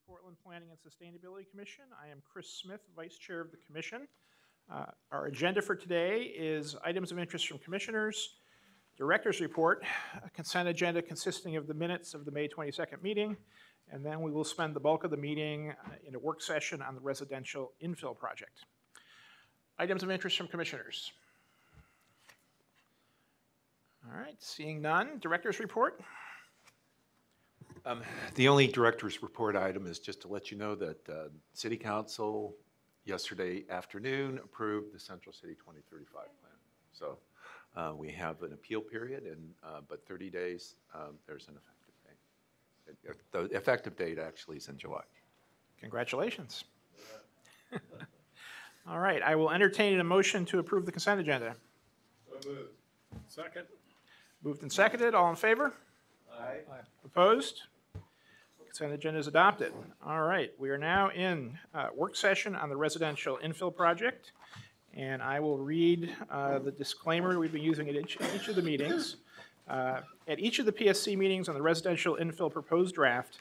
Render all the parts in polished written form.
Portland Planning and Sustainability Commission. I am Chris Smith, Vice Chair of the Commission. Our agenda for today is items of interest from commissioners, director's report, a consent agenda consisting of the minutes of the May 22nd meeting, and then we will spend the bulk of the meeting in a work session on the residential infill project. Items of interest from commissioners. All right, seeing none, director's report. The only director's report item is just to let you know that City Council yesterday afternoon approved the Central City 2035 plan. So we have an appeal period, and but 30 days, there's an effective date. The effective date actually is in July. Congratulations. All right, I will entertain a motion to approve the consent agenda. So moved. Second. Moved and seconded, all in favor? Aye. Opposed? Consent agenda is adopted. All right, we are now in work session on the residential infill project, and I will read the disclaimer we've been using at each of the meetings. At each of the PSC meetings on the residential infill proposed draft,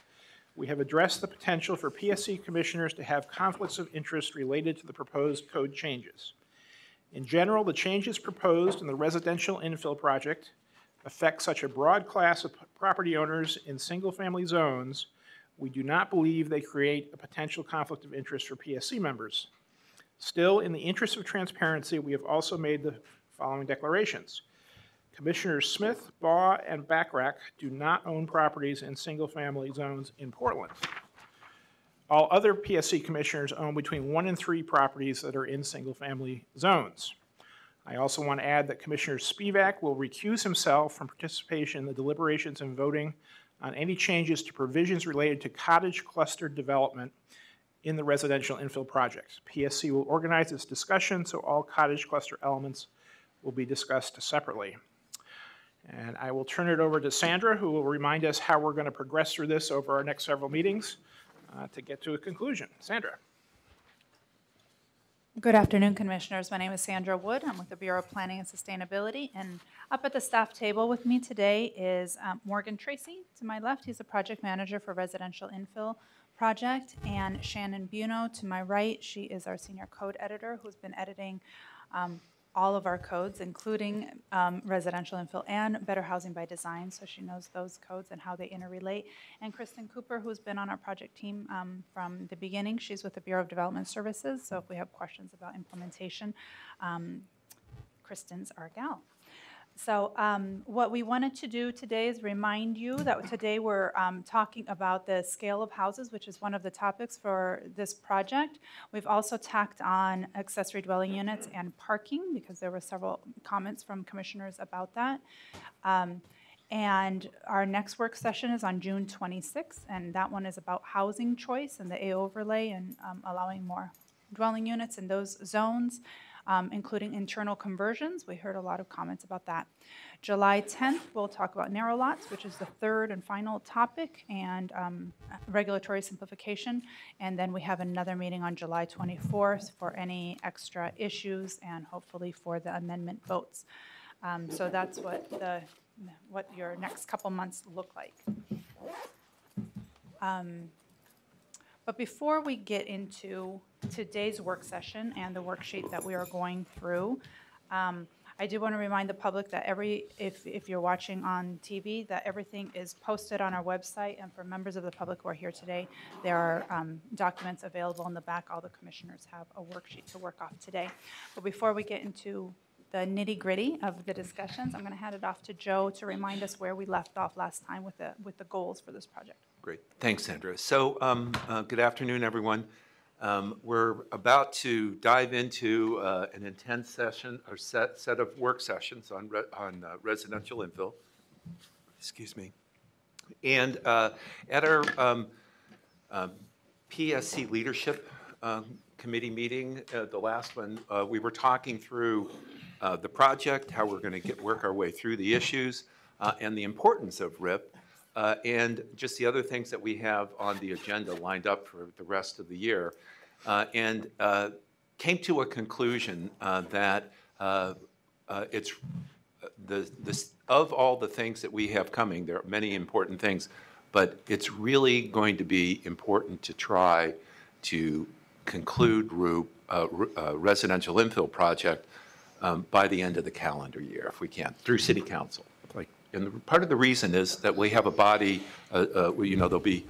we have addressed the potential for PSC commissioners to have conflicts of interest related to the proposed code changes. In general, the changes proposed in the residential infill project affect such a broad class of property owners in single-family zones, we do not believe they create a potential conflict of interest for PSC members. Still, in the interest of transparency, we have also made the following declarations. Commissioners Smith, Baugh, and Bachrach do not own properties in single-family zones in Portland. All other PSC commissioners own between 1 and 3 properties that are in single-family zones. I also want to add that Commissioner Spivak will recuse himself from participation in the deliberations and voting on any changes to provisions related to cottage cluster development in the residential infill project. PSC will organize its discussion so all cottage cluster elements will be discussed separately. And I will turn it over to Sandra, who will remind us how we're going to progress through this over our next several meetings to get to a conclusion. Sandra. Good afternoon, Commissioners. My name is Sandra Wood. I'm with the Bureau of Planning and Sustainability, and up at the staff table with me today is Morgan Tracy. To my left, he's the project manager for residential infill project, and Shannon Buno to my right. She is our senior code editor who's been editing all of our codes, including residential infill and Better Housing by Design, so she knows those codes and how they interrelate. And Kristen Cooper, who's been on our project team from the beginning. She's with the Bureau of Development Services, so if we have questions about implementation, Kristen's our gal. So what we wanted to do today is remind you that today we're talking about the scale of houses, which is one of the topics for this project. We've also tacked on accessory dwelling units and parking because there were several comments from commissioners about that. And our next work session is on June 26th, and that one is about housing choice and the A overlay and allowing more dwelling units in those zones. Including internal conversions. We heard a lot of comments about that. July 10th, we'll talk about narrow lots, which is the third and final topic, and regulatory simplification. And then we have another meeting on July 24th for any extra issues and hopefully for the amendment votes. So that's what your next couple months look like. But before we get into today's work session and the worksheet that we are going through, I do want to remind the public that if you're watching on TV, that everything is posted on our website, and for members of the public who are here today, there are documents available in the back. All the commissioners have a worksheet to work off today. But before we get into the nitty-gritty of the discussions, I'm going to hand it off to Joe to remind us where we left off last time with the goals for this project. Great. Thanks, Sandra. So good afternoon, everyone. We're about to dive into an intense session or set of work sessions on residential infill. Excuse me. And at our PSC leadership committee meeting, the last one, we were talking through the project, how we're going to work our way through the issues, and the importance of RIP. And just the other things that we have on the agenda lined up for the rest of the year, and came to a conclusion that of all the things that we have coming, there are many important things, but it's really going to be important to try to conclude residential infill project by the end of the calendar year, if we can, through city council. And part of the reason is that we have a body, there'll be,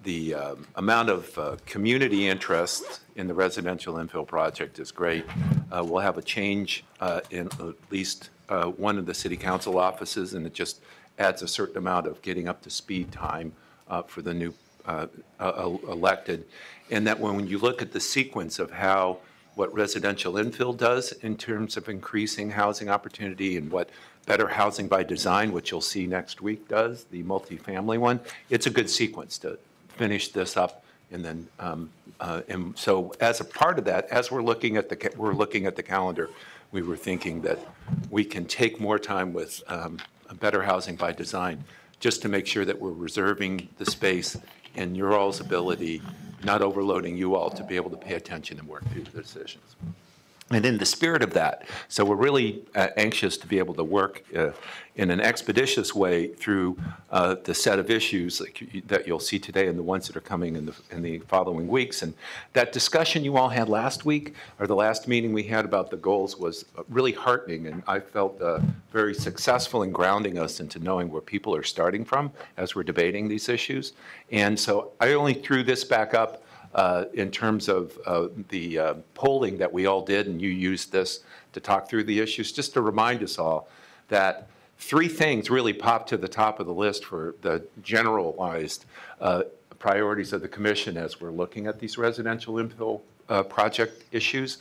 the amount of community interest in the residential infill project is great. We'll have a change in at least one of the city council offices, and it just adds a certain amount of getting up to speed time for the new elected. And that when you look at the sequence of what residential infill does in terms of increasing housing opportunity and what Better Housing by Design, which you'll see next week, does, the multifamily one, it's a good sequence to finish this up. And then, and so as a part of that, as we're looking at the calendar, we were thinking that we can take more time with Better Housing by Design, just to make sure that we're reserving the space and your all's ability, not overloading you all, to be able to pay attention and work through the decisions. And in the spirit of that, so we're really anxious to be able to work in an expeditious way through the set of issues that you'll see today and the ones that are coming in the following weeks. And that discussion you all had last week, or the last meeting we had about the goals, was really heartening, and I felt very successful in grounding us into knowing where people are starting from as we're debating these issues. And so I only threw this back up in terms of the polling that we all did, and you used this to talk through the issues, just to remind us all that 3 things really popped to the top of the list for the generalized priorities of the commission as we're looking at these residential infill project issues.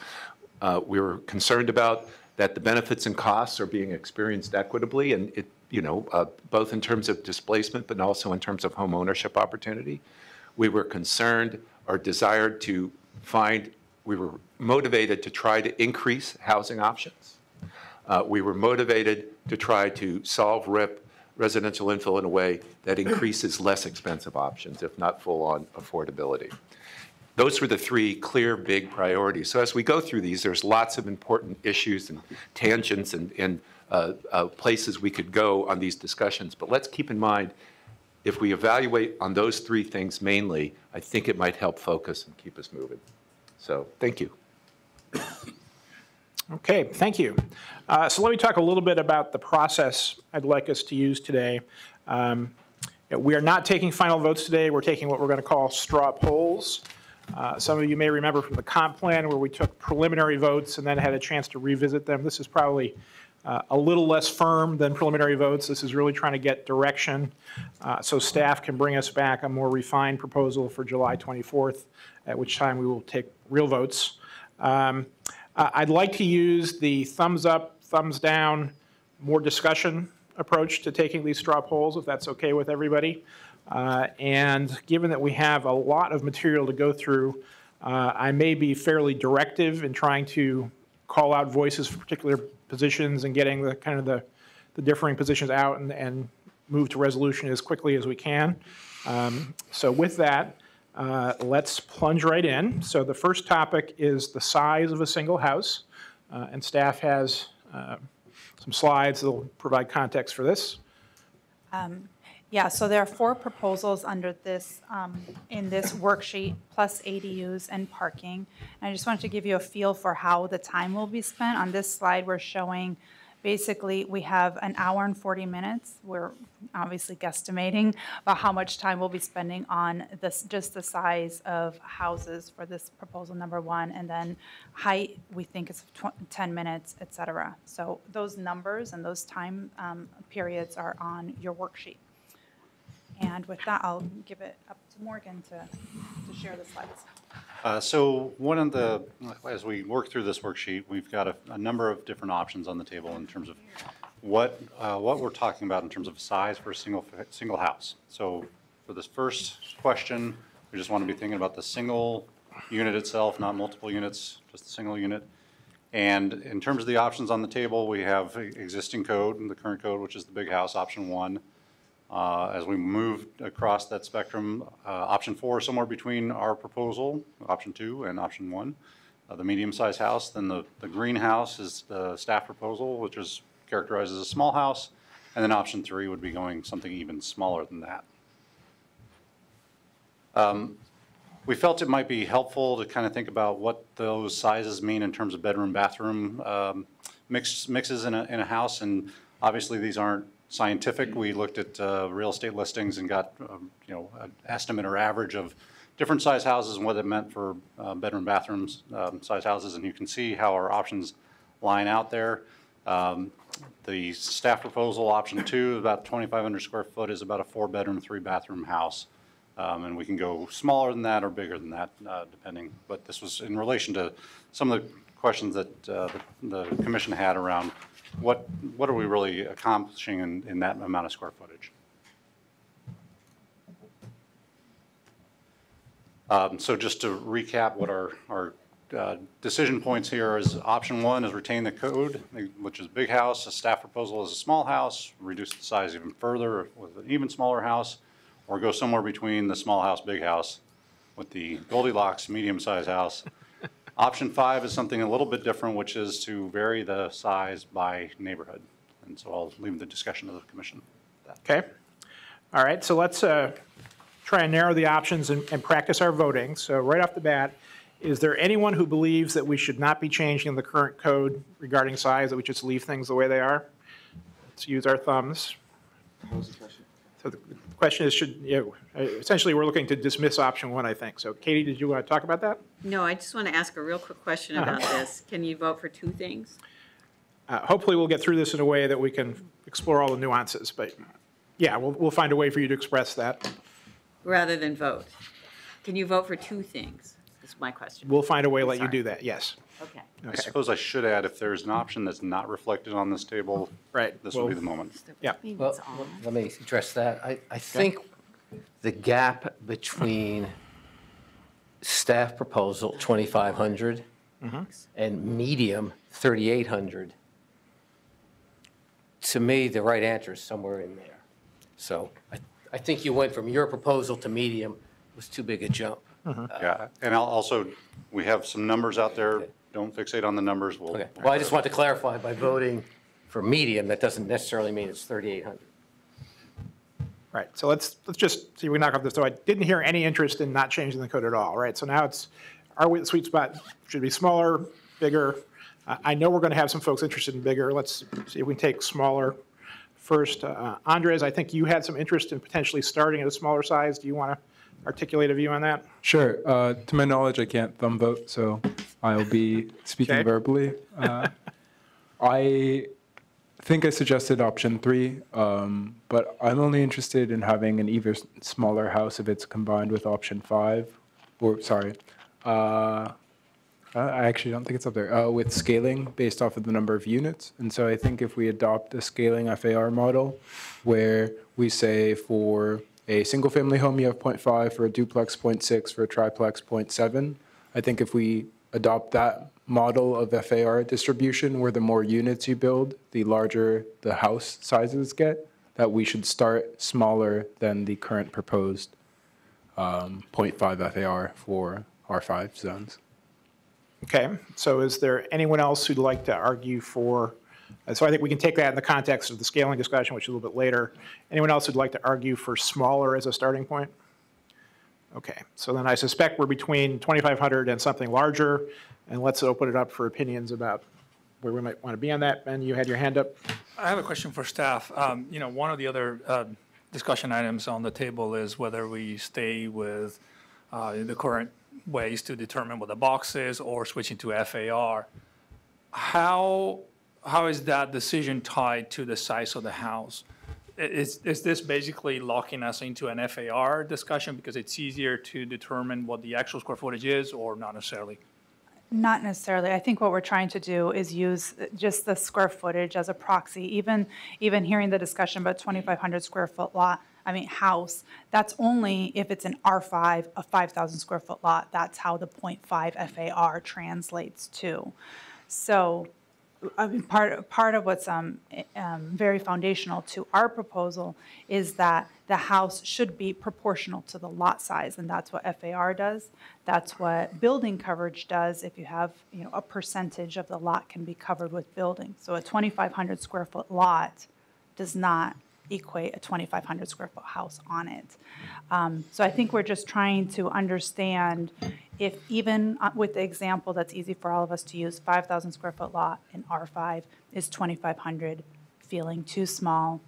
We were concerned about that the benefits and costs are being experienced equitably, and both in terms of displacement, but also in terms of home ownership opportunity. We were concerned or desired to we were motivated to try to increase housing options. We were motivated to try to solve RIP, residential infill, in a way that increases less expensive options, if not full-on affordability. Those were the 3 clear, big priorities. So as we go through these, there's lots of important issues and tangents and places we could go on these discussions. But let's keep in mind, if we evaluate on those 3 things mainly, I think it might help focus and keep us moving. So thank you. Okay, thank you. So let me talk a little bit about the process I'd like us to use today. We are not taking final votes today. We're taking what we're going to call straw polls. Some of you may remember from the comp plan where we took preliminary votes and then had a chance to revisit them. This is probably a little less firm than preliminary votes. This is really trying to get direction so staff can bring us back a more refined proposal for July 24th, at which time we will take real votes. I'd like to use the thumbs up, thumbs down, more discussion approach to taking these straw polls, if that's okay with everybody. And given that we have a lot of material to go through, I may be fairly directive in trying to call out voices for particular positions and getting the kind of the differing positions out and move to resolution as quickly as we can. So with that, let's plunge right in. So the first topic is the size of a single house, and staff has some slides that will provide context for this. Yeah, so there are 4 proposals under this, in this worksheet, plus ADUs and parking. And I just wanted to give you a feel for how the time will be spent. On this slide, we're showing, basically, we have an hour and 40 minutes. We're obviously guesstimating about how much time we'll be spending on this, just the size of houses for this proposal number 1, and then height, we think is 10 minutes, et cetera. So those numbers and those time periods are on your worksheet. And with that, I'll give it up to Morgan to share the slides. So one of the, as we work through this worksheet, we've got a number of different options on the table in terms of what we're talking about in terms of size for a single house. So for this first question, we just want to be thinking about the single unit itself, not multiple units, just a single unit. And in terms of the options on the table, we have existing code, and the current code, which is the big house, option 1. As we move across that spectrum, option 4 is somewhere between our proposal, option 2, and option 1, the medium-sized house. Then the green house is the staff proposal, which is characterized as a small house. And then option 3 would be going something even smaller than that. We felt it might be helpful to kind of think about what those sizes mean in terms of bedroom, bathroom mixes in a house. And obviously, these aren't scientific. We looked at real estate listings and got an estimate or average of different size houses and what it meant for bedroom, bathrooms size houses. And you can see how our options line out there. The staff proposal, option 2, about 2,500 square foot, is about a 4-bedroom, 3-bathroom house. And we can go smaller than that or bigger than that, depending. But this was in relation to some of the questions that the commission had around what are we really accomplishing in that amount of square footage. So just to recap what our decision points here is option 1 is retain the code, which is big house. A staff proposal is a small house, reduce the size even further with an even smaller house, or go somewhere between the small house, big house with the Goldilocks medium-sized house. Option 5 is something a little bit different, which is to vary the size by neighborhood. And so I'll leave the discussion to the commission. Okay. All right, so let's try and narrow the options and practice our voting. So right off the bat, is there anyone who believes that we should not be changing the current code regarding size, that we just leave things the way they are? Let's use our thumbs. So the question is, essentially, we're looking to dismiss option 1, I think. So Katie, did you want to talk about that? No, I just want to ask a real quick question about this. Can you vote for 2 things? Hopefully, we'll get through this in a way that we can explore all the nuances. But yeah, we'll find a way for you to express that. Rather than vote? Can you vote for 2 things? Is my question. We'll find a way to let you Sorry. do that, yes. Okay. I suppose I should add, if there's an option that's not reflected on this table, Right. this would be the moment. Yeah. Well, let me address that. I think the gap between staff proposal, 2,500, and medium, 3,800, to me, the right answer is somewhere in there. So I think you went from your proposal to medium was too big a jump. Yeah, and also, we have some numbers out there. Okay. Don't fixate on the numbers. Okay. Well, I just want to clarify, by voting for medium, that doesn't necessarily mean it's 3,800. Right, so let's just see if we knock off this. So I didn't hear any interest in not changing the code at all, right? So now are we at the sweet spot? Should it be smaller, bigger? I know we're going to have some folks interested in bigger. Let's see if we can take smaller first. Andres, I think you had some interest in potentially starting at a smaller size. Do you want to articulate a view on that? Sure. To my knowledge, I can't thumb vote, so I'll be speaking Okay. verbally. I think I suggested option 3, but I'm only interested in having an even smaller house if it's combined with option 5, or sorry, I actually don't think it's up there, with scaling based off of the number of units. And so I think if we adopt a scaling FAR model where we say for a single-family home, you have 0.5, for a duplex, 0.6, for a triplex, 0.7. I think if we adopt that model of FAR distribution, where the more units you build, the larger the house sizes get, that we should start smaller than the current proposed 0.5 FAR for R5 zones. Okay, so is there anyone else who'd like to argue for, so I think we can take that in the context of the scaling discussion, which is a little bit later. Anyone else who'd like to argue for smaller as a starting point? Okay, so then I suspect we're between 2,500 and something larger, and let's open it up for opinions about where we might want to be on that. Ben, you had your hand up. I have a question for staff. One of the other discussion items on the table is whether we stay with the current ways to determine what the box is or switching to FAR. How is that decision tied to the size of the house? Is this basically locking us into an FAR discussion because it's easier to determine what the actual square footage is, or not necessarily? Not necessarily. I think what we're trying to do is use just the square footage as a proxy. Even hearing the discussion about 2,500 square foot house, that's only if it's an R5, a 5,000 square foot lot. That's how the 0.5 FAR translates to. So I mean, part of what's very foundational to our proposal is that the house should be proportional to the lot size, and that's what FAR does. That's what building coverage does. If you have, a percentage of the lot can be covered with building. So a 2,500 square foot lot does not equate a 2,500 square foot house on it. So I think we're just trying to understand if even with the example that's easy for all of us to use, 5,000 square foot lot in R5 is 2,500 feeling too small.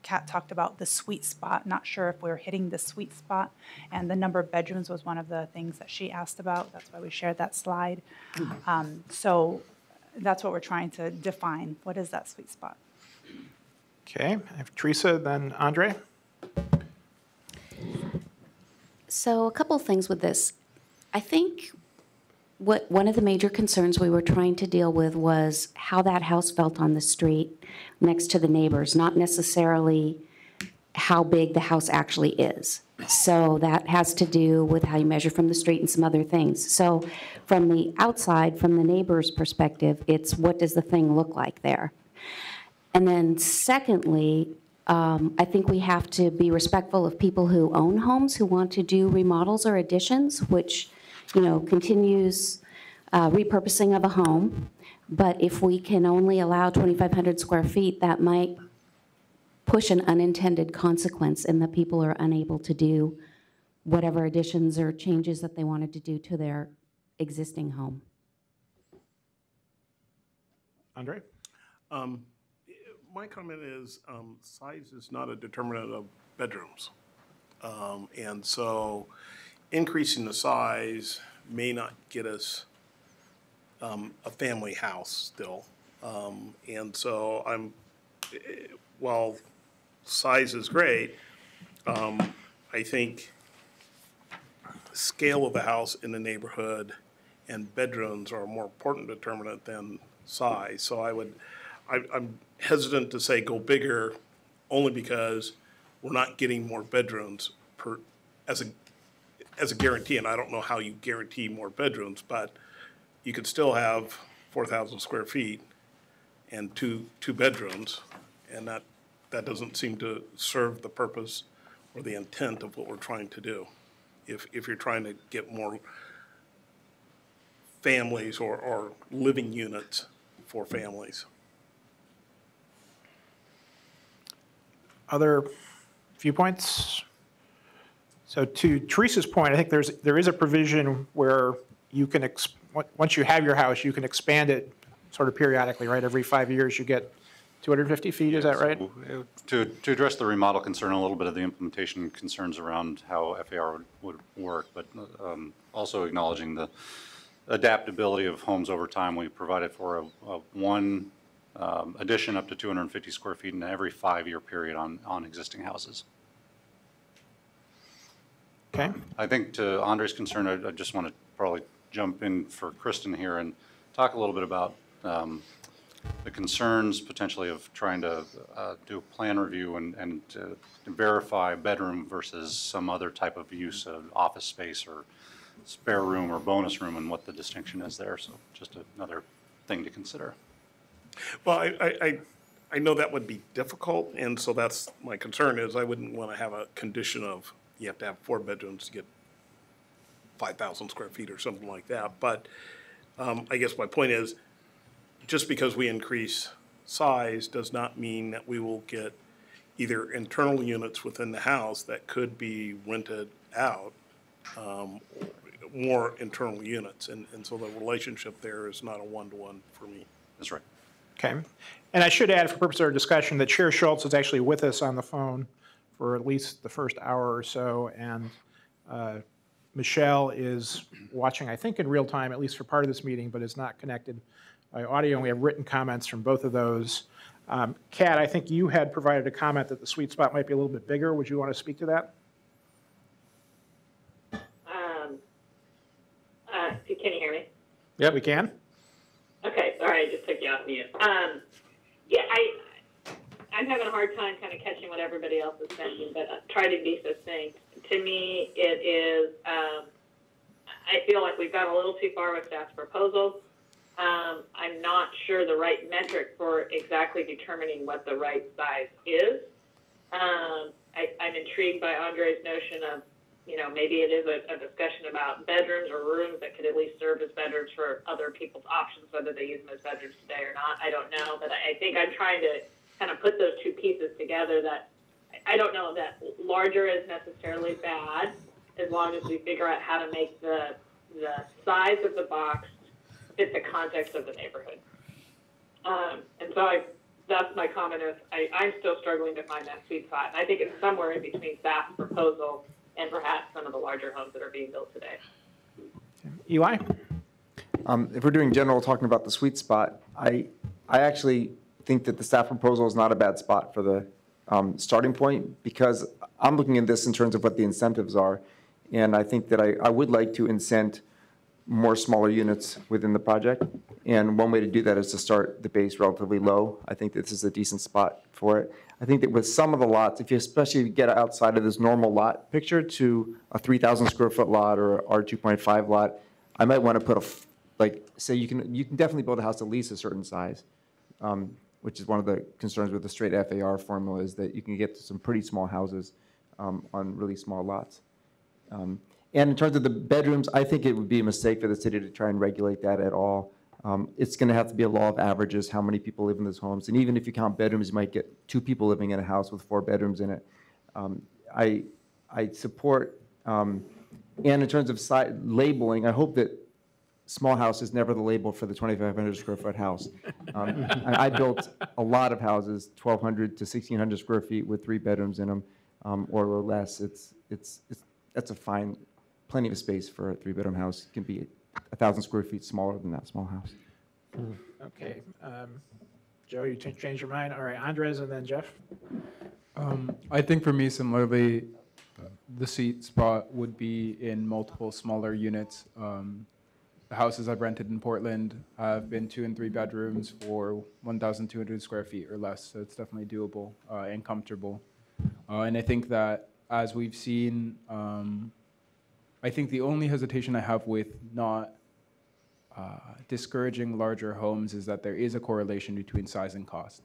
Kat talked about the sweet spot, not sure if we're hitting the sweet spot, and the number of bedrooms was one of the things that she asked about. That's why we shared that slide. So that's what we're trying to define. What is that sweet spot? Okay, I have Teresa, then Andre. So a couple things with this. I think one of the major concerns we were trying to deal with was how that house felt on the street next to the neighbors, not necessarily how big the house actually is. So that has to do with how you measure from the street and some other things. So from the outside, from the neighbor's perspective, it's what does the thing look like there? And then secondly, I think we have to be respectful of people who own homes who want to do remodels or additions, which, you know, continues repurposing of a home. But if we can only allow 2,500 square feet, that might push an unintended consequence in that people are unable to do whatever additions or changes that they wanted to do to their existing home. Andre? My comment is size is not a determinant of bedrooms. And so increasing the size may not get us a family house still. And so while size is great, I think scale of the house in the neighborhood and bedrooms are a more important determinant than size. So I'm hesitant to say go bigger only because we're not getting more bedrooms as a guarantee. And I don't know how you guarantee more bedrooms, but you could still have 4,000 square feet and two bedrooms, and that doesn't seem to serve the purpose or the intent of what we're trying to do. If you're trying to get more families or living units for families. Other viewpoints? So to Teresa's point, I think there is a provision where you can, once you have your house, you can expand it sort of periodically, right? Every 5 years you get 250 feet, is that right? To address the remodel concern, a little bit of the implementation concerns around how FAR would work, but also acknowledging the adaptability of homes over time. We provided for one addition up to 250 square feet in every 5-year period on existing houses. Okay. I think to Andre's concern, I just want to probably jump in for Kristen here and talk a little bit about the concerns potentially of trying to do a plan review and verify bedroom versus some other type of use of office space or spare room or bonus room and what the distinction is there. So just another thing to consider. Well, I know that would be difficult, and so that's my concern is I wouldn't want to have a condition of you have to have 4 bedrooms to get 5,000 square feet or something like that. But I guess my point is just because we increase size does not mean that we will get either internal units within the house that could be rented out, more internal units. And so the relationship there is not a one-to-one for me. That's right. Okay. And I should add, for purpose of our discussion, that Chair Schultz is actually with us on the phone for at least the first hour or so, and Michelle is watching, I think, in real time, at least for part of this meeting, but is not connected by audio, and we have written comments from both of those. Kat, I think you had provided a comment that the sweet spot might be a little bit bigger. Would you want to speak to that? Can you hear me? Yeah, we can. Okay, sorry, I just took you off mute. Yeah, I'm having a hard time kind of catching what everybody else is saying, but I'll try to be succinct. To me, it is, I feel like we've gone a little too far with staff's proposal. I'm not sure the right metric for exactly determining what the right size is. I'm intrigued by Andre's notion of, you know, maybe it is a discussion about bedrooms or rooms that could at least serve as bedrooms for other people's options, whether they use them as bedrooms today or not. I don't know, but I think I'm trying to kind of put those two pieces together, that I don't know that larger is necessarily bad, as long as we figure out how to make the size of the box fit the context of the neighborhood. And so that's my comment is I'm still struggling to find that sweet spot. And I think it's somewhere in between staff's proposal and perhaps some of the larger homes that are being built today. Eli? If we're doing general talking about the sweet spot, I actually think that the staff proposal is not a bad spot for the starting point, because I'm looking at this in terms of what the incentives are. And I think that I would like to incent more smaller units within the project. And one way to do that is to start the base relatively low. I think this is a decent spot for it. I think that with some of the lots, if you especially get outside of this normal lot picture to a 3,000 square foot lot or R2.5 lot, I might want to put say you can definitely build a house at least a certain size, which is one of the concerns with the straight FAR formula, is that you can get to some pretty small houses on really small lots. And in terms of the bedrooms, I think it would be a mistake for the city to try and regulate that at all. It's going to have to be a law of averages, how many people live in those homes. And even if you count bedrooms, you might get 2 people living in a house with 4 bedrooms in it. I support, and in terms of labeling, I hope that small house is never the label for the 2,500 square foot house. I built a lot of houses, 1,200 to 1,600 square feet with 3 bedrooms in them or less. That's a fine, plenty of space for a 3-bedroom house. It can be 1,000 square feet smaller than that small house. Okay. Joe, you changed your mind? All right, Andres and then Jeff. I think for me, similarly, the sweet spot would be in multiple smaller units. The houses I've rented in Portland have been 2 and 3 bedrooms for 1,200 square feet or less, so it's definitely doable and comfortable. And I think that as we've seen, I think the only hesitation I have with not discouraging larger homes is that there is a correlation between size and cost.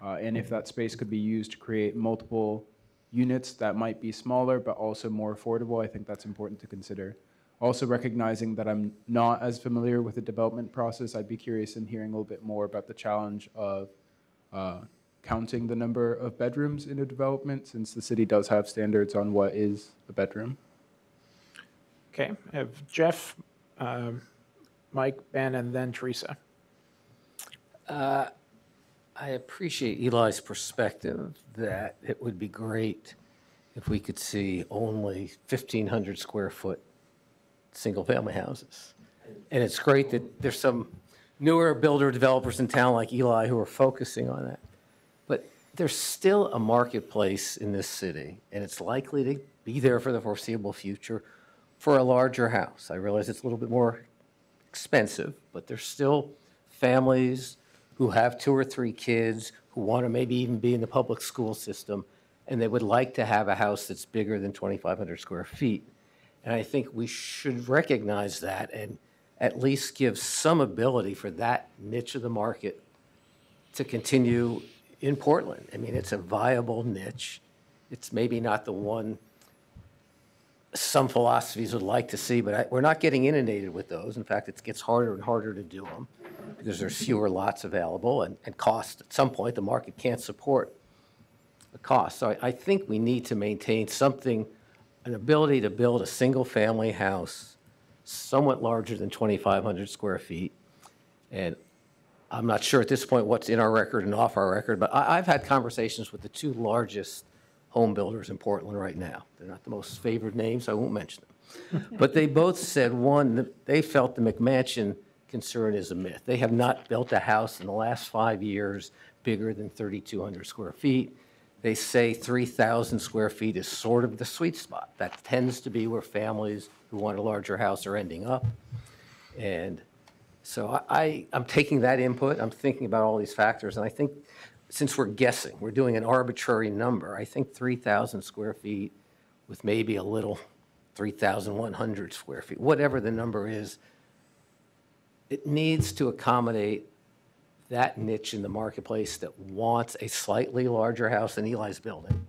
And if that space could be used to create multiple units that might be smaller but also more affordable, I think that's important to consider. Also recognizing that I'm not as familiar with the development process, I'd be curious in hearing a little bit more about the challenge of counting the number of bedrooms in a development, since the city does have standards on what is a bedroom. Okay, I have Jeff, Mike, Ben, and then Teresa. I appreciate Eli's perspective that it would be great if we could see only 1,500 square foot single-family houses. And it's great that there's some newer builder developers in town like Eli who are focusing on that. But there's still a marketplace in this city, and it's likely to be there for the foreseeable future for a larger house. I realize it's a little bit more expensive, but there's still families who have 2 or 3 kids who want to maybe even be in the public school system, and they would like to have a house that's bigger than 2,500 square feet. And I think we should recognize that and at least give some ability for that niche of the market to continue in Portland. I mean, it's a viable niche. It's maybe not the one some philosophies would like to see, but we're not getting inundated with those. In fact, it gets harder and harder to do them because there's fewer lots available, and cost. At some point, the market can't support the cost. So I think we need to maintain something, an ability to build a single-family house somewhat larger than 2,500 square feet. And I'm not sure at this point what's in our record and off our record, but I've had conversations with the 2 largest home builders in Portland right now. They're not the most favored names, I won't mention them. But they both said, one, that they felt the McMansion concern is a myth. They have not built a house in the last 5 years bigger than 3,200 square feet. They say 3,000 square feet is sort of the sweet spot. That tends to be where families who want a larger house are ending up. And so I'm taking that input. I'm thinking about all these factors. And I think since we're guessing, we're doing an arbitrary number, I think 3,000 square feet with maybe a little 3,100 square feet, whatever the number is, it needs to accommodate that niche in the marketplace that wants a slightly larger house than Eli's building.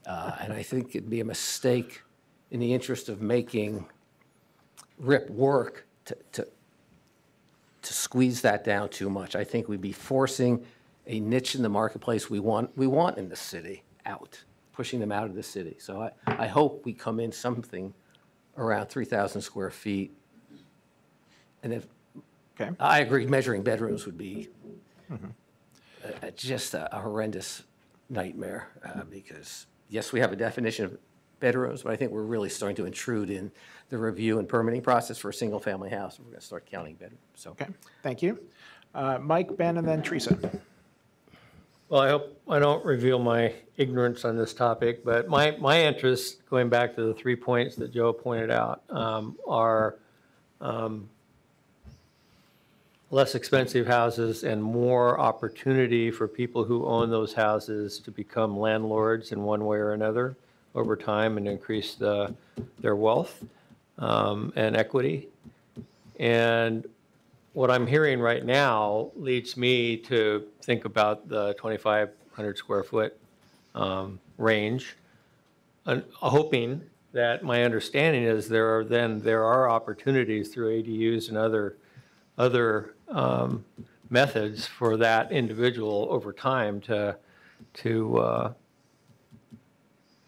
And I think it'd be a mistake in the interest of making RIP work to squeeze that down too much. I think we'd be forcing niche in the marketplace we want in the city out, pushing them out of the city. So I hope we come in something around 3,000 square feet. And if, Okay. I agree, measuring bedrooms would be just a horrendous nightmare because, yes, we have a definition of bedrooms, but I think we're really starting to intrude in the review and permitting process for a single-family house. We're going to start counting bedrooms. So, Okay, thank you. Mike, Ben, and then Teresa. Well, I hope I don't reveal my ignorance on this topic, but my interest, going back to the 3 points that Joe pointed out, are less expensive houses and more opportunity for people who own those houses to become landlords in one way or another over time and increase their wealth and equity. And what I'm hearing right now leads me to think about the 2,500 square foot range, and hoping that my understanding is there are opportunities through ADUs and other methods for that individual over time to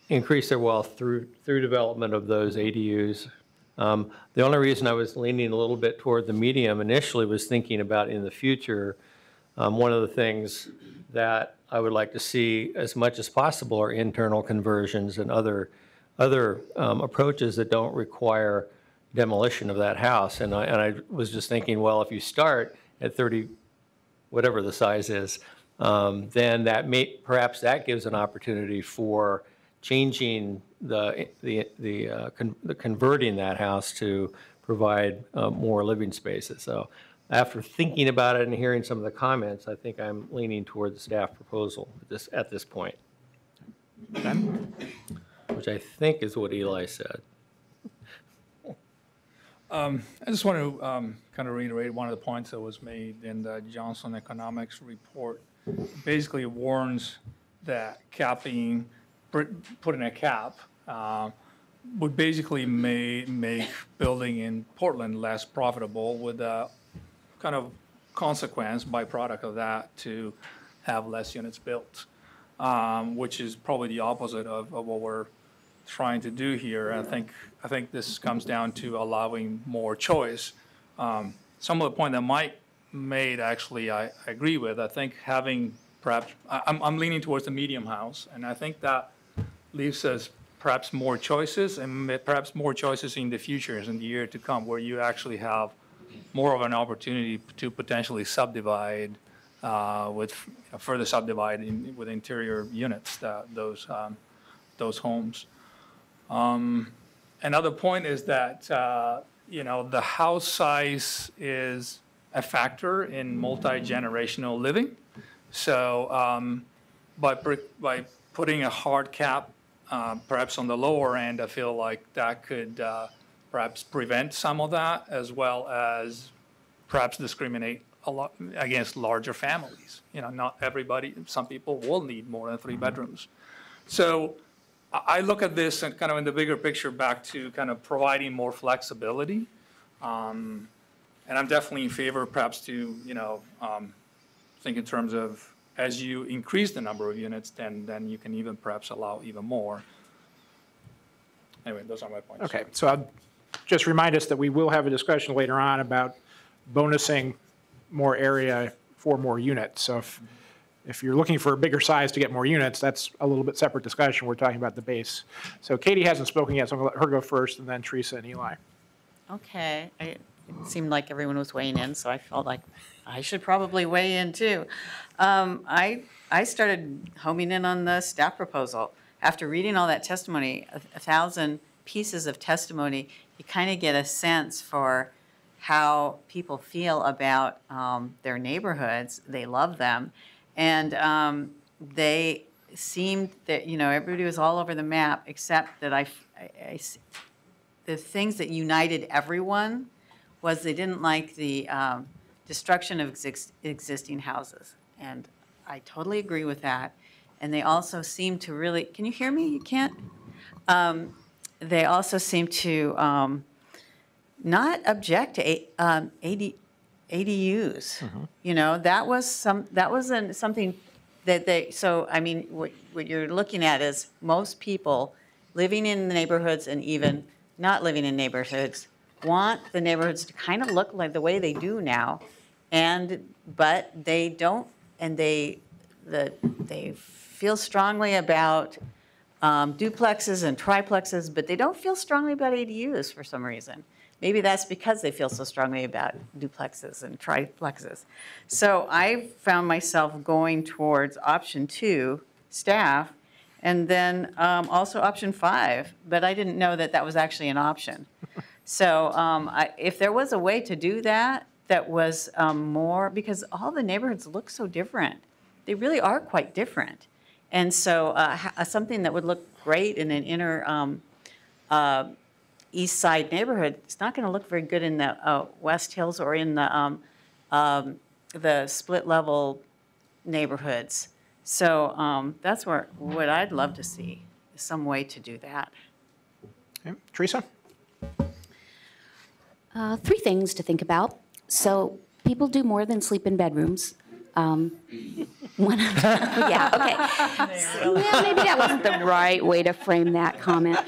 increase their wealth through development of those ADUs. The only reason I was leaning a little bit toward the medium initially was thinking about in the future, one of the things that I would like to see as much as possible are internal conversions and other approaches that don't require demolition of that house. And I was just thinking, well, if you start at 30, whatever the size is, then perhaps that gives an opportunity for changing the converting that house to provide more living spaces. So after thinking about it and hearing some of the comments, I think I'm leaning toward the staff proposal at this point. Ben? Which I think is what Eli said. I just want to kind of reiterate one of the points that was made in the Johnson Economics report. Basically warns that putting a cap would basically make building in Portland less profitable, with a kind of consequence, byproduct of that, to have less units built, which is probably the opposite of what we're trying to do here. I think this comes down to allowing more choice. Some of the point that Mike made, actually, I agree with. I think having I'm leaning towards the medium house, and I think that leaves us perhaps more choices, and perhaps more choices in the future, in the year to come, where you actually have more of an opportunity to potentially subdivide further subdivide with interior units, those homes. Another point is that the house size is a factor in multi-generational living. So by putting a hard cap perhaps on the lower end, I feel like that could perhaps prevent some of that, as well as perhaps discriminate a lot against larger families. Not everybody, some people will need more than 3 bedrooms. So I look at this and kind of in the bigger picture, back to kind of providing more flexibility. And I'm definitely in favor perhaps to, think in terms of, as you increase the number of units, then you can even perhaps allow even more. Anyway, those are my points. Okay, so I'll just remind us that we will have a discussion later on about bonusing more area for more units. So if you're looking for a bigger size to get more units, that's a little bit separate discussion. We're talking about the base. So Katie hasn't spoken yet, so I'm going to let her go first, and then Teresa and Eli. Okay, it seemed like everyone was weighing in, so I felt like I should probably weigh in too. I started homing in on the staff proposal. After reading all that testimony, 1,000 pieces of testimony, you kind of get a sense for how people feel about their neighborhoods. They love them. And they seemed that, everybody was all over the map, except that the things that united everyone was they didn't like the destruction of existing houses. And I totally agree with that. And they also seem to really, can you hear me? You can't? They also seem to not object to ADUs. You know, that was something that they, so, I mean, what you're looking at is most people living in the neighborhoods and even not living in neighborhoods want the neighborhoods to kind of look like the way they do now. But they don't, and they feel strongly about duplexes and triplexes, but they don't feel strongly about ADUs for some reason. Maybe that's because they feel so strongly about duplexes and triplexes. So I found myself going towards option 2, staff, and then also option 5, but I didn't know that that was actually an option. So if there was a way to do that, that was more, because all the neighborhoods look so different. They really are quite different. And so something that would look great in an inner east side neighborhood, it's not going to look very good in the West Hills or in the split level neighborhoods. So that's what I'd love to see, is some way to do that. Okay. Teresa? 3 things to think about. So people do more than sleep in bedrooms. Yeah, okay. Well, maybe that wasn't the right way to frame that comment.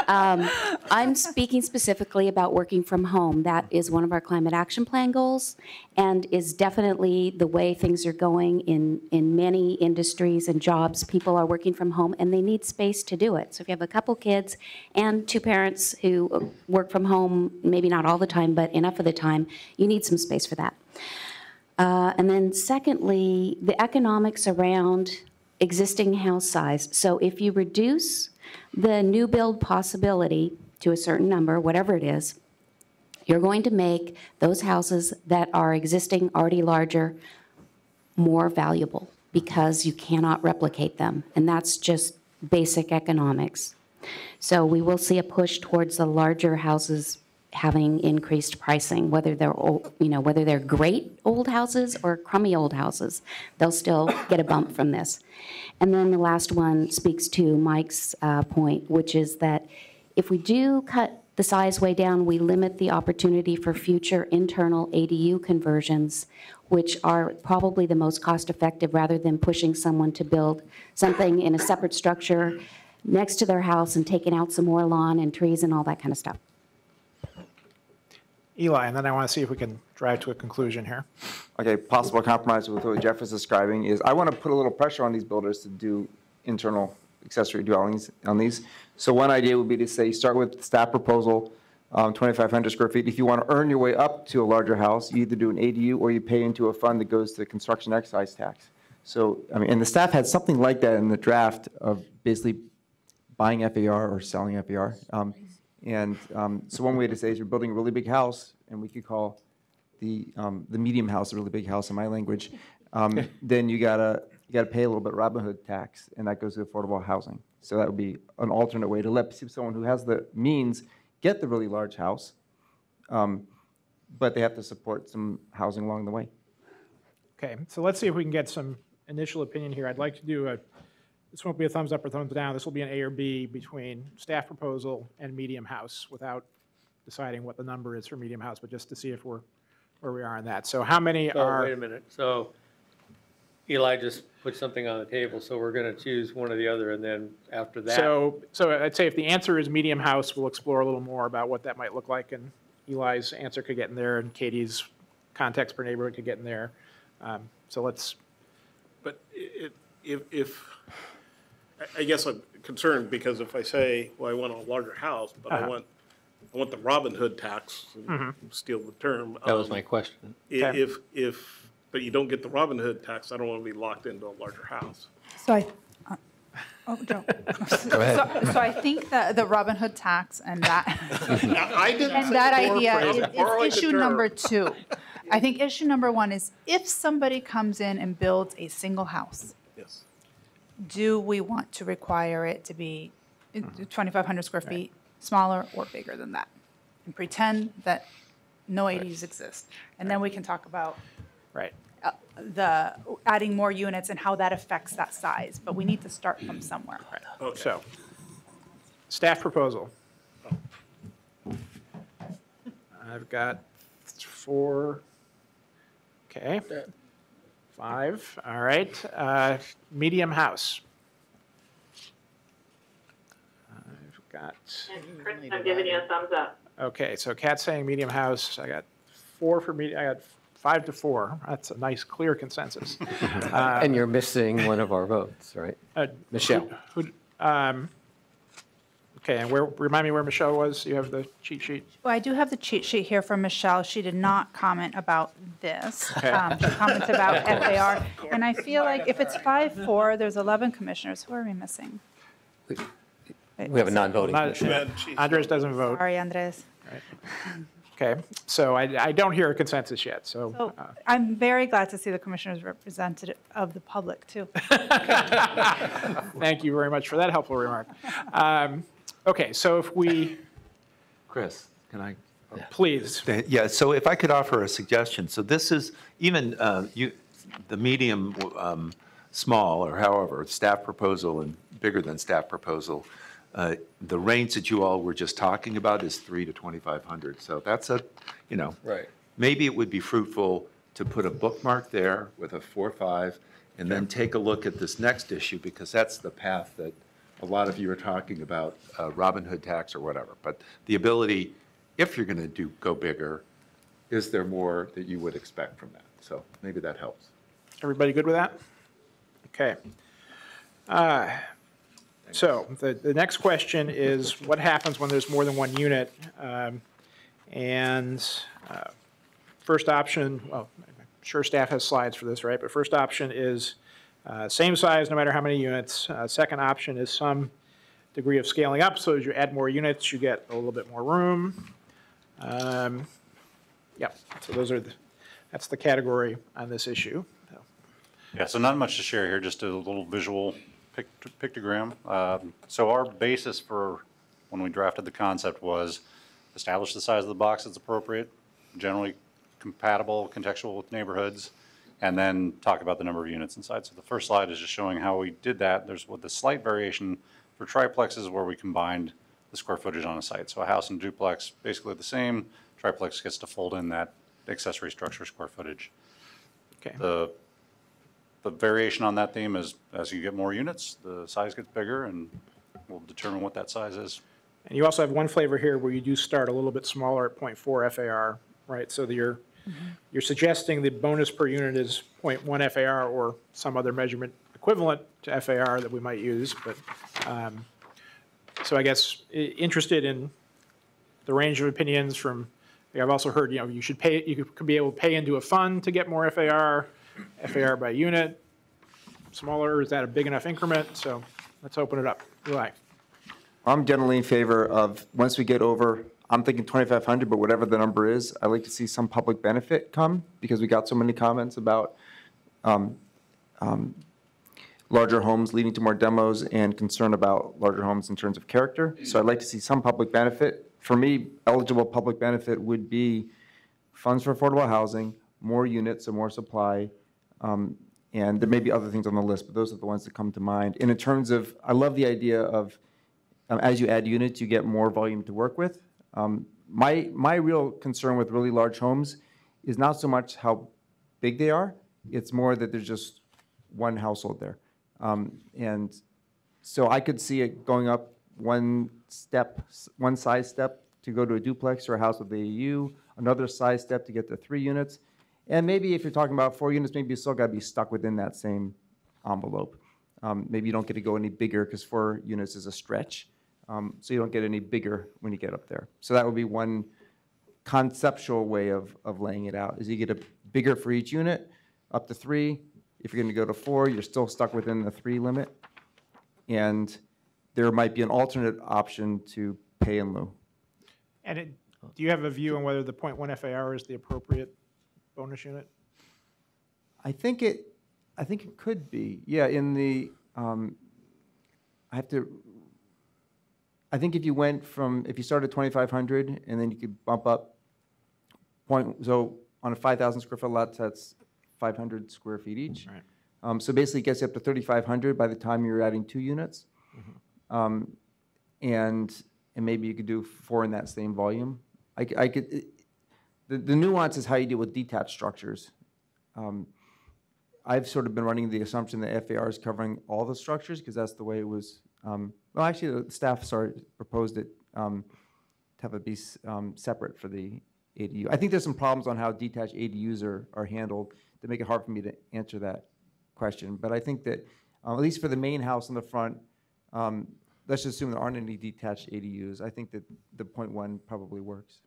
I'm speaking specifically about working from home. That is one of our climate action plan goals and is definitely the way things are going in many industries and jobs. People are working from home and they need space to do it. So if you have a couple kids and 2 parents who work from home, maybe not all the time, but enough of the time, you need some space for that. And then secondly, the economics around existing house size. So if you reduce the new build possibility to a certain number, whatever it is, you're going to make those houses that are existing, already larger, more valuable because you cannot replicate them. And that's just basic economics. So we will see a push towards the larger houses having increased pricing, whether they're old, whether they're great old houses or crummy old houses, they'll still get a bump from this. And then the last one speaks to Mike's point, which is that if we do cut the size way down, we limit the opportunity for future internal ADU conversions, which are probably the most cost-effective rather than pushing someone to build something in a separate structure next to their house and taking out some more lawn and trees and all that kind of stuff. Eli, and then I want to see if we can drive to a conclusion here. Okay, possible compromise with what Jeff is describing is I want to put a little pressure on these builders to do internal accessory dwellings on these. So one idea would be to say, start with staff proposal, 2,500 square feet. If you want to earn your way up to a larger house, you either do an ADU or you pay into a fund that goes to construction excise tax. So, I mean, and the staff had something like that in the draft of basically buying FAR or selling FAR. So one way to say is you're building a really big house, and we could call the medium house a really big house in my language. Then you gotta pay a little bit Robin Hood tax, and that goes to affordable housing. So that would be an alternate way to let someone who has the means get the really large house, but they have to support some housing along the way. Okay, so let's see if we can get some initial opinion here. I'd like to do this won't be a thumbs up or thumbs down. This will be an A or B between staff proposal and medium house without deciding what the number is for medium house, but just to see if where we are on that. So how many are? Wait a minute. So Eli just put something on the table, so we're going to choose one or the other, and then after that. So I'd say if the answer is medium house, we'll explore a little more about what that might look like, and Eli's answer could get in there, and Katie's context per neighborhood could get in there. So let's. But if I guess I'm concerned because if I say, well, I want a larger house, but I want the Robin Hood tax, steal the term. That was my question. But you don't get the Robin Hood tax, I don't want to be locked into a larger house. So Joe. Go ahead. So I think that the Robin Hood tax and that, I didn't and say that the idea borrowing is the issue term. number 2. I think issue number 1 is if somebody comes in and builds a single house, Yes. do we want to require it to be 2,500 square feet, smaller or bigger than that? And pretend that no ADUs exist. And then we can talk about Right. the adding more units and how that affects that size. But we need to start from somewhere. Okay. So staff proposal. I've got 4, Okay. 5, all right. Medium house. I've got, And Chris, I'm giving you a thumbs up. okay, so Kat's saying medium house. I got 4 for medium, I got 5 to 4. That's a nice, clear consensus. And you're missing one of our votes, right? Michelle. Okay, and remind me where Michelle was? You have the cheat sheet? Well, I do have the cheat sheet here from Michelle. She did not comment about this. Okay. She commented about FAR. And I feel like if it's 5-4, there's 11 commissioners. Who are we missing? We have a non-voting Not- commissioner. Andres doesn't vote. Sorry, Andres. Okay, so I don't hear a consensus yet, so. So I'm very glad to see the commissioners representative of the public, too. Thank you very much for that helpful remark. Okay, so if we, Chris, can I? please, Yeah, so if I could offer a suggestion, so this is even the medium, small, or however, staff proposal and bigger than staff proposal, the range that you all were just talking about is 3 to 2,500. So that's Right. maybe it would be fruitful to put a bookmark there with a 4-5, and then take a look at this next issue, because that's the path that a lot of you are talking about, Robin Hood tax or whatever. But the ability, if you're going to go bigger, is there more that you would expect from that? So maybe that helps. everybody good with that? Okay. So the next question is, what happens when there's more than one unit? And first option, well, I'm sure staff has slides for this, right? But first option is same size, no matter how many units. Second option is some degree of scaling up, so as you add more units, you get a little bit more room. Yep, so that's the category on this issue. Yeah, so not much to share here, just a little visual pictogram. So our basis for when we drafted the concept was establish the size of the box that's appropriate, generally compatible, contextual with neighborhoods, and then talk about the number of units inside. So the first slide is just showing how we did that. There's with the slight variation for triplexes where we combined the square footage on a site. So a house and duplex, basically the same. Triplex gets to fold in that accessory structure square footage. Okay. The variation on that theme is as you get more units, the size gets bigger, and we'll determine what that size is. And you also have one flavor here where you do start a little bit smaller at 0.4 FAR, right? So you're suggesting the bonus per unit is 0.1 FAR or some other measurement equivalent to FAR that we might use. But so I guess interested in the range of opinions from, I've also heard, you should pay, you could be able to pay into a fund to get more FAR by unit, smaller, is that a big enough increment? So let's open it up. Eli. I'm generally in favor of, once we get over, I'm thinking 2,500, but whatever the number is, I'd like to see some public benefit come, because we got so many comments about larger homes leading to more demos and concern about larger homes in terms of character. So I'd like to see some public benefit. For me, eligible public benefit would be funds for affordable housing, more units, so more supply, and there may be other things on the list, but those are the ones that come to mind. And in terms of, I love the idea of, as you add units, you get more volume to work with. My real concern with really large homes is not so much how big they are, it's more that there's just one household there. And so I could see it going up one size step to go to a duplex or a house with AAU, another size step to get to 3 units. And maybe if you're talking about 4 units, maybe you still got to be stuck within that same envelope. Maybe you don't get to go any bigger because 4 units is a stretch. So you don't get any bigger when you get up there. So that would be one conceptual way of laying it out, is you get a bigger for each unit, up to 3. If you're going to go to 4, you're still stuck within the 3 limit. And there might be an alternate option to pay in lieu. And do you have a view on whether the 0.1 FAR is the appropriate bonus unit? I think it could be. Yeah, in the, I think if you went from, if you started at 2,500 and then you could bump up so on a 5,000 square foot lot, that's 500 square feet each. Right. So basically it gets you up to 3,500 by the time you're adding 2 units. And maybe you could do 4 in that same volume. The nuance is how you deal with detached structures. I've sort of been running the assumption that FAR is covering all the structures, because that's the way it was, well, actually, the staff, proposed it to have it be separate for the ADU. I think there's some problems on how detached ADUs are handled that make it hard for me to answer that question. But I think that, at least for the main house in the front, let's just assume there aren't any detached ADUs. I think that the 0.1 probably works.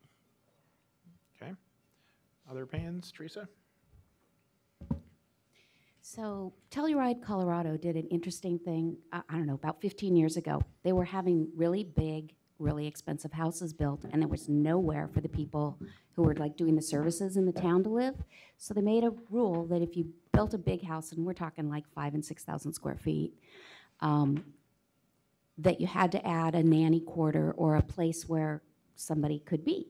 Okay. Other opinions, Teresa? So Telluride, Colorado did an interesting thing, I don't know, about 15 years ago. They were having really big, really expensive houses built, and there was nowhere for the people who were like doing the services in the town to live. So they made a rule that if you built a big house, and we're talking like 5,000 and 6,000 square feet, that you had to add a nanny quarter or a place where somebody could be.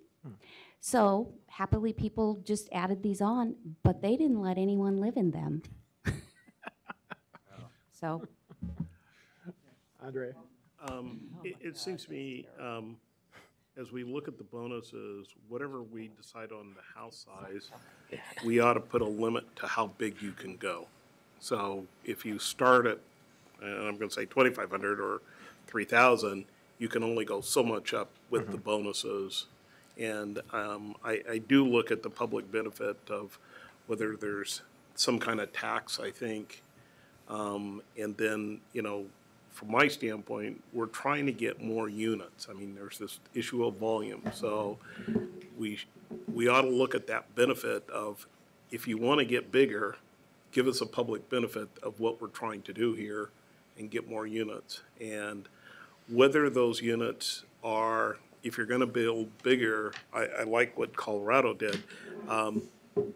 So happily, people just added these on, but they didn't let anyone live in them. So, Andre? It seems to me, as we look at the bonuses, whatever we decide on the house size, we ought to put a limit to how big you can go. So if you start at, and I'm going to say 2,500 or 3,000, you can only go so much up with the bonuses. And I do look at the public benefit of whether there's some kind of tax, I think. And then, you know, from my standpoint, we're trying to get more units. I mean, there's this issue of volume. So we ought to look at that benefit of, if you want to get bigger, give us a public benefit of what we're trying to do here and get more units. And whether those units are, if you're going to build bigger, I like what Colorado did,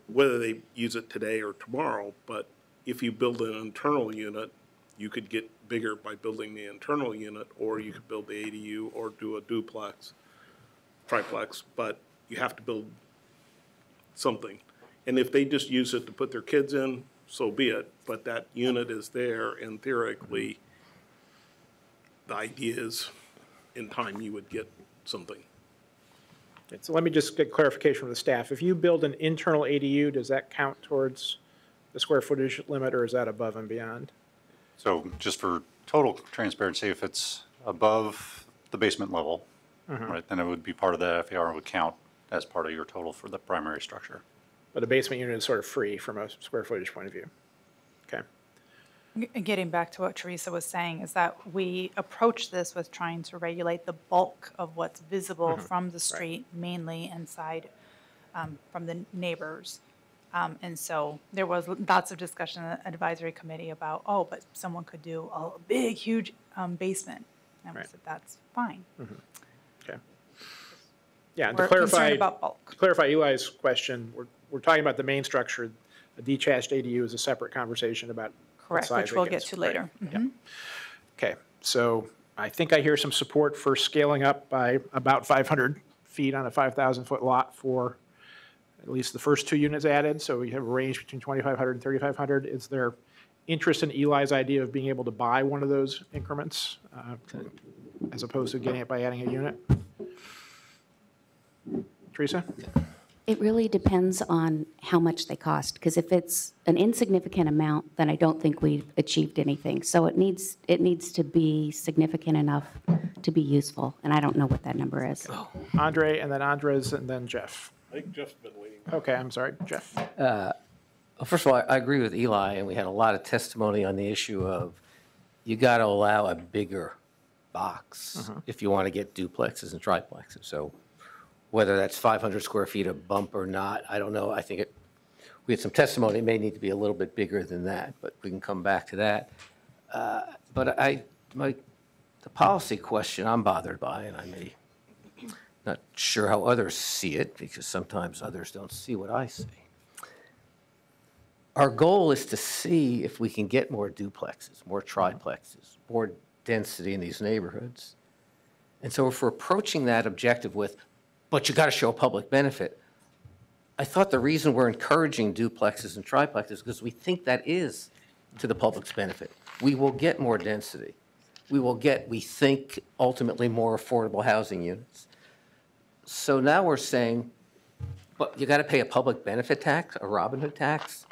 whether they use it today or tomorrow, but if you build an internal unit, you could get bigger by building the internal unit, or you could build the ADU or do a duplex, triplex, but you have to build something. And if they just use it to put their kids in, so be it, but that unit is there, and theoretically, the idea is in time you would get something. Okay, so let me just get clarification from the staff. If you build an internal ADU, does that count towards the square footage limit, or is that above and beyond? So just for total transparency, if it's above the basement level, right, then it would be part of the FAR and would count as part of your total for the primary structure. But a basement unit is sort of free from a square footage point of view. Okay. Getting back to what Teresa was saying, is that we approach this with trying to regulate the bulk of what's visible from the street, mainly inside from the neighbors. And so there was lots of discussion in the advisory committee about, oh, but someone could do a big, huge basement. And we said, that's fine. Okay. Yeah, and We're concerned about bulk. to clarify Eli's question, we're talking about the main structure. A detached ADU is a separate conversation about what Correct, size which it we'll get gets. to later. Yeah. Okay, so I think I hear some support for scaling up by about 500 feet on a 5,000-foot lot for at least the first two units added. So we have a range between 2,500 and 3,500. Is there interest in Eli's idea of being able to buy one of those increments as opposed to getting it by adding a unit? Teresa? It really depends on how much they cost, because if it's an insignificant amount, then I don't think we've achieved anything. So it needs to be significant enough to be useful, and I don't know what that number is. Andre, and then Andres, and then Jeff. I think Jeff's been waiting. Okay, I'm sorry, Jeff. Well, first of all, I agree with Eli, and we had a lot of testimony on the issue of you got to allow a bigger box if you want to get duplexes and triplexes. So whether that's 500 square feet a bump or not, I don't know. I think we had some testimony. It may need to be a little bit bigger than that, but we can come back to that. But the policy question I'm bothered by, and I may not sure how others see it, because sometimes others don't see what I see. Our goal is to see if we can get more duplexes, more triplexes, more density in these neighborhoods. And so if we're approaching that objective with, but you got to show a public benefit, I thought the reason we're encouraging duplexes and triplexes is because we think that is to the public's benefit. We will get more density. We will get, we think, ultimately more affordable housing units. So now we're saying, but you got to pay a public benefit tax, a Robin Hood tax,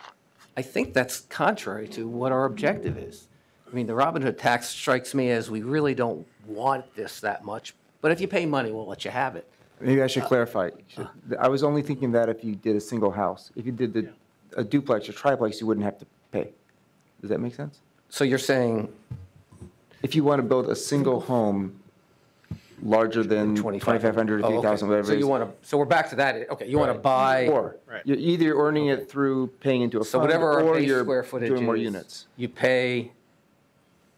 I think that's contrary to what our objective is. I mean, the Robin Hood tax strikes me as we really don't want this that much, but if you pay money, we'll let you have it. Maybe I should clarify. I was only thinking that if you did a single house. If you did a duplex or triplex, you wouldn't have to pay. Does that make sense? So you're saying If you want to build a single home larger than 2,500 or Oh, okay. 3,000, whatever So it is. you want to, so we're back to that. Okay, you want to buy, Or, Right. you're either earning it through paying into a so fund, whatever our or base you're square footage doing more is, units. you pay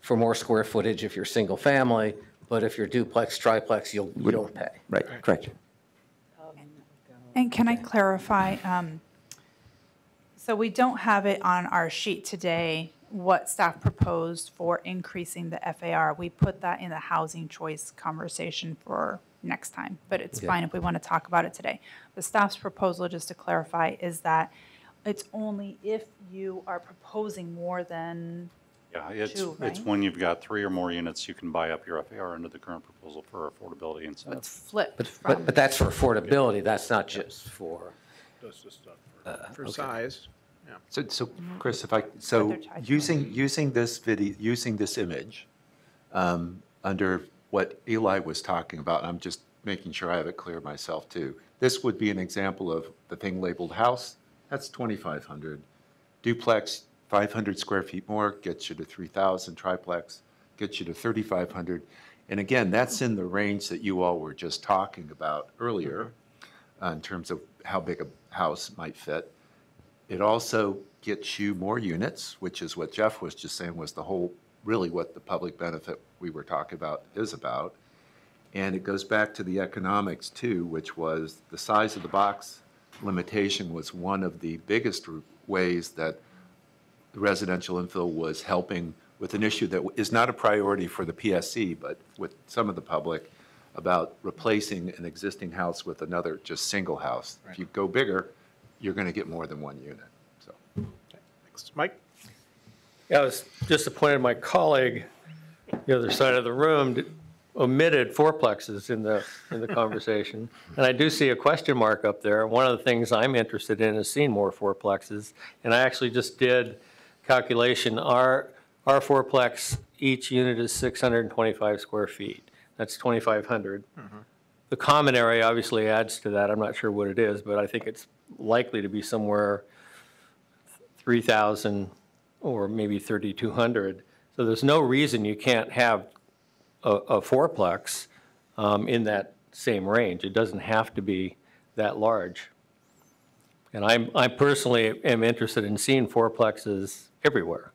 for more square footage if you're single family, but if you're duplex, triplex, you don't pay. Right, correct. And can I clarify, so we don't have it on our sheet today, what staff proposed for increasing the FAR. We put that in the housing choice conversation for next time, but it's Okay. fine if we want to talk about it today. The staff's proposal, just to clarify, is that it's only if you are proposing more than, Yeah, it's Two, right? when you've got 3 or more units, you can buy up your FAR under the current proposal for affordability it's incentives. flipped But, from. but that's for affordability, that's not just for, That's just not fair. For size. So Chris, if I, so they're tied to using this video, using this image, under what Eli was talking about, I'm just making sure I have it clear myself too. This would be an example of the thing labeled house, that's 2,500. Duplex, 500 square feet more, gets you to 3,000. Triplex gets you to 3,500. And again, that's in the range that you all were just talking about earlier, in terms of how big a house might fit. It also gets you more units, which is what Jeff was just saying was the whole, really what the public benefit we were talking about is about. And it goes back to the economics too, which was the size of the box limitation was one of the biggest ways that the residential infill was helping with an issue that is not a priority for the PSC, but with some of the public, about replacing an existing house with another just single house. If you go bigger, you're going to get more than one unit, so. Thanks. Mike? Yeah, I was disappointed my colleague, the other side of the room, omitted fourplexes in the conversation. And I do see a question mark up there. One of the things I'm interested in is seeing more fourplexes. And I actually just did calculation. Our fourplex, each unit is 625 square feet. That's 2,500. The common area obviously adds to that. I'm not sure what it is, but I think it's likely to be somewhere 3,000 or maybe 3,200. So there's no reason you can't have a fourplex in that same range. It doesn't have to be that large. And I personally am interested in seeing fourplexes everywhere.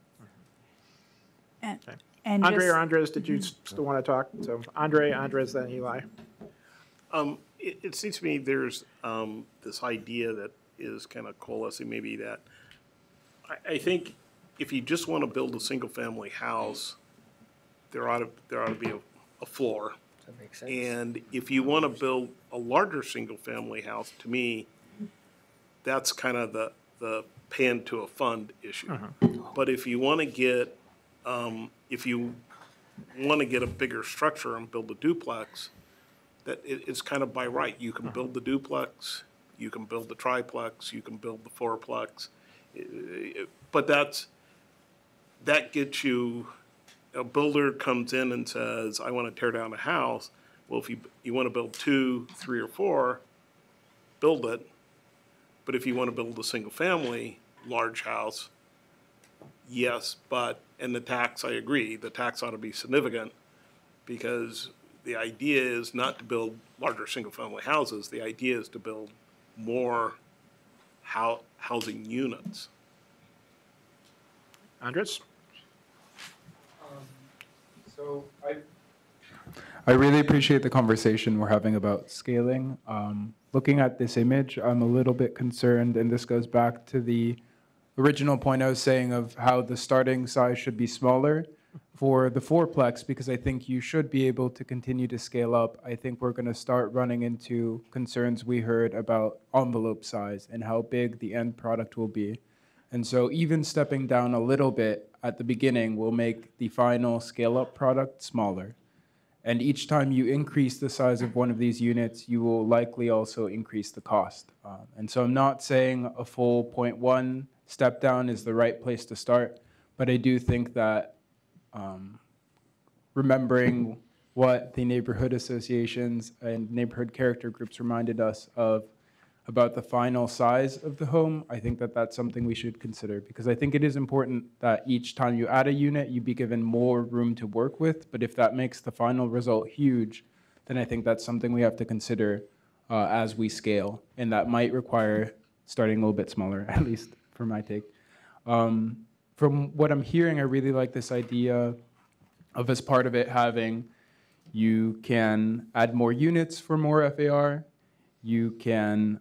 And Andre just- or Andres, did you still want to talk? So Andre, Andres, then Eli. It seems to me there's this idea that is kind of coalescing, maybe that, I think if you just want to build a single-family house, there ought to be a floor. that makes sense. And if you want to build a larger single-family house, to me, that's kind of the pay into a fund issue. But if you want to get, a bigger structure and build a duplex, that it's kind of by right. You can build the duplex, you can build the triplex, you can build the fourplex. But that gets you, a builder comes in and says, I want to tear down a house. Well, if you want to build 2, 3, or 4, build it. But if you want to build a single-family, large house, yes, and the tax, I agree, the tax ought to be significant, because the idea is not to build larger single-family houses. The idea is to build more housing units. Andres? So I really appreciate the conversation we're having about scaling. Looking at this image, I'm a little bit concerned, and this goes back to the original point I was saying of how the starting size should be smaller for the fourplex, because I think you should be able to continue to scale up. I think we're going to start running into concerns we heard about envelope size and how big the end product will be. And so even stepping down a little bit at the beginning will make the final scale-up product smaller. And each time you increase the size of one of these units, you will likely also increase the cost. And so I'm not saying a full 0.1 step down is the right place to start. But I do think that remembering what the neighborhood associations and neighborhood character groups reminded us of about the final size of the home, I think that that's something we should consider, because I think it is important that each time you add a unit, you be given more room to work with. But if that makes the final result huge, then I think that's something we have to consider as we scale. And that might require starting a little bit smaller, at least for my take. From what I'm hearing, I really like this idea of, as part of it, having you can add more units for more FAR. You can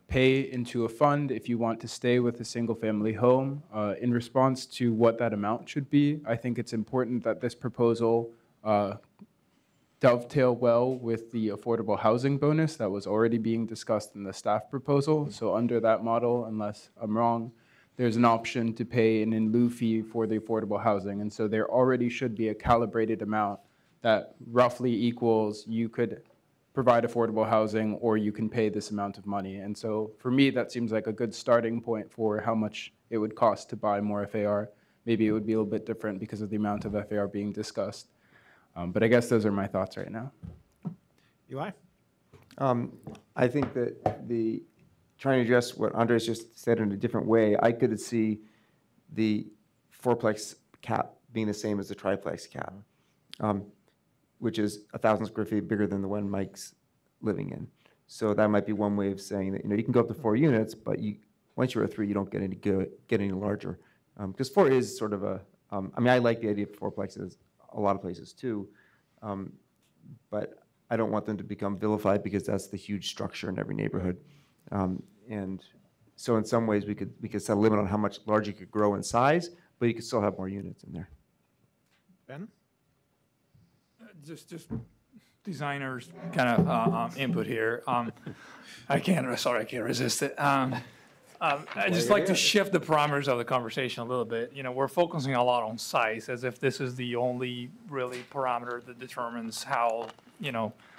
pay into a fund if you want to stay with a single-family home. In response to what that amount should be, I think it's important that this proposal dovetail well with the affordable housing bonus that was already being discussed in the staff proposal. So under that model, unless I'm wrong, there's an option to pay an in lieu fee for the affordable housing. And so there already should be a calibrated amount that roughly equals you could provide affordable housing or you can pay this amount of money. And so for me, that seems like a good starting point for how much it would cost to buy more FAR. Maybe it would be a little bit different because of the amount of FAR being discussed. But I guess those are my thoughts right now. Eli? I think that trying to address what Andres just said in a different way, I could see the fourplex cap being the same as the triplex cap, which is 1,000 square feet bigger than the one Mike's living in. So that might be one way of saying that, you can go up to 4 units, but once you're at 3, you don't get any larger. Because 4 is sort of I like the idea of fourplexes a lot of places too, but I don't want them to become vilified because that's the huge structure in every neighborhood. And so in some ways we could set a limit on how much larger you could grow in size, but you could still have more units in there. Ben? Just designers kind of input here. I can't resist it. I just like to shift the parameters of the conversation a little bit. We're focusing a lot on size as if this is the only really parameter that determines how,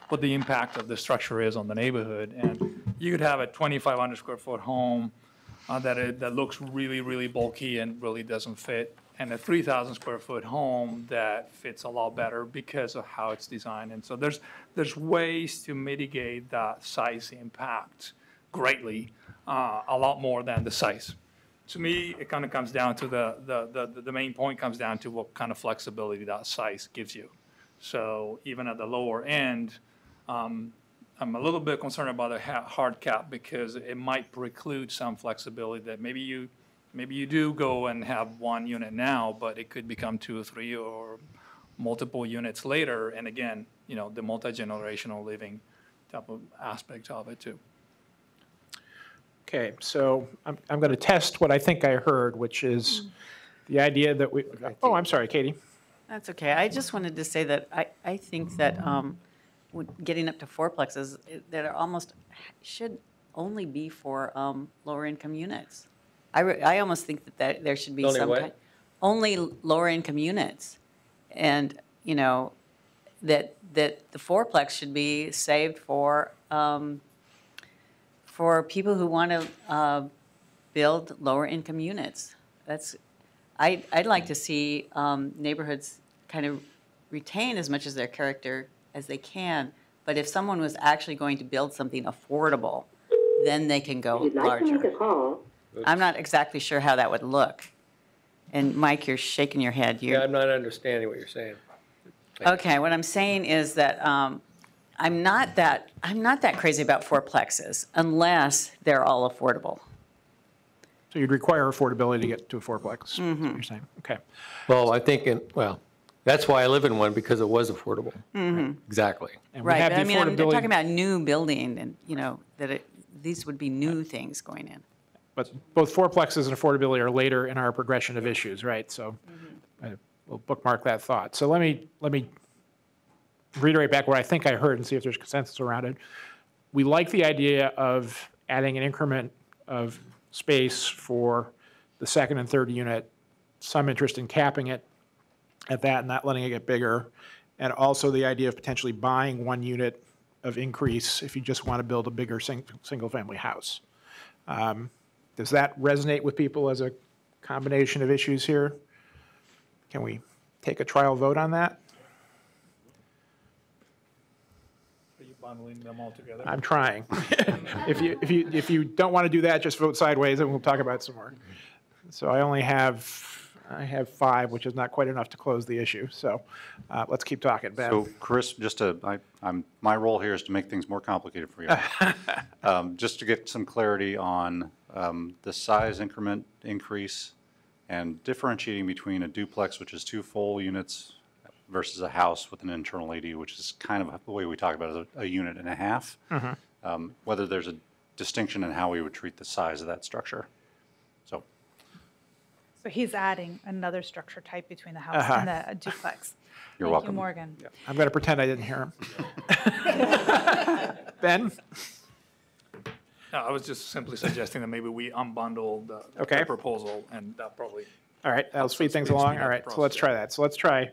what the impact of the structure is on the neighborhood. And you could have a 2,500 square foot home that looks really, really bulky and really doesn't fit, and a 3,000 square foot home that fits a lot better because of how it's designed. And so there's ways to mitigate that size impact greatly, a lot more than the size. To me, it kind of comes down to the main point comes down to what kind of flexibility that size gives you. So even at the lower end, I'm a little bit concerned about a hard cap because it might preclude some flexibility that maybe you do go and have 1 unit now, but it could become 2 or 3 or multiple units later. And again, the multi-generational living type of aspect of it too. Okay, so I'm going to test what I think I heard, which is the idea that I'm sorry, Katie. That's okay. I just wanted to say that I think that getting up to fourplexes that are almost should only be for lower income units. I almost think that there should be Only some what? kind, only lower income units, and that the fourplex should be saved for people who want to build lower income units. I'd like to see neighborhoods kind of retain as much of their character as they can, but if someone was actually going to build something affordable, then they can go larger. I'm not exactly sure how that would look. And Mike, you're shaking your head. Yeah, I'm not understanding what you're saying. Okay, what I'm saying is that I'm not that crazy about fourplexes unless they're all affordable. So you'd require affordability to get to a fourplex, is what you're saying. Okay. Well, I think, that's why I live in one, because it was affordable. Exactly. And we Right, have but the I'm affordability, talking about new building and, these would be new things going in. but both fourplexes and affordability are later in our progression of issues, right? So we'll bookmark that thought. So let me reiterate back what I think I heard and see if there's consensus around it. We like the idea of adding an increment of space for the second and third unit, some interest in capping it at that and not letting it get bigger, and also the idea of potentially buying 1 unit of increase if you just want to build a bigger single-family house. Does that resonate with people as a combination of issues here? Can we take a trial vote on that? Are you bundling them all together? I'm trying. If you don't want to do that, just vote sideways and we'll talk about it some more. So I have 5, which is not quite enough to close the issue. So let's keep talking. Ben? So Chris, my role here is to make things more complicated for you. Just to get some clarity on the size increment increase and differentiating between a duplex, which is 2 full units, versus a house with an internal ADU, which is kind of the way we talk about it, a unit and a half. Whether there's a distinction in how we would treat the size of that structure. So he's adding another structure type between the house and the duplex. You're Thank welcome. you, Morgan. I'm going to pretend I didn't hear him. Ben? No, I was just simply suggesting that maybe we unbundle the Okay. the proposal, and that probably, All right, that'll speed things speed along. up All the right, so let's process. try that. So let's try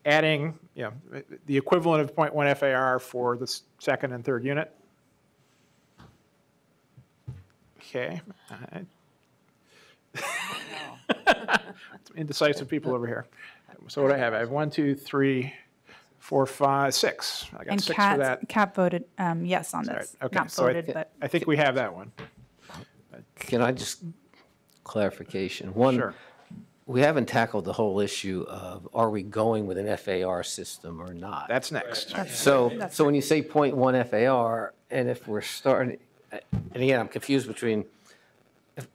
adding, the equivalent of 0.1 FAR for the second and third unit. Okay. All right. Indecisive people over here. So what do I have? I have 1, 2, 3, 4, 5, 6. I got And 6 for that. Kat voted yes on All right, this. okay, Not so voted, but I think we have that one. Can I just, clarification? One, Sure. we haven't tackled the whole issue of, are we going with an FAR system or not? That's next. So, That's so when you say 0.1 FAR, and if we're starting, and again, I'm confused between,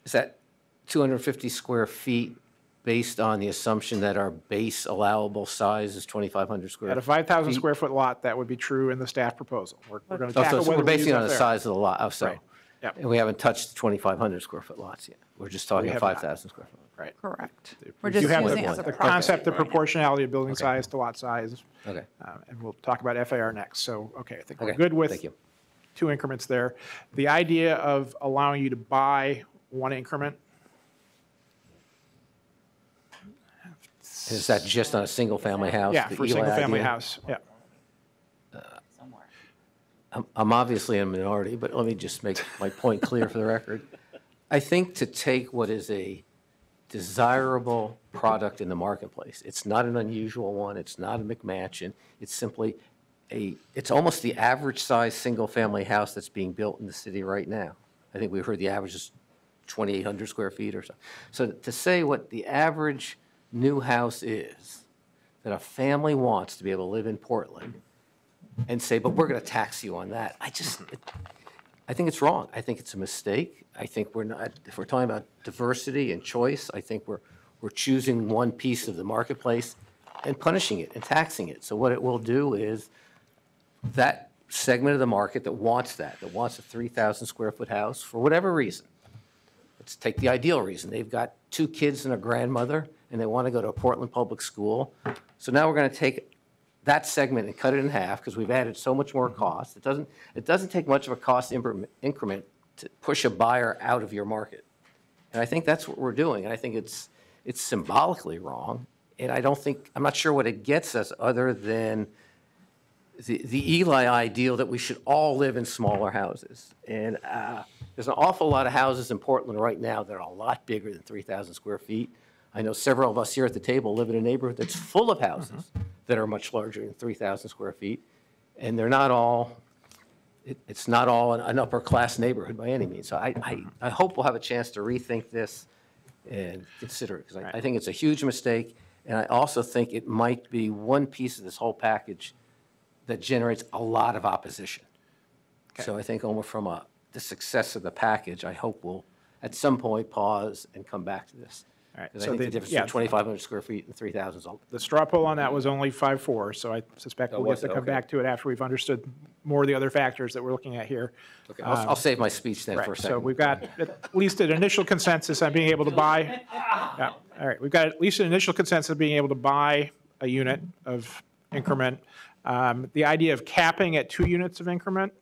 is that 250 square feet based on the assumption that our base allowable size is 2,500 square? At a 5,000 feet? square foot lot, that would be true in the staff proposal. We're going to Oh, tackle so whether we're we use basing it on the FAR. size of the lot, oh, so. Right. Yep. And we haven't touched the 2,500 square foot lots yet. We're just talking have not. 5,000 square foot. Right. correct. We're You just have using it as the a the proxy. concept of proportionality of building size to lot size, Okay, and we'll talk about FAR next. So, okay, I think we're okay. good with Thank you. 2 increments there. The idea of allowing you to buy 1 increment, Is that just on a single-family house? yeah, the for a Eli single-family idea? house, yeah. I'm obviously in a minority, but let me just make my point clear for the record. I think to take what is a desirable product in the marketplace, it's not an unusual one, it's not a McMansion, it's simply it's almost the average size single-family house that's being built in the city right now. I think we heard the average is 2,800 square feet or so. So to say what the average new house is that a family wants to be able to live in Portland and say, but we're going to tax you on that, I think it's wrong. I think it's a mistake. I think we're not, if we're talking about diversity and choice, I think we're choosing one piece of the marketplace and punishing it and taxing it. So what it will do is that segment of the market that wants a 3,000 square foot house for whatever reason. Let's take the ideal reason. They've got 2 kids and a grandmother, and they want to go to a Portland public school. So now we're going to take that segment and cut it in half because we've added so much more cost. It doesn't take much of a cost increment to push a buyer out of your market. And I think that's what we're doing. And I think it's symbolically wrong. And I'm not sure what it gets us other than the Eli ideal that we should all live in smaller houses. And there's an awful lot of houses in Portland right now that are a lot bigger than 3,000 square feet. I know several of us here at the table live in a neighborhood that's full of houses that are much larger than 3,000 square feet. And they're not all, it's not all an upper-class neighborhood by any means. So I hope we'll have a chance to rethink this and consider it, because I think it's a huge mistake. And I also think it might be one piece of this whole package that generates a lot of opposition. So I think almost from the success of the package, I hope we'll at some point pause and come back to this. All right, Because I so think the the, difference yeah, between 2,500 square feet and 3,000 is all. the straw poll on that was only 5-4, so I suspect Oh, we'll was get to it? come Okay. back to it after we've understood more of the other factors that we're looking at here. Okay, I'll save my speech then for a Right, so second. we've got at least an initial consensus on being able to buy. Yeah, all right, we've got at least an initial consensus of being able to buy a unit of increment. The idea of capping at 2 units of increment,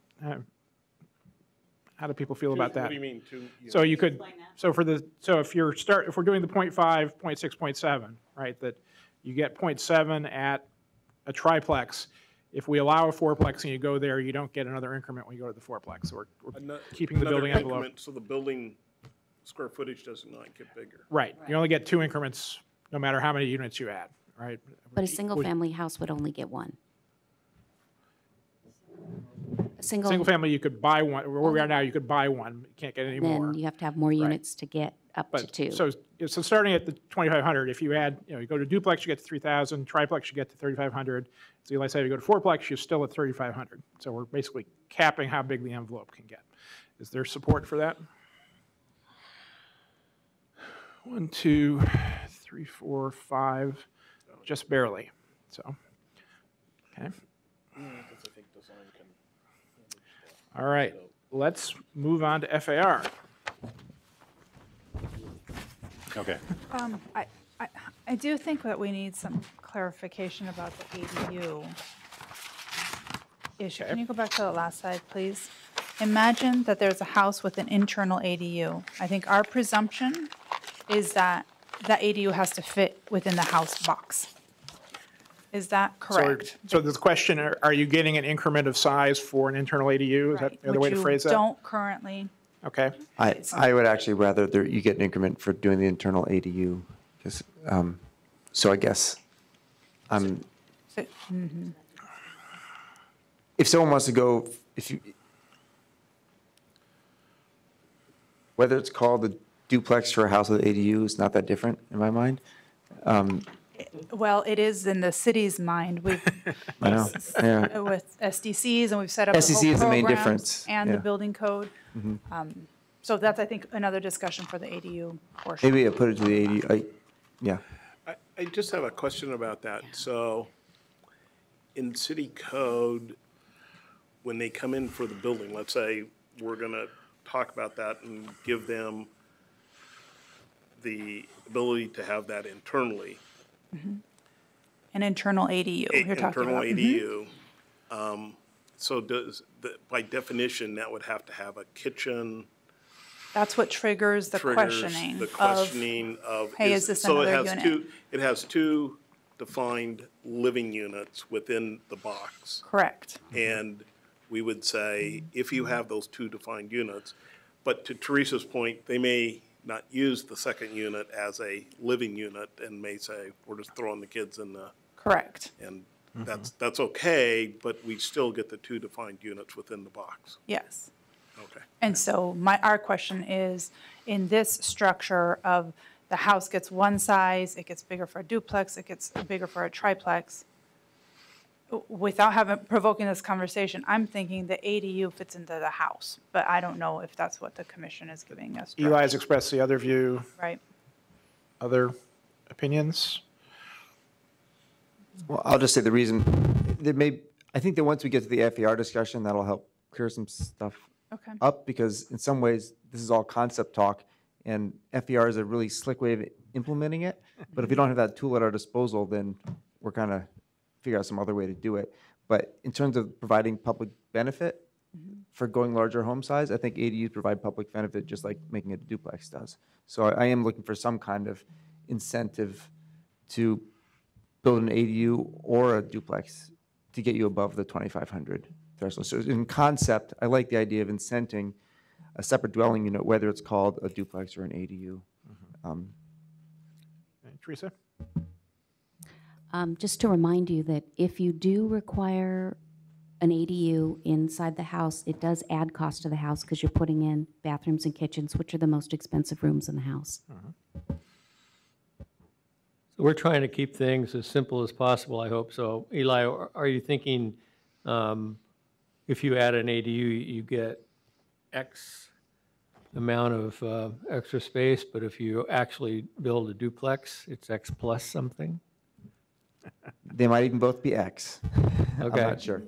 how do people feel about that? What do you mean, 2 units? So you could, so if we're doing the 0.5, 0.6, 0.7, right, that you get 0.7 at a triplex, If we allow a fourplex and you go there, you don't get another increment when you go to the fourplex. So we're keeping the Another building envelope. increment, so the building square footage does not get bigger. Right. You only get 2 increments, no matter how many units you add, right? But a single-family house would only get one. A Single family, you could buy one, where we are now, you could buy one, you can't get any more. then you have to have more units to get up to But, 2. so starting at the 2,500, if you add, you go to duplex, you get to 3,000, triplex, you get to 3,500. So Eli said, if you go to fourplex, you're still at 3,500. So we're basically capping how big the envelope can get. Is there support for that? 1, 2, 3, 4, 5, just barely, so, okay. All right, let's move on to FAR. Okay. I do think that we need some clarification about the ADU issue. Can you go back to the last slide, please? Imagine that there's a house with an internal ADU. I think our presumption is that that ADU has to fit within the house box. Is that correct? So the question, are you getting an increment of size for an internal ADU? Is that Right, the other way to phrase that? Which you don't currently. Okay, I would actually rather you get an increment for doing the internal ADU, because, so I guess, if someone wants to go, whether it's called a duplex for a house with ADU is not that different in my mind. Well, it is in the city's mind. We've, I know, yeah. with SDCs, and we've set up the whole SDC is the main programs difference, and the yeah. building code. So that's, I think, another discussion for the ADU portion. Maybe I put it to the ADU, yeah. I just have a question about that. So in city code, when they come in for the building, let's say we're going to talk about that and give them the ability to have that internally. An internal ADU, you're talking Internal about. ADU. So by definition, that would have to have a kitchen. That's what triggers the questioning The of, questioning of. hey, is this so it another has unit? It has 2 defined living units within the box. correct. And we would say, if you have those 2 defined units, but to Teresa's point, they may not use the second unit as a living unit and may say, we're just throwing the kids in the, Correct, and that's okay, but we still get the 2 defined units within the box. yes. Okay. And so our question is, in this structure of the house gets one size, it gets bigger for a duplex, it gets bigger for a triplex. Without provoking this conversation, I'm thinking the ADU fits into the house, but I don't know if that's what the commission is giving us. Eli has expressed the other view. Right, Other opinions? Well, I'll just say the reason, I think that once we get to the FAR discussion, that'll help clear some stuff okay. up, because in some ways, this is all concept talk, and FAR is a really slick way of implementing it. But if we don't have that tool at our disposal, then we're kind of figure out some other way to do it. But in terms of providing public benefit for going larger home size, I think ADUs provide public benefit just like making it a duplex does. So I am looking for some kind of incentive to build an ADU or a duplex to get you above the 2,500 threshold. So in concept, I like the idea of incenting a separate dwelling unit, whether it's called a duplex or an ADU. Teresa? Just to remind you that if you do require an ADU inside the house, it does add cost to the house because you're putting in bathrooms and kitchens, which are the most expensive rooms in the house. So we're trying to keep things as simple as possible, I hope. So Eli, are you thinking if you add an ADU, you get X amount of extra space, but if you actually build a duplex, it's X plus something? They might even both be X. Okay. I'm not sure.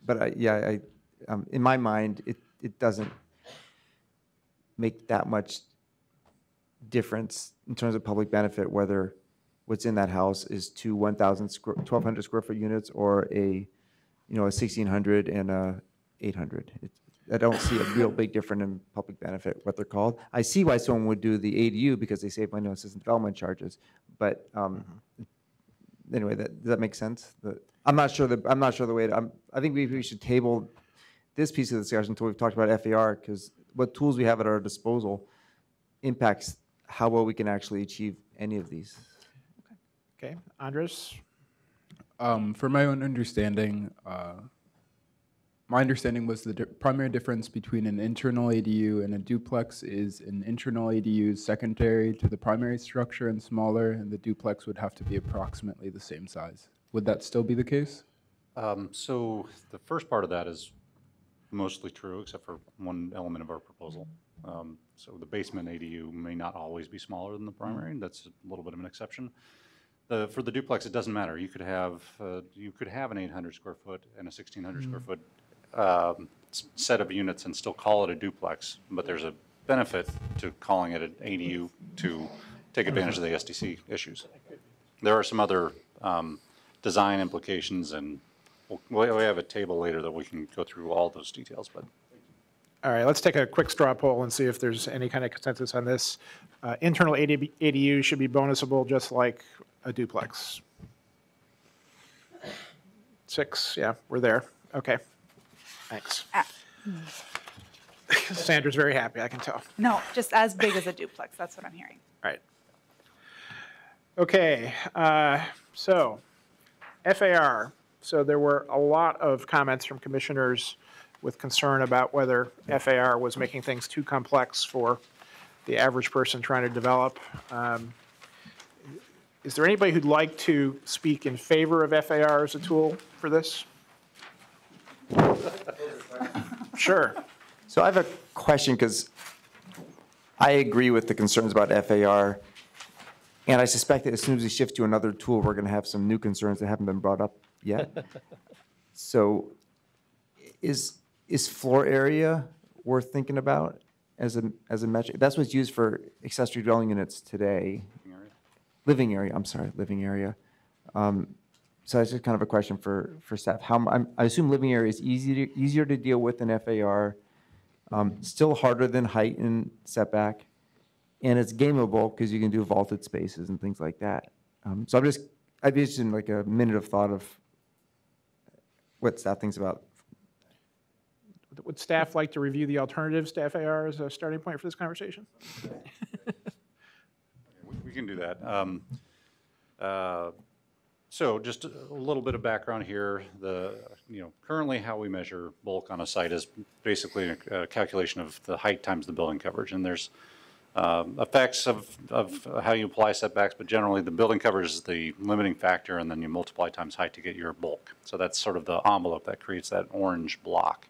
But in my mind, it doesn't make that much difference in terms of public benefit, whether what's in that house is 2 1,200 square foot units or a 1,600 and a 800. I don't see a real big difference in public benefit, what they're called. I see why someone would do the ADU because they save money on system development charges, but anyway, does that make sense? I'm not sure the way to, I think we should table this piece of the discussion until we've talked about FAR, because what tools we have at our disposal impacts how well we can actually achieve any of these. Okay, Andres? For my own understanding, my understanding was the primary difference between an internal ADU and a duplex is an internal ADU is secondary to the primary structure and smaller, and the duplex would have to be approximately the same size. Would that still be the case? So the first part of that is mostly true, except for one element of our proposal. So the basement ADU may not always be smaller than the primary. That's a little bit of an exception. For the duplex, it doesn't matter. You could have an 800 square foot and a 1,600 square foot set of units and still call it a duplex, but there's a benefit to calling it an ADU to take advantage of the SDC issues. There are some other design implications, and we have a table later that we can go through all those details. But All right, let's take a quick straw poll and see if there's any kind of consensus on this. Internal ADU should be bonusable just like a duplex. 6, yeah, we're there. Okay, thanks. Sandra's very happy, I can tell. No, just as big as a duplex, that's what I'm hearing. Right. Okay, so FAR. So there were a lot of comments from commissioners with concern about whether FAR was making things too complex for the average person trying to develop. Is there anybody who'd like to speak in favor of FAR as a tool for this? Sure. So I have a question, because I agree with the concerns about FAR, and I suspect that as soon as we shift to another tool, we're going to have some new concerns that haven't been brought up yet. So is floor area worth thinking about as a metric? That's what's used for accessory dwelling units today. Living area, I'm sorry, living area. So that's just kind of a question for staff. I assume living area is easier to deal with than FAR, still harder than height and setback, and it's gameable because you can do vaulted spaces and things like that. So I'd be interested in like a minute of thought of what staff thinks about. Would staff like to review the alternatives to FAR as a starting point for this conversation? we can do that. So just a little bit of background here. Currently how we measure bulk on a site is basically a calculation of the height times the building coverage. And there's effects of how you apply setbacks, but generally the building coverage is the limiting factor, and then you multiply times height to get your bulk. So that's sort of the envelope that creates that orange block.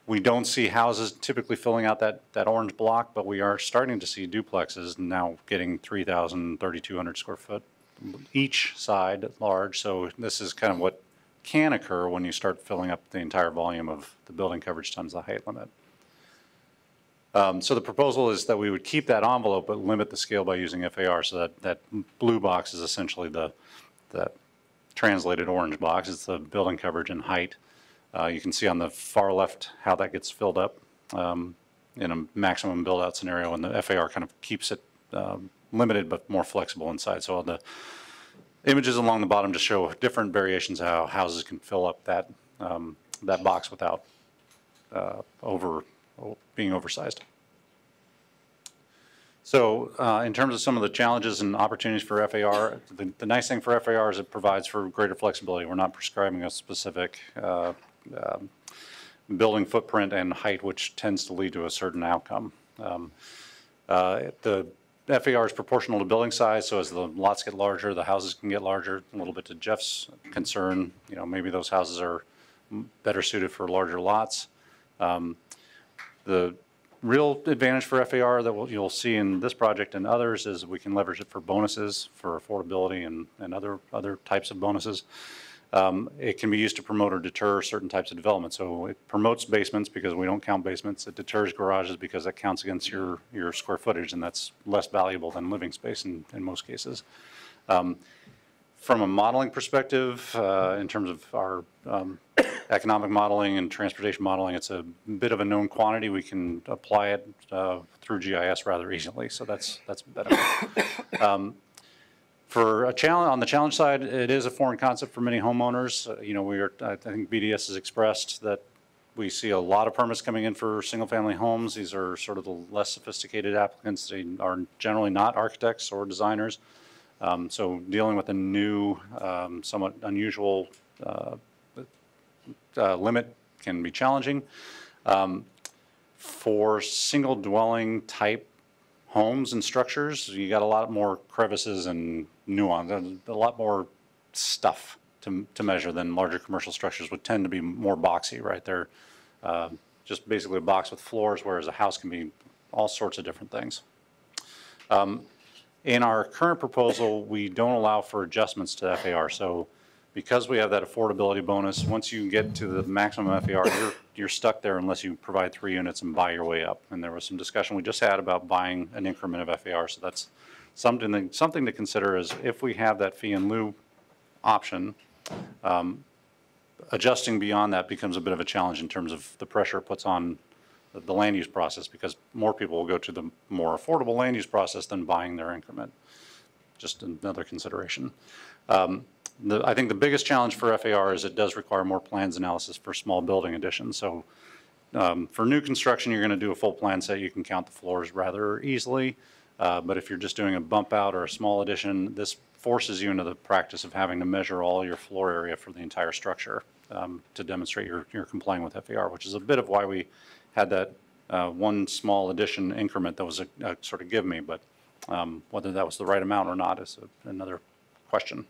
We don't see houses typically filling out that orange block, but we are starting to see duplexes now getting 3,000, 3,200 square foot each side large. So this is kind of what can occur when you start filling up the entire volume of the building coverage times the height limit. So the proposal is that we would keep that envelope but limit the scale by using FAR, so that blue box is essentially the translated orange box. It's the building coverage and height. You can see on the far left how that gets filled up in a maximum build-out scenario, and the FAR kind of keeps it limited but more flexible inside. So the images along the bottom just show different variations of how houses can fill up that box without being oversized. So in terms of some of the challenges and opportunities for FAR, the nice thing for FAR is it provides for greater flexibility. We're not prescribing a specific building footprint and height, which tends to lead to a certain outcome. The FAR is proportional to building size, so as the lots get larger, the houses can get larger. A little bit to Jeff's concern, maybe those houses are better suited for larger lots. The real advantage for FAR that you'll see in this project and others is we can leverage it for bonuses, for affordability and other types of bonuses. It can be used to promote or deter certain types of development. So it promotes basements because we don't count basements. It deters garages because that counts against your square footage, and that's less valuable than living space in most cases. From a modeling perspective, in terms of our economic modeling and transportation modeling, it's a bit of a known quantity. We can apply it through GIS rather easily, so that's better. For a challenge, on the challenge side, it is a foreign concept for many homeowners. You know, I think BDS has expressed that we see a lot of permits coming in for single-family homes. These are sort of the less sophisticated applicants. They are generally not architects or designers. So dealing with a new, somewhat unusual limit can be challenging. For single dwelling type homes and structures, you got a lot more crevices and nuance, a lot more stuff to measure than larger commercial structures would tend to be more boxy, right? They're just basically a box with floors, whereas a house can be all sorts of different things. In our current proposal, we don't allow for adjustments to FAR. So because we have that affordability bonus, once you get to the maximum FAR, you're stuck there unless you provide 3 units and buy your way up. And there was some discussion we just had about buying an increment of FAR. So that's something to consider is if we have that fee in lieu option, adjusting beyond that becomes a bit of a challenge in terms of the pressure it puts on the land use process, because more people will go to the more affordable land use process than buying their increment. Just another consideration. I think the biggest challenge for FAR is it does require more plans analysis for small building additions. So for new construction, you're going to do a full plan set. You can count the floors rather easily. But if you're just doing a bump out or a small addition, this forces you into the practice of having to measure all your floor area for the entire structure to demonstrate you're complying with FAR, which is a bit of why we had that one small addition increment that was a sort of give me, but whether that was the right amount or not is another question.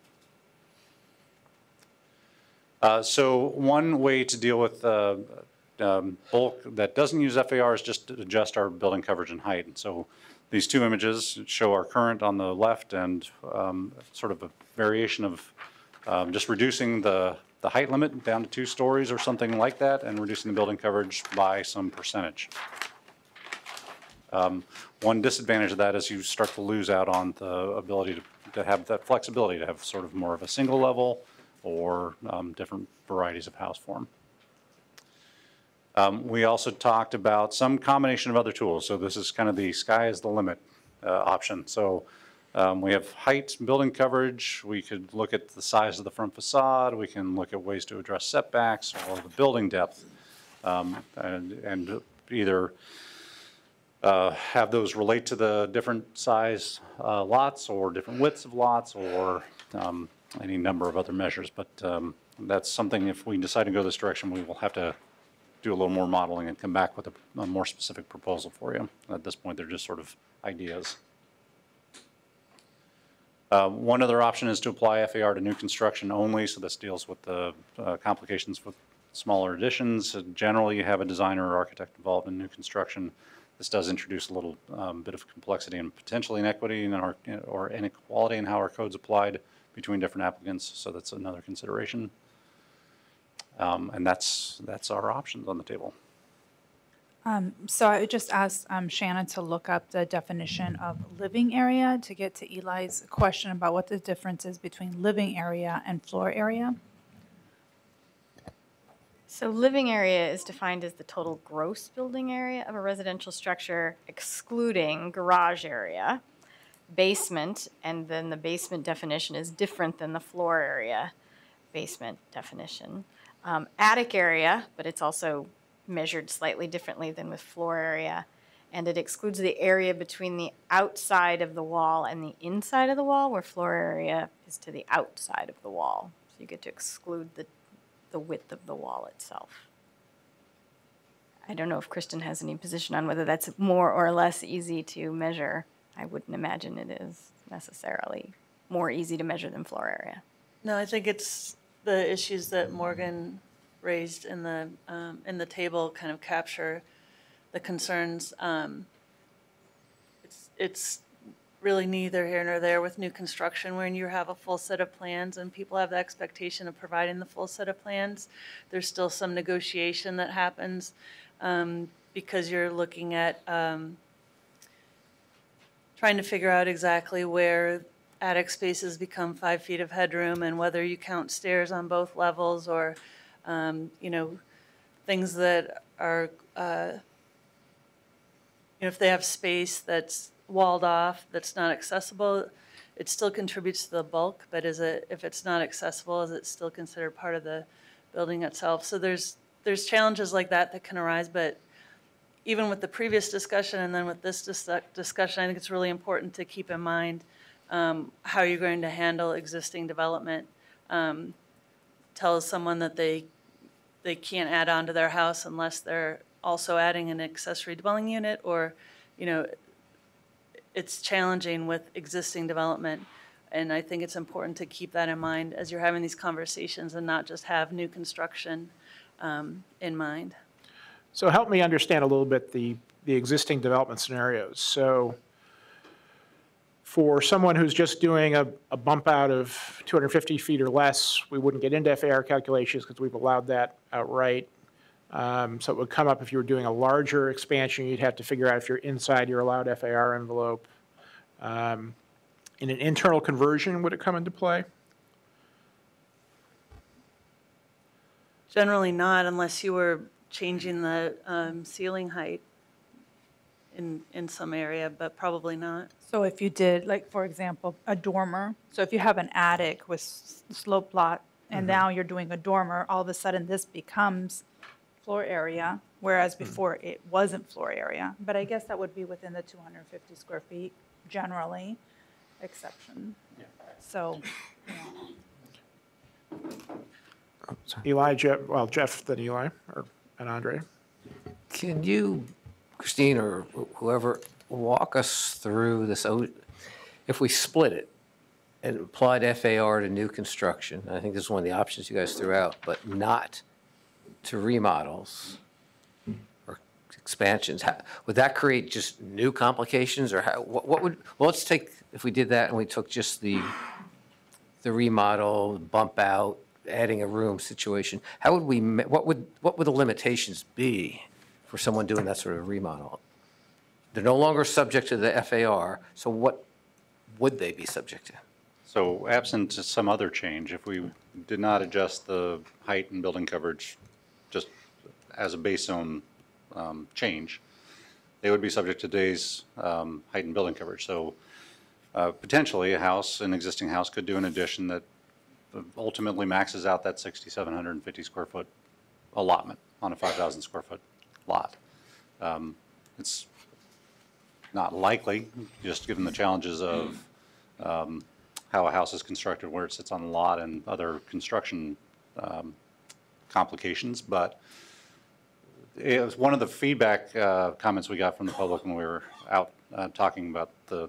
So one way to deal with bulk that doesn't use FAR is just to adjust our building coverage and height. And so these two images show our current on the left and sort of a variation of just reducing the height limit down to 2 stories or something like that, and reducing the building coverage by some percentage. One disadvantage of that is you start to lose out on the ability to have that flexibility, to have sort of more of a single level or different varieties of house form. We also talked about some combination of other tools. So this is kind of the sky is the limit option. So we have height, building coverage. We could look at the size of the front facade. We can look at ways to address setbacks or the building depth, and either have those relate to the different size lots or different widths of lots, or any number of other measures. But that's something, if we decide to go this direction, we will have to do a little more modeling and come back with a more specific proposal for you. At this point, they're just sort of ideas. One other option is to apply FAR to new construction only. So this deals with the complications with smaller additions. Generally, you have a designer or architect involved in new construction. This does introduce a little bit of complexity and potential inequity or inequality in how our code's applied between different applicants. So that's another consideration. And that's our options on the table. So I would just ask Shannon to look up the definition of living area to get to Eli's question about what the difference is between living area and floor area. So living area is defined as the total gross building area of a residential structure, excluding garage area, basement, and then the basement definition is different than the floor area basement definition. Attic area, but it's also measured slightly differently than with floor area, and it excludes the area between the outside of the wall and the inside of the wall, where floor area is to the outside of the wall. So you get to exclude the width of the wall itself. I don't know if Kristen has any position on whether that's more or less easy to measure. I wouldn't imagine it is necessarily more easy to measure than floor area. No, I think it's the issues that Morgan raised in the table kind of capture the concerns. It's really neither here nor there with new construction. When you have a full set of plans and people have the expectation of providing the full set of plans, there's still some negotiation that happens because you're looking at trying to figure out exactly where attic spaces become 5 feet of headroom and whether you count stairs on both levels or you know, things that are, you know, if they have space that's walled off, that's not accessible, it still contributes to the bulk, but if it's not accessible, is it still considered part of the building itself? So there's challenges like that can arise, but even with the previous discussion and then with this discussion, I think it's really important to keep in mind how you're going to handle existing development. Tell someone that they can't add on to their house unless they're also adding an accessory dwelling unit, or, it's challenging with existing development. And I think it's important to keep that in mind as you're having these conversations and not just have new construction in mind. So help me understand a little bit the existing development scenarios. So for someone who's just doing a bump out of 250 feet or less, we wouldn't get into FAR calculations because we've allowed that outright. So it would come up if you were doing a larger expansion, you'd have to figure out if you're inside your allowed FAR envelope. In an internal conversion, would it come into play? Generally not, unless you were changing the ceiling height in some area, but probably not. So if you did, like, for example, a dormer, so if you have an attic with slope lot, and now you're doing a dormer, all of a sudden this becomes floor area, whereas before it wasn't floor area. But I guess that would be within the 250 square feet, generally, exception. So, Eli, Jeff, then Eli, and Andre. Can you, Christine, or whoever, walk us through this? If we split it and applied FAR to new construction, I think this is one of the options you guys threw out, but not to remodels or expansions, would that create just new complications, or what would, well, let's take, if we did that and we took just the remodel, bump out, adding a room situation, how would we, what would the limitations be for someone doing that sort of remodel? They're no longer subject to the FAR, so what would they be subject to? So absent some other change, if we did not adjust the height and building coverage just as a base zone change, they would be subject to today's height and building coverage. So potentially an existing house could do an addition that ultimately maxes out that 6,750 square foot allotment on a 5,000 square foot lot. It's not likely, just given the challenges of how a house is constructed, where it sits on the lot, and other construction complications. But it was one of the feedback comments we got from the public when we were out talking about the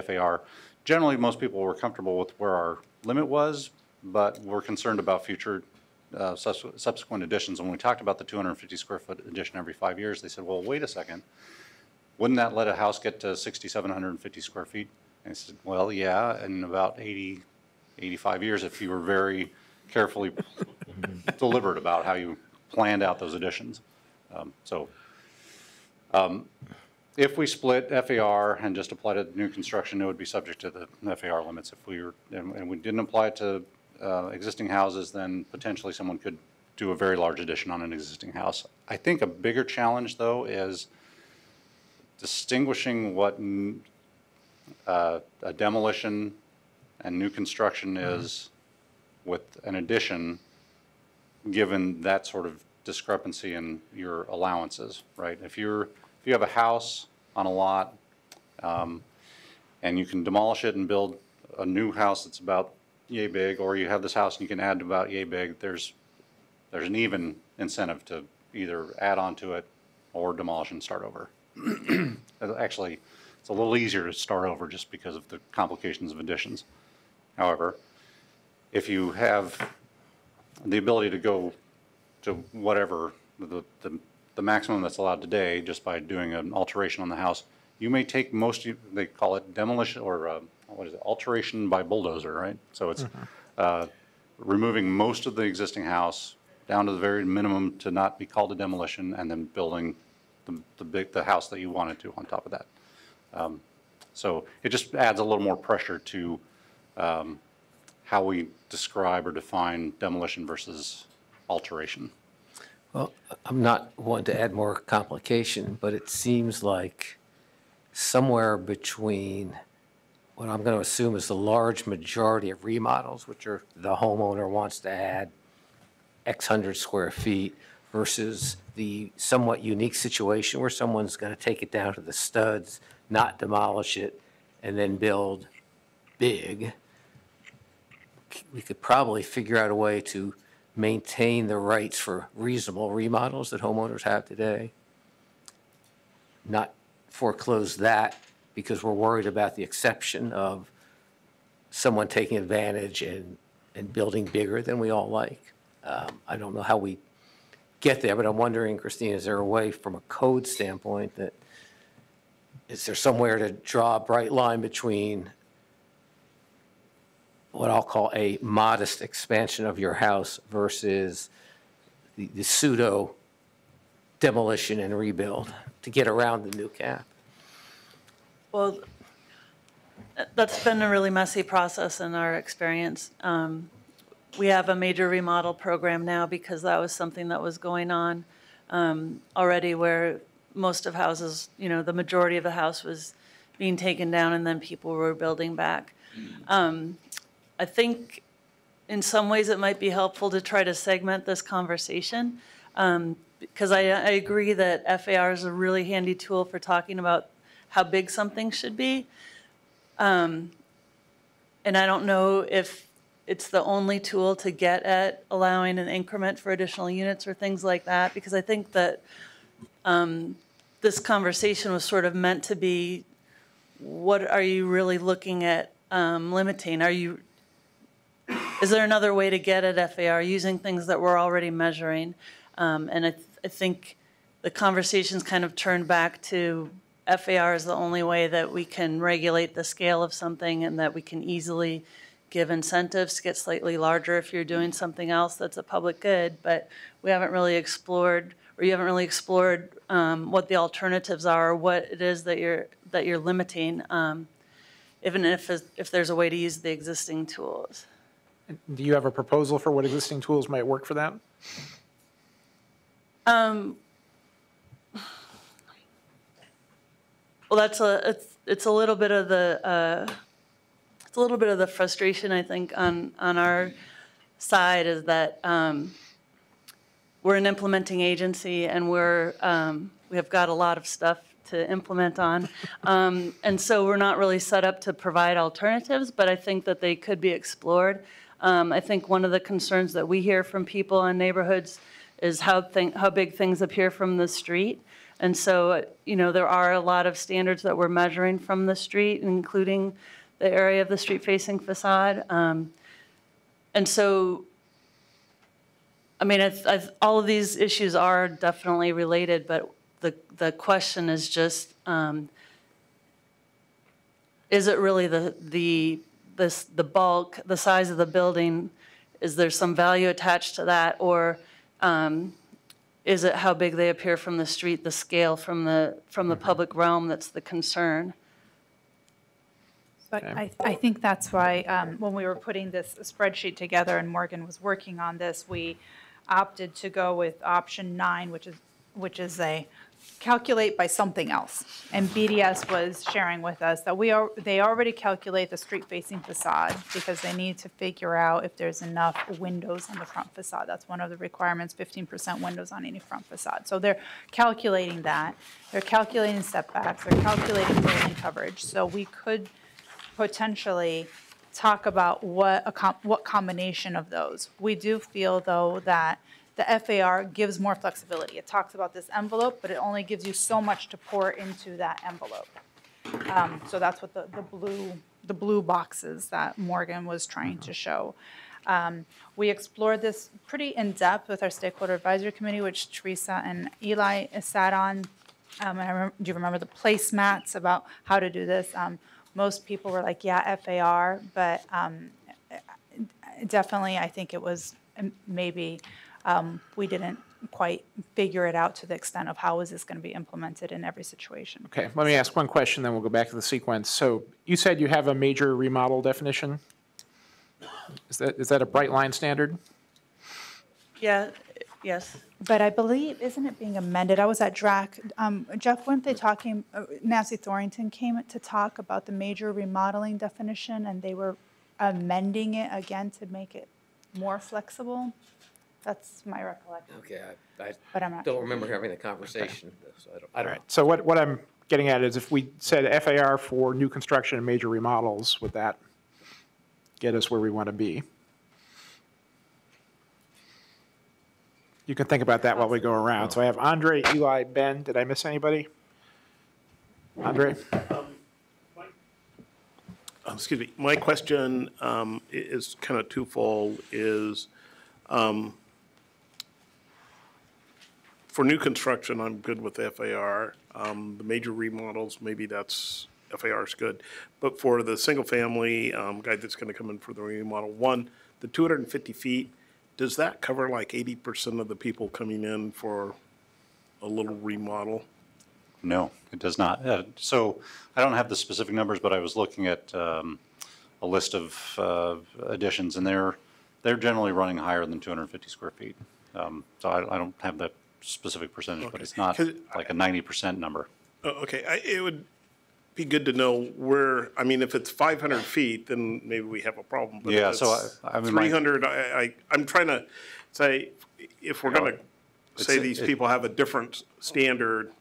FAR. Generally, most people were comfortable with where our limit was, but we're concerned about future subsequent additions. When we talked about the 250 square foot addition every 5 years, they said, well, wait a second, wouldn't that let a house get to 6,750 square feet? And I said, well, yeah, in about 80, 85 years, if you were very carefully deliberate about how you planned out those additions. If we split FAR and just applied it to new construction, it would be subject to the FAR limits. If we were, and we didn't apply it to existing houses, then potentially someone could do a very large addition on an existing house. I think a bigger challenge, though, is distinguishing what a demolition and new construction is with an addition, given that sort of discrepancy in your allowances, right? If you have a house on a lot and you can demolish it and build a new house that's about yay big, or you have this house and you can add about yay big, there's an even incentive to either add on to it or demolish and start over. Actually, it's a little easier to start over just because of the complications of additions. However, if you have the ability to go to whatever the maximum that's allowed today just by doing an alteration on the house, you may take they call it demolition, or what is it, alteration by bulldozer, right? So it's removing most of the existing house down to the very minimum to not be called a demolition, and then building the house that you wanted to on top of that. So it just adds a little more pressure to how we describe or define demolition versus alteration. Well, I'm not one to add more complication, but it seems like somewhere between what I'm going to assume is the large majority of remodels, which are the homeowner wants to add X hundred square feet versus the somewhat unique situation where someone's going to take it down to the studs, not demolish it, and then build big. We could probably figure out a way to maintain the rights for reasonable remodels that homeowners have today. Not foreclose that because we're worried about the exception of someone taking advantage and building bigger than we all like. I don't know how we get there, but I'm wondering, Christine, is there a way from a code standpoint that, is there somewhere to draw a bright line between what I'll call a modest expansion of your house versus the pseudo demolition and rebuild to get around the new cap? Well, that's been a really messy process in our experience. We have a major remodel program now because that was something that was going on already, where most of houses, the majority of the house was being taken down and then people were building back. I think in some ways it might be helpful to try to segment this conversation because I agree that FAR is a really handy tool for talking about how big something should be. And I don't know if it's the only tool to get at allowing an increment for additional units or things like that, because I think that this conversation was sort of meant to be, what are you really looking at limiting? Is there another way to get at FAR using things that we're already measuring? And I think the conversation's kind of turned back to FAR is the only way that we can regulate the scale of something and that we can easily give incentives to get slightly larger if you're doing something else that's a public good, but we haven't really explored, or you haven't really explored what the alternatives are, or what it is that you're limiting, even if there's a way to use the existing tools. Do you have a proposal for what existing tools might work for that? Well, it's a little bit of the frustration, I think, on our side, is that we're an implementing agency and we have got a lot of stuff to implement on, and so we're not really set up to provide alternatives. But I think that they could be explored. I think one of the concerns that we hear from people in neighborhoods is how big things appear from the street. And so, there are a lot of standards that we're measuring from the street, including the area of the street-facing facade. And so, I mean, all of these issues are definitely related, but the question is just, is it really the bulk, the size of the building? Is there some value attached to that, or is it how big they appear from the street, the scale from the public realm that's the concern? But I think that's why when we were putting this spreadsheet together and Morgan was working on this, we opted to go with option 9, which is a calculate by something else. And BDS was sharing with us that they already calculate the street-facing facade because they need to figure out if there's enough windows on the front facade. That's one of the requirements, 15% windows on any front facade. So they're calculating that. They're calculating setbacks. They're calculating building coverage. So we could potentially talk about what combination of those. We do feel, though, that the FAR gives more flexibility. It talks about this envelope, but it only gives you so much to pour into that envelope. So that's what the blue boxes that Morgan was trying to show. We explored this pretty in depth with our stakeholder advisory committee, which Teresa and Eli sat on. Do you remember the placemats about how to do this? Most people were like, yeah, FAR, but definitely I think it was maybe we didn't quite figure it out to the extent of how is this going to be implemented in every situation. Okay, let me ask one question, then we'll go back to the sequence. So you said you have a major remodel definition. Is that a bright line standard? Yeah, Yes. But I believe, isn't it being amended? I was at DRAC. Jeff, weren't they talking, Nancy Thorrington came to talk about the major remodeling definition, and they were amending it again to make it more flexible? That's my recollection. Okay, But I'm not don't sure. remember having the conversation, so I All don't know. right, so what I'm getting at is if we said FAR for new construction and major remodels, would that get us where we want to be? You can think about that while we go around. So I have Andre, Eli, Ben. Did I miss anybody? Andre? Excuse me, my question is kind of twofold, is for new construction, I'm good with FAR. The major remodels, maybe that's, FAR is good. But for the single-family guy that's going to come in for the remodel, one, the 250 feet, does that cover like 80% of the people coming in for a little remodel? No, it does not. So I don't have the specific numbers, but I was looking at a list of additions, and they're generally running higher than 250 square feet. So I don't have that specific percentage, but it's not like a 90% number. Okay, it would be good to know where, I mean, if it's 500 feet, then maybe we have a problem. But Yeah, if so it's I mean, 300, I'm trying to say, if we're going to say these it- people have a different standard,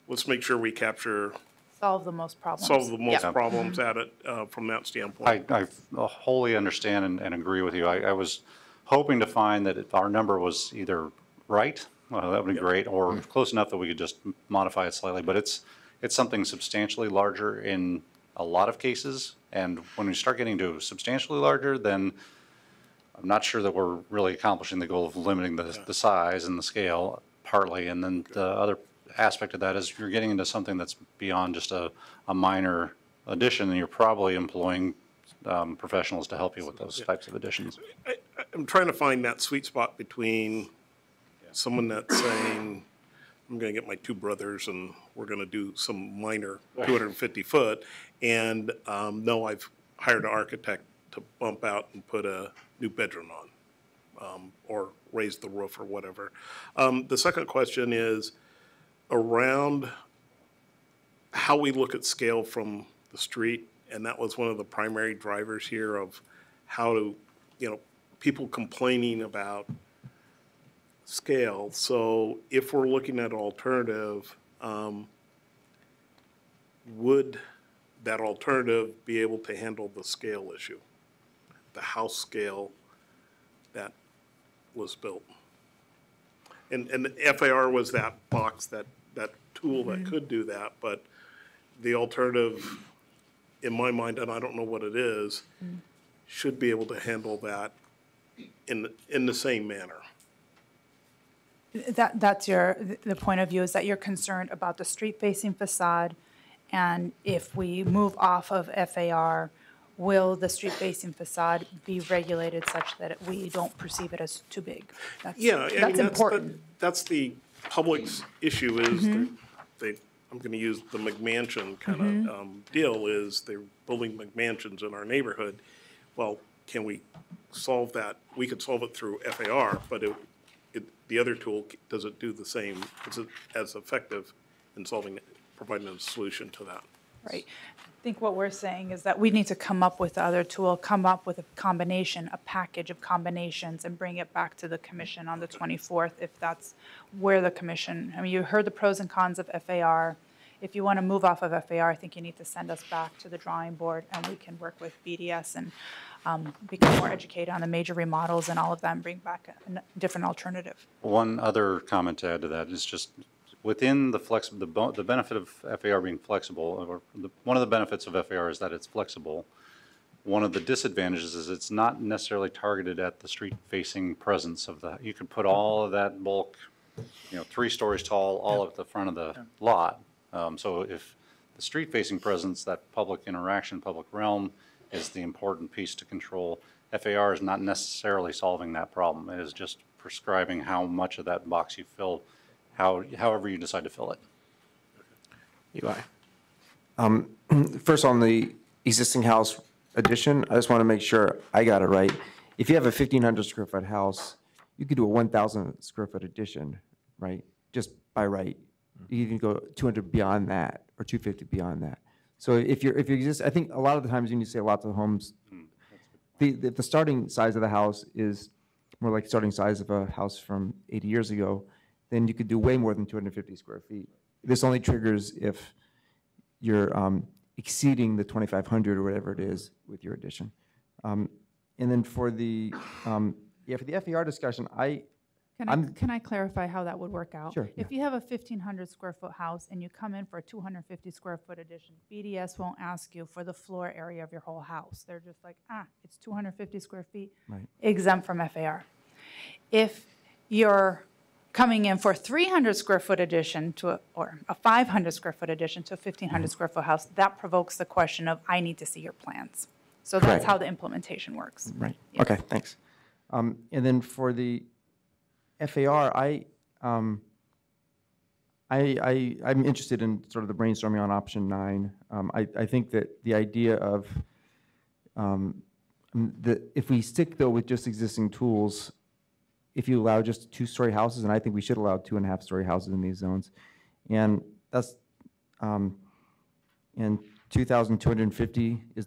let's make sure we capture, Solve the most problems. solve the most Yeah. problems at it from that standpoint. I wholly understand and agree with you. I was hoping to find that if our number was either right, well, that would be great, or close enough that we could just modify it slightly, but it's something substantially larger in a lot of cases, and when we start getting to substantially larger, then I'm not sure that we're really accomplishing the goal of limiting the size and the scale partly, and then the other aspect of that is you're getting into something that's beyond just a minor addition, and you're probably employing professionals to help you with those types of additions. I'm trying to find that sweet spot between someone that's saying, I'm going to get my two brothers and we're going to do some minor 250 foot, and no, I've hired an architect to bump out and put a new bedroom on, or raise the roof or whatever. The second question is around how we look at scale from the street, and that was one of the primary drivers here of how to, people complaining about scale. So if we're looking at alternative, would that alternative be able to handle the scale issue, the house scale that was built? And the FAR was that box, that tool that could do that, but the alternative, in my mind, and I don't know what it is, should be able to handle that in the same manner. That's the point of view, is that you're concerned about the street-facing facade, and if we move off of FAR, will the street-facing facade be regulated such that we don't perceive it as too big? Yeah, I mean, That's important. that's the public's issue is I'm going to use the McMansion kind of deal, is they're building McMansions in our neighborhood. Well, can we solve that? We could solve it through FAR, but the other tool, does it do the same, is it as effective in providing a solution to that? Right. I think what we're saying is that we need to come up with the other tool, come up with a combination, a package of combinations, and bring it back to the commission on the 24th, if that's where the commission, I mean, you heard the pros and cons of FAR. If you want to move off of FAR, I think you need to send us back to the drawing board, and we can work with BDS and become more educated on the major remodels and all of that, and bring back a different alternative. One other comment to add to that is just within the benefit of FAR being flexible, or one of the benefits of FAR is that it's flexible. One of the disadvantages is it's not necessarily targeted at the street-facing presence of you could put all of that bulk, 3 stories tall, all at the front of the lot. So if the street-facing presence, that public interaction, public realm, is the important piece to control, FAR is not necessarily solving that problem. It is just prescribing how much of that box you fill, however you decide to fill it. Eli? First, on the existing house addition, I just want to make sure I got it right. If you have a 1,500 square foot house, you could do a 1,000 square foot addition, right? Just by right. You can go 200 beyond that or 250 beyond that. So if you exist, I think a lot of the times when you say lots of homes, the starting size of the house is more like starting size of a house from 80 years ago, then you could do way more than 250 square feet. This only triggers if you're exceeding the 2,500 or whatever it is with your addition. And then for the, for the FAR discussion, Can I clarify how that would work out? Sure, If you have a 1,500 square foot house and you come in for a 250 square foot addition, BDS won't ask you for the floor area of your whole house. They're just like, it's 250 square feet, Right. exempt from FAR. If you're coming in for a 300 square foot addition or a 500 square foot addition to a 1,500 square foot house, that provokes the question of, I need to see your plans. So that's Correct. how the implementation works. Right, Yeah. okay, thanks. And then for the FAR, I'm interested in sort of the brainstorming on option 9. I think that the idea of, if we stick though with just existing tools, if you allow just 2-story houses, and I think we should allow 2.5-story houses in these zones, and that's, and 2,250 is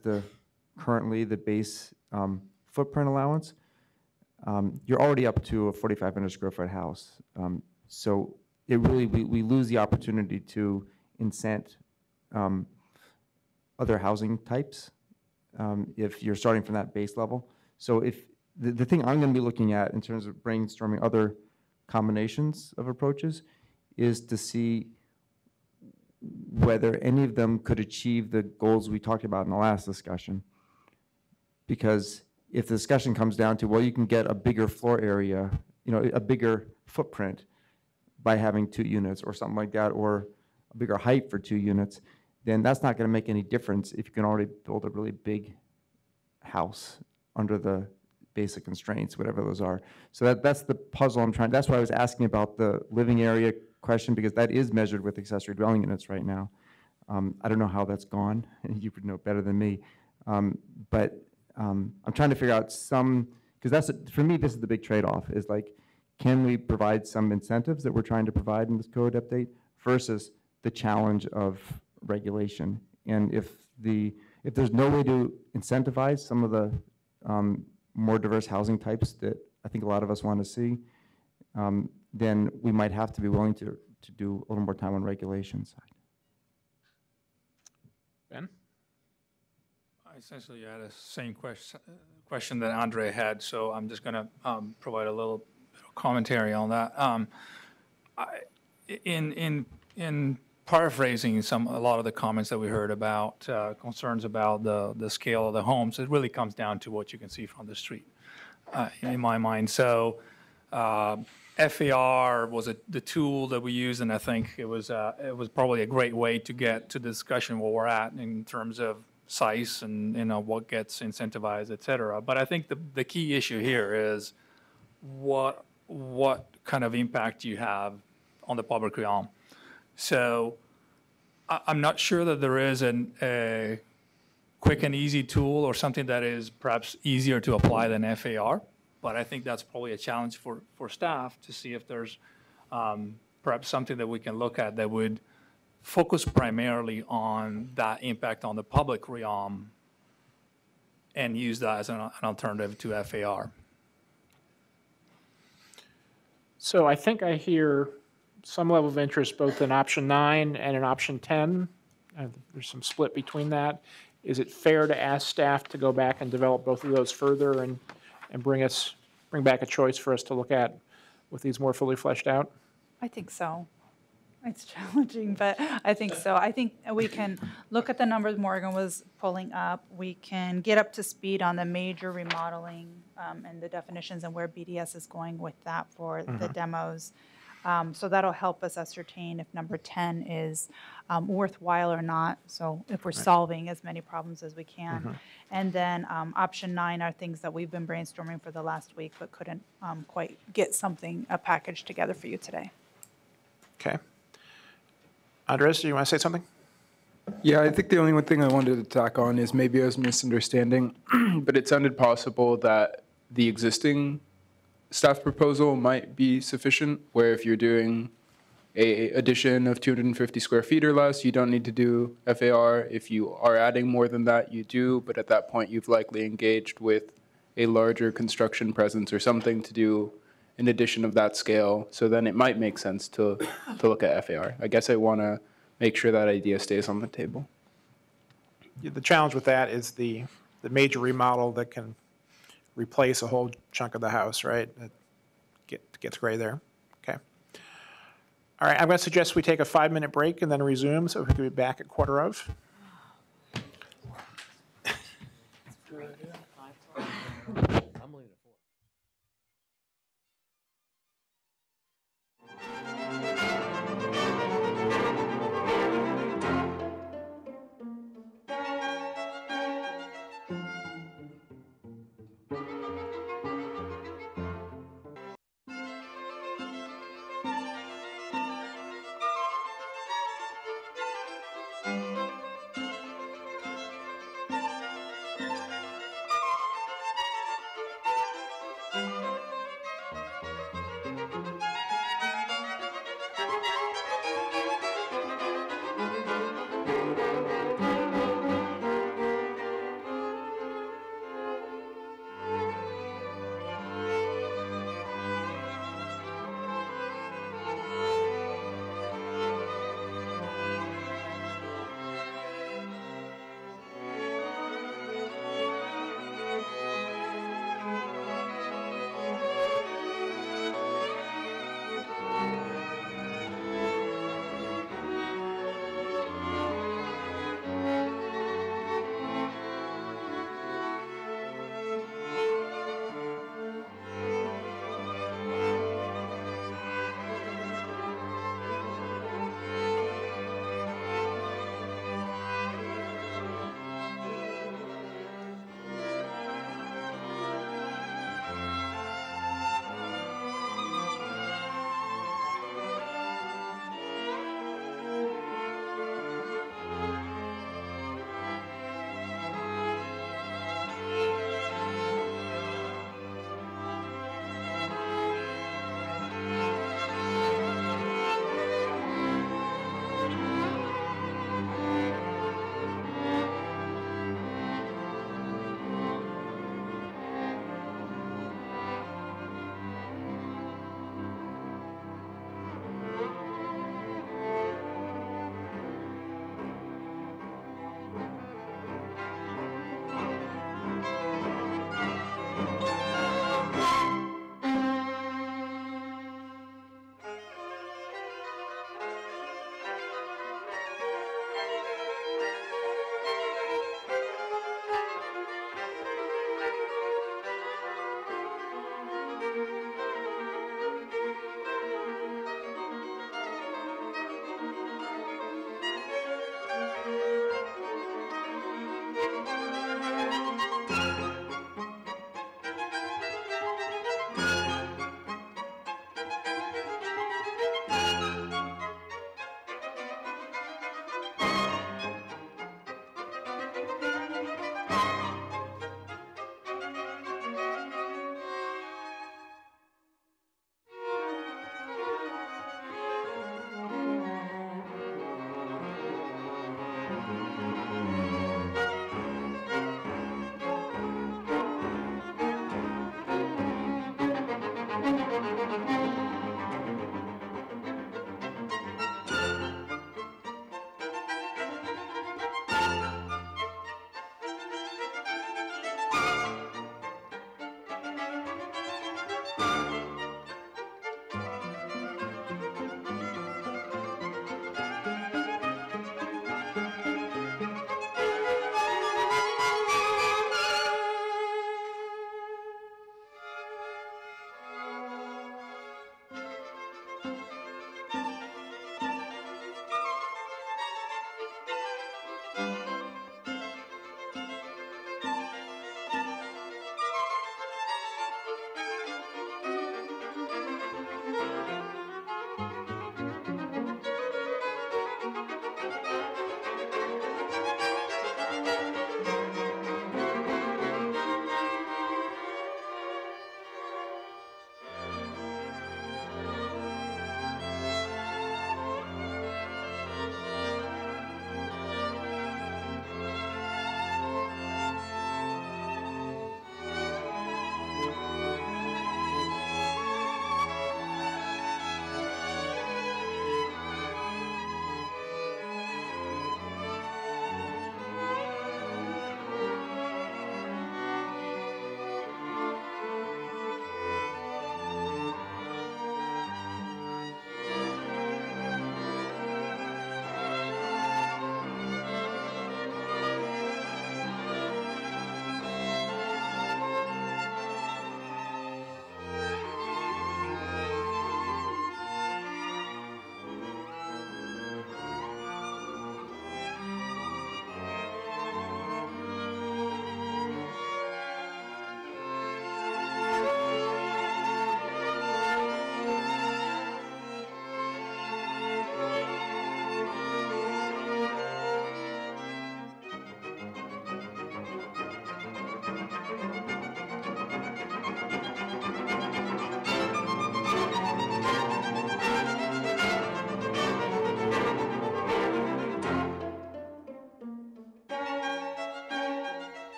currently the base footprint allowance. You're already up to a 4,500 square foot house. So it really, we lose the opportunity to incent other housing types if you're starting from that base level. So if the thing I'm going to be looking at in terms of brainstorming other combinations of approaches is to see whether any of them could achieve the goals we talked about in the last discussion. Because if the discussion comes down to, well, you can get a bigger floor area, a bigger footprint by having 2 units or something like that, or a bigger height for 2 units, then that's not going to make any difference if you can already build a really big house under the basic constraints, whatever those are. So that's the puzzle I'm trying, that's why I was asking about the living area question, because that is measured with accessory dwelling units right now. I don't know how that's gone, you would know better than me. But I'm trying to figure out because for me, this is the big trade-off, is like, can we provide some incentives that we're trying to provide in this code update versus the challenge of regulation? And if there's no way to incentivize some of the more diverse housing types that I think a lot of us want to see, then we might have to be willing to do a little more time on regulation side. Ben? Essentially, I had the same question that Andre had, so I'm just going to provide a little bit of commentary on that. In paraphrasing a lot of the comments that we heard about concerns about the scale of the homes, it really comes down to what you can see from the street, in my mind. So FAR was the tool that we used, and I think it was probably a great way to get to the discussion where we're at in terms of size and what gets incentivized, et cetera. But I think the key issue here is what kind of impact you have on the public realm. So I'm not sure that there is a quick and easy tool or something that is perhaps easier to apply than FAR, but I think that's probably a challenge for staff to see if there's perhaps something that we can look at that would focus primarily on that impact on the public realm and use that as an alternative to FAR. So I think I hear some level of interest both in option 9 and in option 10. There's some split between that. Is it fair to ask staff to go back and develop both of those further and bring back a choice for us to look at with these more fully fleshed out? I think so. It's challenging, but I think so. I think we can look at the numbers Morgan was pulling up. We can get up to speed on the major remodeling and the definitions and where BDS is going with that for the demos. So that'll help us ascertain if number 10 is worthwhile or not. So if we're solving as many problems as we can. And then option 9 are things that we've been brainstorming for the last week, but couldn't quite get a package together for you today. Okay. Andres, do you want to say something? Yeah, I think the only one thing I wanted to tack on is maybe I was misunderstanding, but it sounded possible that the existing staff proposal might be sufficient, where if you're doing a addition of 250 square feet or less, you don't need to do FAR. If you are adding more than that, you do, but at that point, you've likely engaged with a larger construction presence or something to do an addition of that scale. So then it might make sense to look at FAR. I guess I want to make sure that idea stays on the table. The challenge with that is the major remodel that can replace a whole chunk of the house, right? It gets gray there. Okay. All right, I'm going to suggest we take a 5-minute break and then resume, so we can be back at 4:15.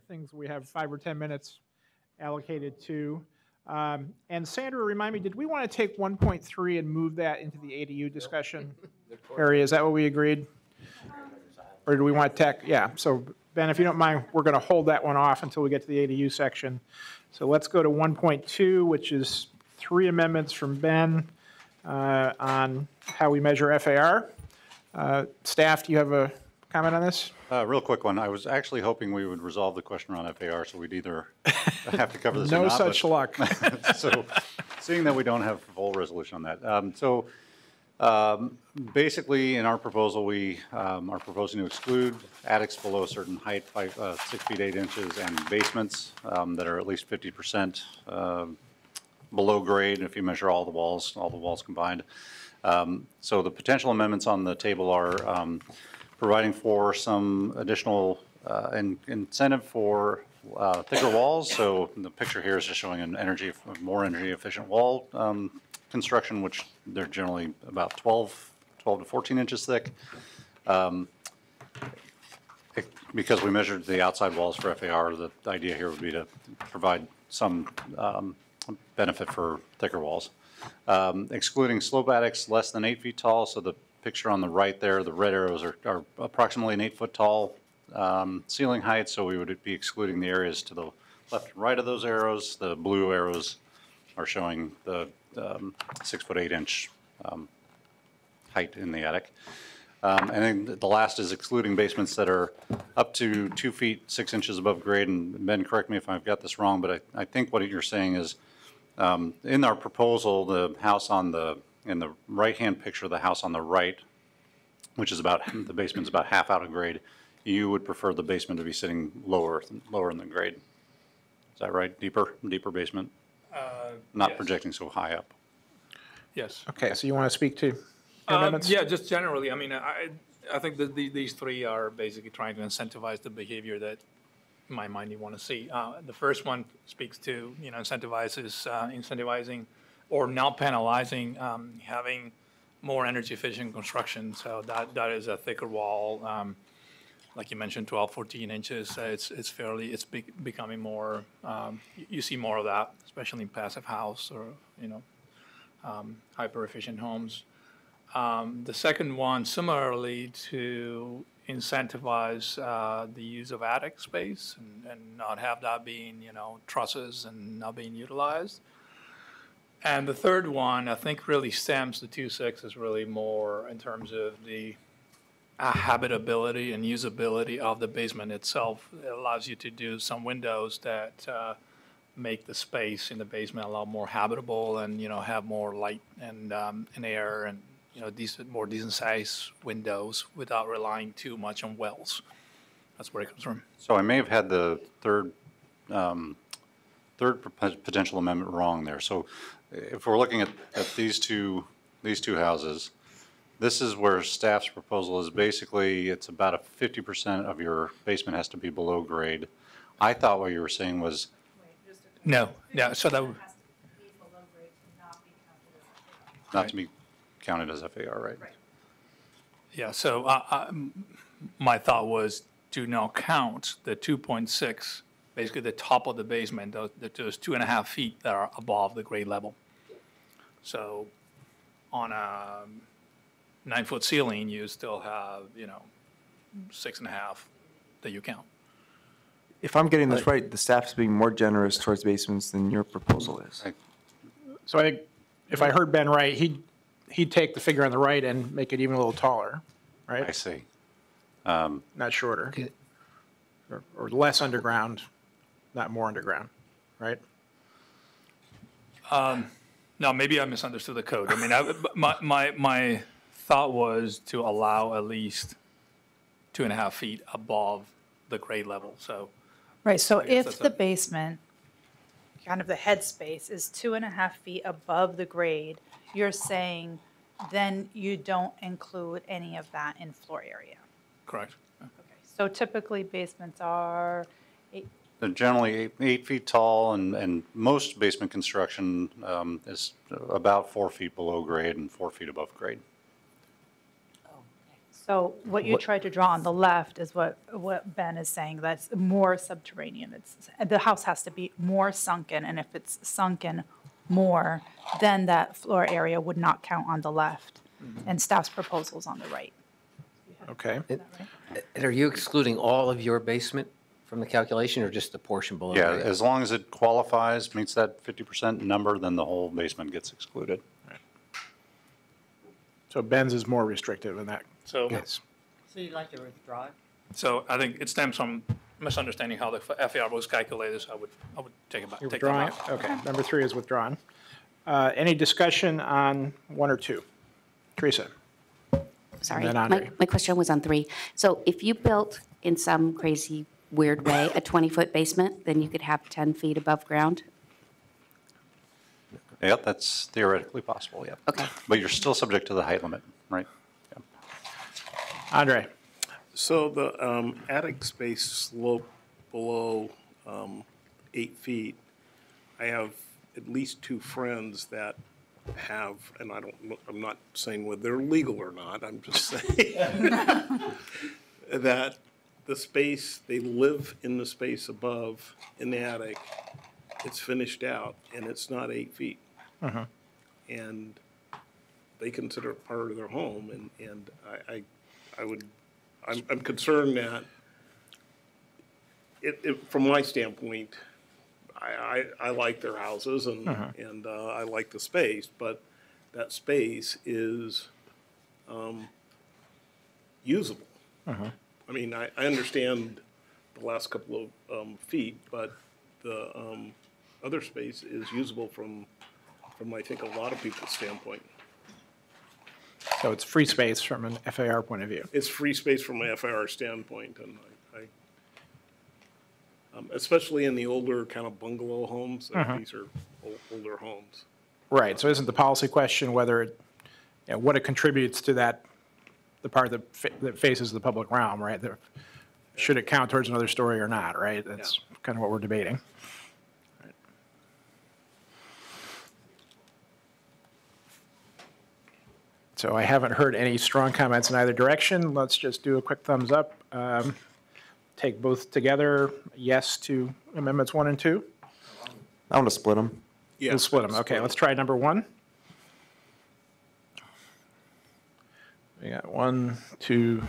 Things we have 5 or 10 minutes allocated to. And Sandra, remind me, did we want to take 1.3 and move that into the ADU discussion area? Is that what we agreed? Or do we want tech? Yeah, so Ben, if you don't mind, we're going to hold that one off until we get to the ADU section. So let's go to 1.2, which is 3 amendments from Ben on how we measure FAR. Staff, do you have a comment on this? Real quick one. I was actually hoping we would resolve the question around FAR, so we'd either have to cover this or No not. such luck. So, seeing that we don't have full resolution on that. Basically, in our proposal, we are proposing to exclude attics below a certain height, 6 feet 8 inches, and basements that are at least 50% below grade, if you measure all the walls combined. So the potential amendments on the table are providing for some additional incentive for thicker walls. So the picture here is just showing an more energy efficient wall construction, which they're generally about 12 to 14 inches thick. Because we measured the outside walls for FAR, the idea here would be to provide some benefit for thicker walls. Excluding slope attics less than 8 feet tall. So the picture on the right there, the red arrows are approximately an 8 foot tall ceiling height. So we would be excluding the areas to the left and right of those arrows. The blue arrows are showing the 6 foot 8 inch height in the attic. And then the last is excluding basements that are up to 2 feet 6 inches above grade. And Ben, correct me if I've got this wrong, but I think what you're saying is in our proposal, the house in the right-hand picture, the house on the right, which is the basement's about half out of grade, you would prefer the basement to be sitting lower in the grade. Is that right? Deeper basement? Not yes. projecting so high up. Yes. Okay, so you want to speak to amendments? Yeah, just generally, I mean, I think that these 3 are basically trying to incentivize the behavior that, in my mind, you want to see. The first one speaks to, incentivizing or not penalizing having more energy efficient construction. So that is a thicker wall, like you mentioned, 12, 14 inches. It's becoming more, you see more of that, especially in passive house or, hyper efficient homes. The second one, similarly, to incentivize the use of attic space and not have that being, trusses and not being utilized. And the third one, I think, really stems, the 2.6 is really more in terms of the habitability and usability of the basement itself. It allows you to do some windows that make the space in the basement a lot more habitable and, have more light and air and, more decent size windows without relying too much on wells. That's where it comes from. So I may have had the third potential amendment wrong there. So if we're looking at these two houses, this is where staff's proposal is basically it's about a 50% of your basement has to be below grade. I thought what you were saying was No, yeah, so that, Not to be counted as FAR, right? yeah, so my thought was to now count the 2.6, basically the top of the basement, those 2.5 feet that are above the grade level. So on a 9-foot ceiling, you still have, 6.5 that you count. If I'm getting this right, the staff's being more generous towards basements than your proposal is. So I think, if I heard Ben right, he'd take the figure on the right and make it even a little taller, right? I see. Not shorter. Or less underground, not more underground, right? No, maybe I misunderstood the code. I mean, my thought was to allow at least 2.5 feet above the grade level, so. Right, so I guess if that's the a- basement, kind of the head space, is 2.5 feet above the grade, you're saying then you don't include any of that in floor area. Correct. So typically basements are They're generally 8 feet tall, and most basement construction is about 4 feet below grade and 4 feet above grade. So what you tried to draw on the left is what Ben is saying, that's more subterranean. The house has to be more sunken, and if it's sunken more, then that floor area would not count on the left, and staff's proposal's on the right. Okay. And are you excluding all of your basement from the calculation or just the portion below? Yeah, grade? as long as it qualifies, meets that 50% number, then the whole basement gets excluded. So Ben's is more restrictive in that So, case. So you'd like to withdraw it? so I think it stems from misunderstanding how the FAR was calculated, so I would take You're take them withdrawing out. it? Okay, number 3 is withdrawn. Any discussion on 1 or 2? Teresa? Sorry, And then Andre. my question was on 3. So if you built in some crazy, weird way a 20-foot basement, then you could have 10 feet above ground? Yep, that's theoretically possible, yeah. Okay. But you're still subject to the height limit, right? Yeah. Andre? So the attic space slope below 8 feet, I have at least 2 friends that have, and I'm not saying whether they're legal or not, I'm just saying that the space, they live in the space above, in the attic, it's finished out, and it's not 8 feet. And they consider it part of their home, and I'm concerned that from my standpoint, I like their houses and I like the space, but that space is usable. I mean, I understand the last couple of feet, but the other space is usable from I think a lot of people's standpoint. So it's free space from an FAR point of view. It's free space from an FAR standpoint, and especially in the older kind of bungalow homes, these are older homes. Right, so isn't the policy question whether, what it contributes to that, the part that faces the public realm, right? Should it count towards another story or not, right? That's kind of what we're debating. So I haven't heard any strong comments in either direction. Let's just do a quick thumbs up. Take both together, yes to amendments 1 and 2. I want to split them. We'll split them. Okay, let's try number 1. We got 1, 2,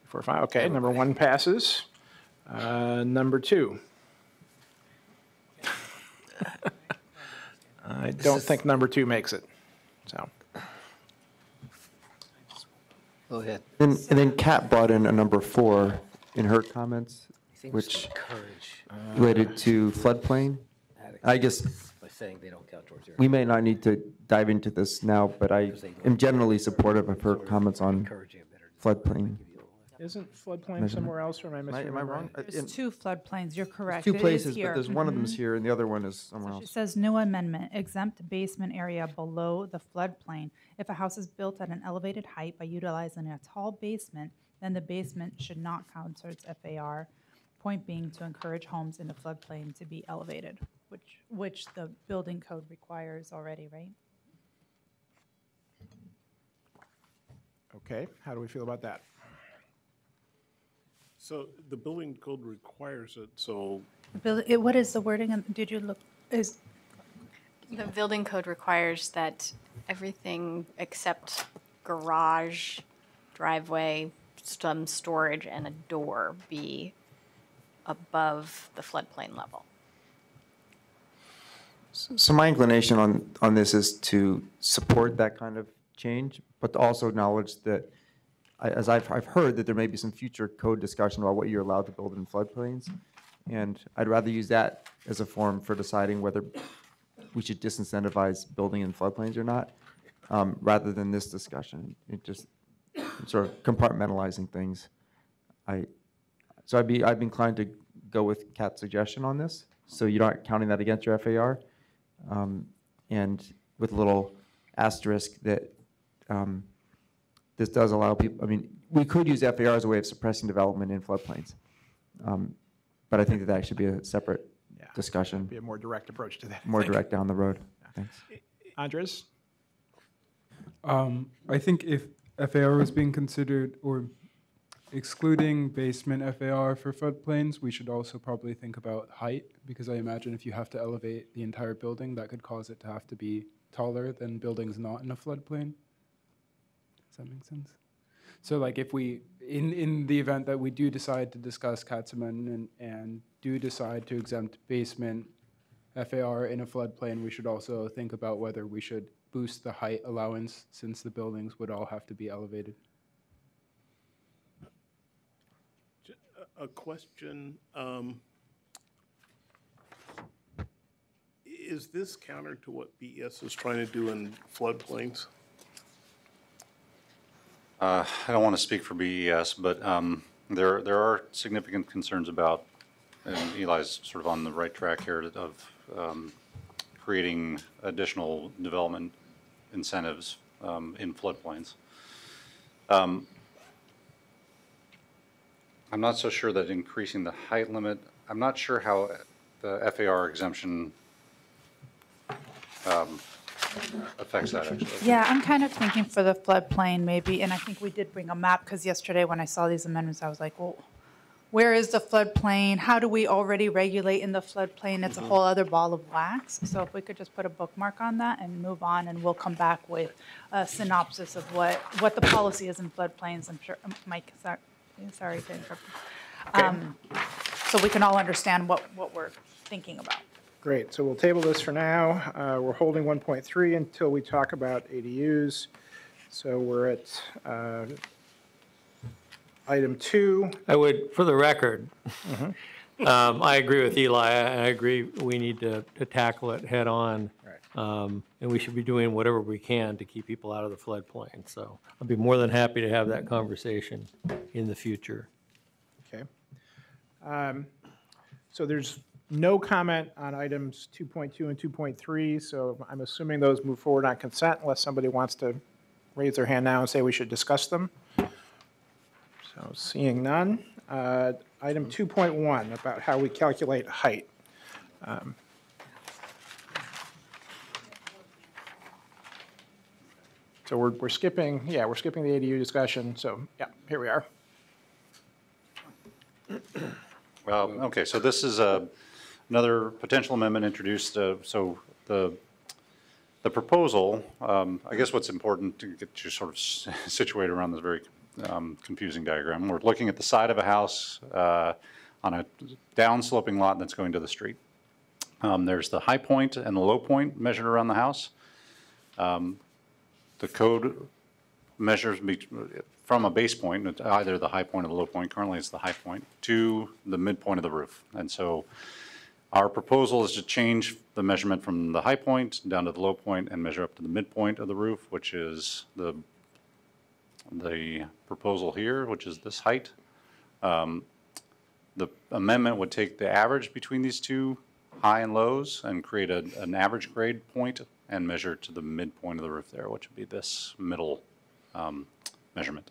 4, 5. Okay, number 1 passes. Number 2. I don't think number 2 makes it, so. Go ahead. And then Kat brought in a number 4 in her comments, which related to floodplain. I guess By saying they don't count towards your. we may not need to dive into this now, but I am generally supportive of her comments on floodplain. Isn't floodplain somewhere else, or am I misremembering? Am I wrong? There's 2 floodplains, you're correct. 2 It is places, but here. there's one of them is here and the other one is somewhere She else. says, new amendment, exempt basement area below the floodplain. If a house is built at an elevated height by utilizing a tall basement, then the basement should not count towards FAR. point being to encourage homes in the floodplain to be elevated, which the building code requires already, right? Okay, how do we feel about that? So the building code requires it, so What is the wording, did you look, is, The building code requires that everything except garage, driveway, some storage, and a door be above the floodplain level. So my inclination on this is to support that kind of change, but to also acknowledge that, as I've heard, that there may be some future code discussion about what you're allowed to build in floodplains. And I'd rather use that as a forum for deciding whether we should disincentivize building in floodplains or not, rather than this discussion. It just sort of compartmentalizing things. So I'd be inclined to go with Kat's suggestion on this, so you're not counting that against your FAR, and with a little asterisk that this does allow people. I mean, we could use FAR as a way of suppressing development in floodplains, but I think that should be a separate discussion. Be a more direct approach to that. More direct down the road. Thanks. Andres? I think if FAR was being considered or excluding basement FAR for floodplains, we should also probably think about height, because I imagine if you have to elevate the entire building, that could cause it to have to be taller than buildings not in a floodplain. Does that make sense? So like if we, in the event that we do decide to discuss Kat's amendment and do decide to exempt basement FAR in a floodplain, we should also think about whether we should boost the height allowance, since the buildings would all have to be elevated. a question. Is this counter to what BES is trying to do in floodplains? I don't want to speak for BES, but there are significant concerns about, and Eli's sort of on the right track here, of creating additional development incentives in floodplains. I'm not so sure that increasing the height limit, I'm not sure how the FAR exemption affects that, actually. Yeah, I'm kind of thinking for the floodplain maybe, and I think we did bring a map, because yesterday when I saw these amendments, I was like, well, where is the floodplain? How do we already regulate in the floodplain? It's a whole other ball of wax. So if we could just put a bookmark on that and move on, and we'll come back with a synopsis of what the policy is in floodplains. I'm sure, Mike, sorry to interrupt. So we can all understand what we're thinking about. Great, so we'll table this for now. We're holding 1.3 until we talk about ADUs. So we're at item 2. I would, for the record, I agree with Eli. I agree we need to tackle it head on. Right. And we should be doing whatever we can to keep people out of the floodplain. So I'd be more than happy to have that conversation in the future. Okay. So there's no comment on items 2.2 and 2.3, so I'm assuming those move forward on consent unless somebody wants to raise their hand now and say we should discuss them. So seeing none. Item 2.1, about how we calculate height. So we're skipping, we're skipping the ADU discussion, so yeah, here we are. Well, okay, so this is another potential amendment introduced. So the proposal, I guess what's important to get you sort of situated around this very confusing diagram. We're looking at the side of a house on a downsloping lot that's going to the street. There's the high point and the low point measured around the house. The code measures from a base point, either the high point or the low point, currently it's the high point, to the midpoint of the roof. And so our proposal is to change the measurement from the high point down to the low point and measure up to the midpoint of the roof, which is the proposal here, which is this height. The amendment would take the average between these two high and lows and create an average grade point and measure to the midpoint of the roof there, which would be this middle measurement.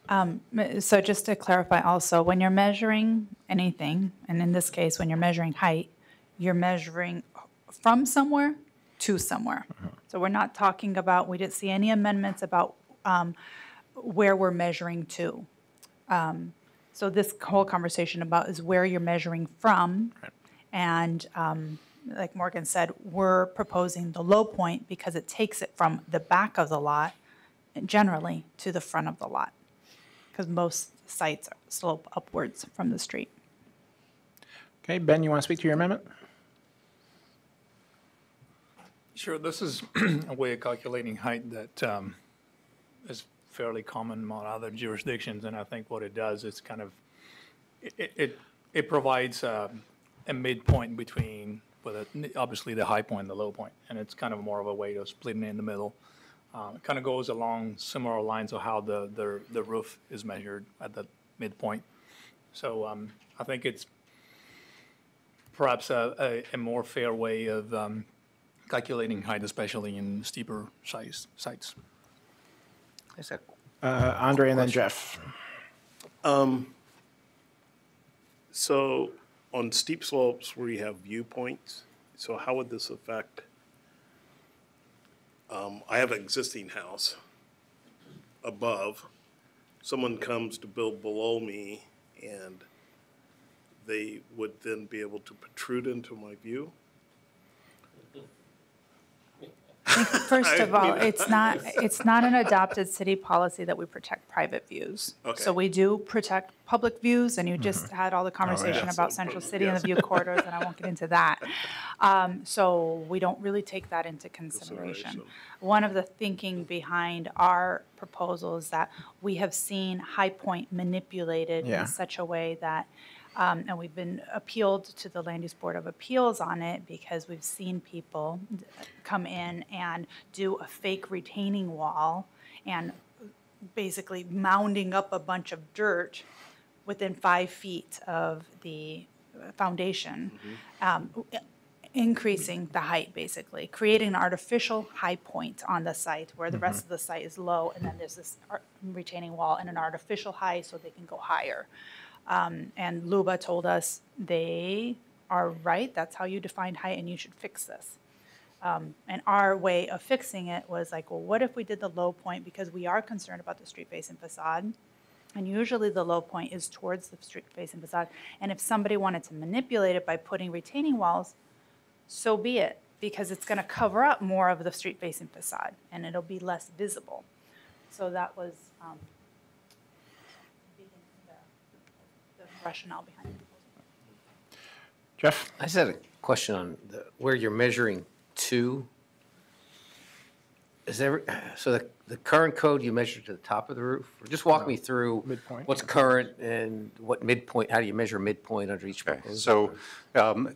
So just to clarify also, when you're measuring anything, and in this case, when you're measuring height, you're measuring from somewhere to somewhere. So we're not talking about, we didn't see any amendments about where we're measuring to. So this whole conversation about is where you're measuring from. And like Morgan said, we're proposing the low point because it takes it from the back of the lot, generally, to the front of the lot. Because most sites slope upwards from the street. Okay, Ben, you want to speak to your amendment? Sure, this is a way of calculating height that is fairly common among other jurisdictions, and I think what it does is kind of, it provides a midpoint between, obviously the high point and the low point, and it's kind of more of a way of splitting it in the middle. It kind of goes along similar lines of how the roof is measured at the midpoint. So I think it's perhaps a more fair way of calculating height, especially in steeper size sites. Andre and then Jeff. So on steep slopes where you have viewpoints, so how would this affect? I have an existing house above. Someone comes to build below me and they would then be able to protrude into my view? First of all, it's not an adopted city policy that we protect private views. Okay. So we do protect public views, and you just had all the conversation yes. about Central City and the view corridors, and I won't get into that. So we don't really take that into consideration. One of the thinking behind our proposal is that we have seen High Point manipulated Yeah. in such a way that and we've been appealed to the Land Use Board of Appeals on it because we've seen people come in and do a fake retaining wall and basically mounding up a bunch of dirt within 5 feet of the foundation, increasing the height, basically, creating an artificial high point on the site where the rest of the site is low, and then there's this retaining wall and an artificial high so they can go higher. And Luba told us they are right, that's how you define height, and you should fix this. And our way of fixing it was like, well, what if we did the low point, because we are concerned about the street-facing facade, and usually the low point is towards the street-facing facade, and if somebody wanted to manipulate it by putting retaining walls, so be it, because it's gonna cover up more of the street-facing facade, and it'll be less visible. So that was the rationale behind it. Jeff? I just had a question on where you're measuring to. So the current code, you measure to the top of the roof? Or just walk me through Midpoint. what's current and what midpoint, how do you measure midpoint under each Okay, proposal?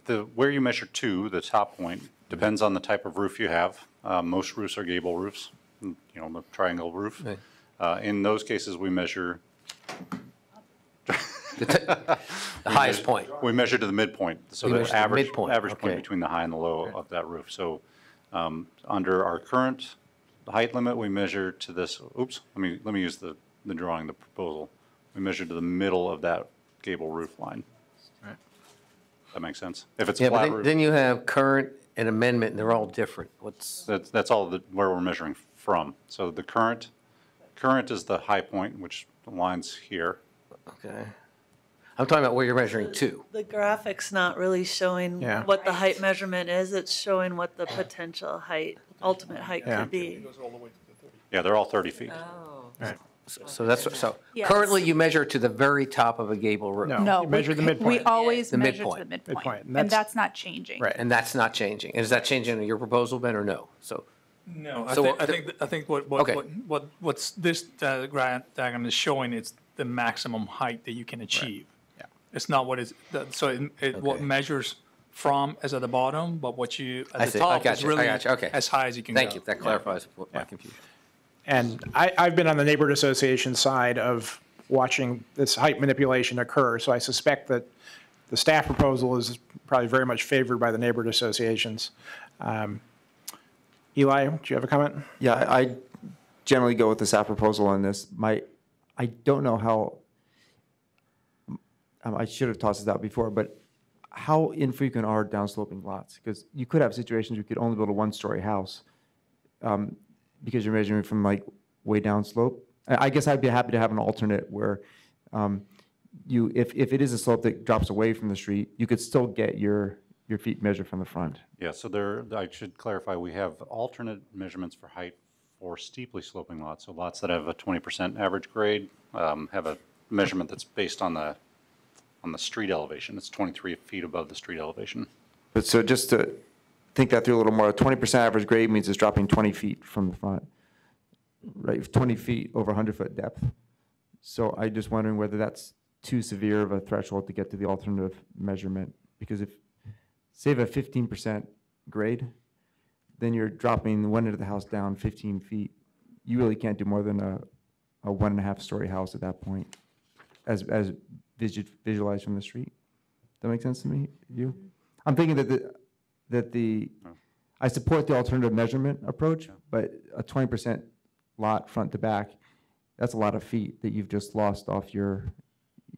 so where you measure to, the top point, depends on the type of roof you have. Most roofs are gable roofs, the triangle roof. Okay. In those cases, we measure. The highest point. We measure to the midpoint, so You the measure to the average midpoint, point okay. between the high and the low of that roof. So under our current height limit, we measure to this, oops, let me use the drawing, the proposal. We measure to the middle of that gable roof line. Right. That makes sense? If it's Yeah, flat but roof, then you have current and amendment, and they're all different. What's, that's all where we're measuring from. So the current is the high point, which aligns here. okay. I'm talking about where you're measuring to. The graphic's not really showing Yeah. what the height measurement is, it's showing what the potential height, ultimate height Yeah. could be. Yeah, they're all 30 feet. Right. So that's, so Yes. currently you measure to the very top of a gable roof. No. No, You measure the we midpoint. always The measure to midpoint. the midpoint, Midpoint, and and that's- that's not changing. Right. And that's not changing. And is that changing in your proposal, Ben, or no? So, No, So I think Okay. what's this diagram is showing is the maximum height that you can achieve. Yeah. It's not what is, so what Okay. measures from is at the bottom, but what you, I at the see. I top got is you. I really got you. Okay. as high as you can go. thank you. That clarifies my Yeah. confusion. And I've been on the neighborhood association side of watching this height manipulation occur, so I suspect that the staff proposal is probably very much favored by the neighborhood associations. Eli, do you have a comment? Yeah, I generally go with the staff proposal on this. I don't know how, I should have tossed this out before, but how infrequent are downsloping lots? Because you could have situations where you could only build a one-story house because you're measuring from like way down slope. I guess I'd be happy to have an alternate where if it is a slope that drops away from the street, you could still get your feet measured from the front. Yeah, so there, I should clarify, we have alternate measurements for height for steeply sloping lots. So lots that have a 20% average grade have a measurement that's based on the street elevation. It's 23 feet above the street elevation. But so just to think that through a little more, a 20% average grade means it's dropping 20 feet from the front, right? 20 feet over 100-foot depth. So I'm just wondering whether that's too severe of a threshold to get to the alternative measurement. Because if, say, you have a 15% grade, then you're dropping one end of the house down 15 feet. You really can't do more than a 1.5-story house at that point, as visualized from the street. That make sense to me? You? I'm thinking that I support the alternative measurement approach, but a 20% lot front to back, that's a lot of feet that you've just lost off your.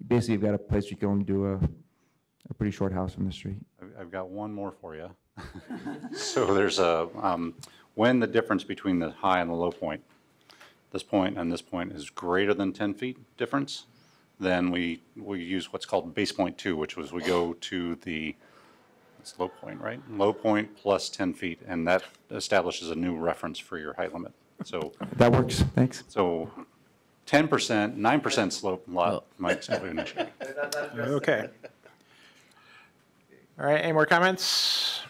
Basically, you've got a place you can only do a pretty short house from the street. I've got one more for you. So there's when the difference between the high and the low point, this point and this point is greater than 10 feet difference, then we use what's called base point 2, which was we go to it's low point, right? Low point plus 10 feet, and that establishes a new reference for your height limit. So that works, thanks. So 10%, 9% slope lot might simply be an issue. Okay. All right, any more comments?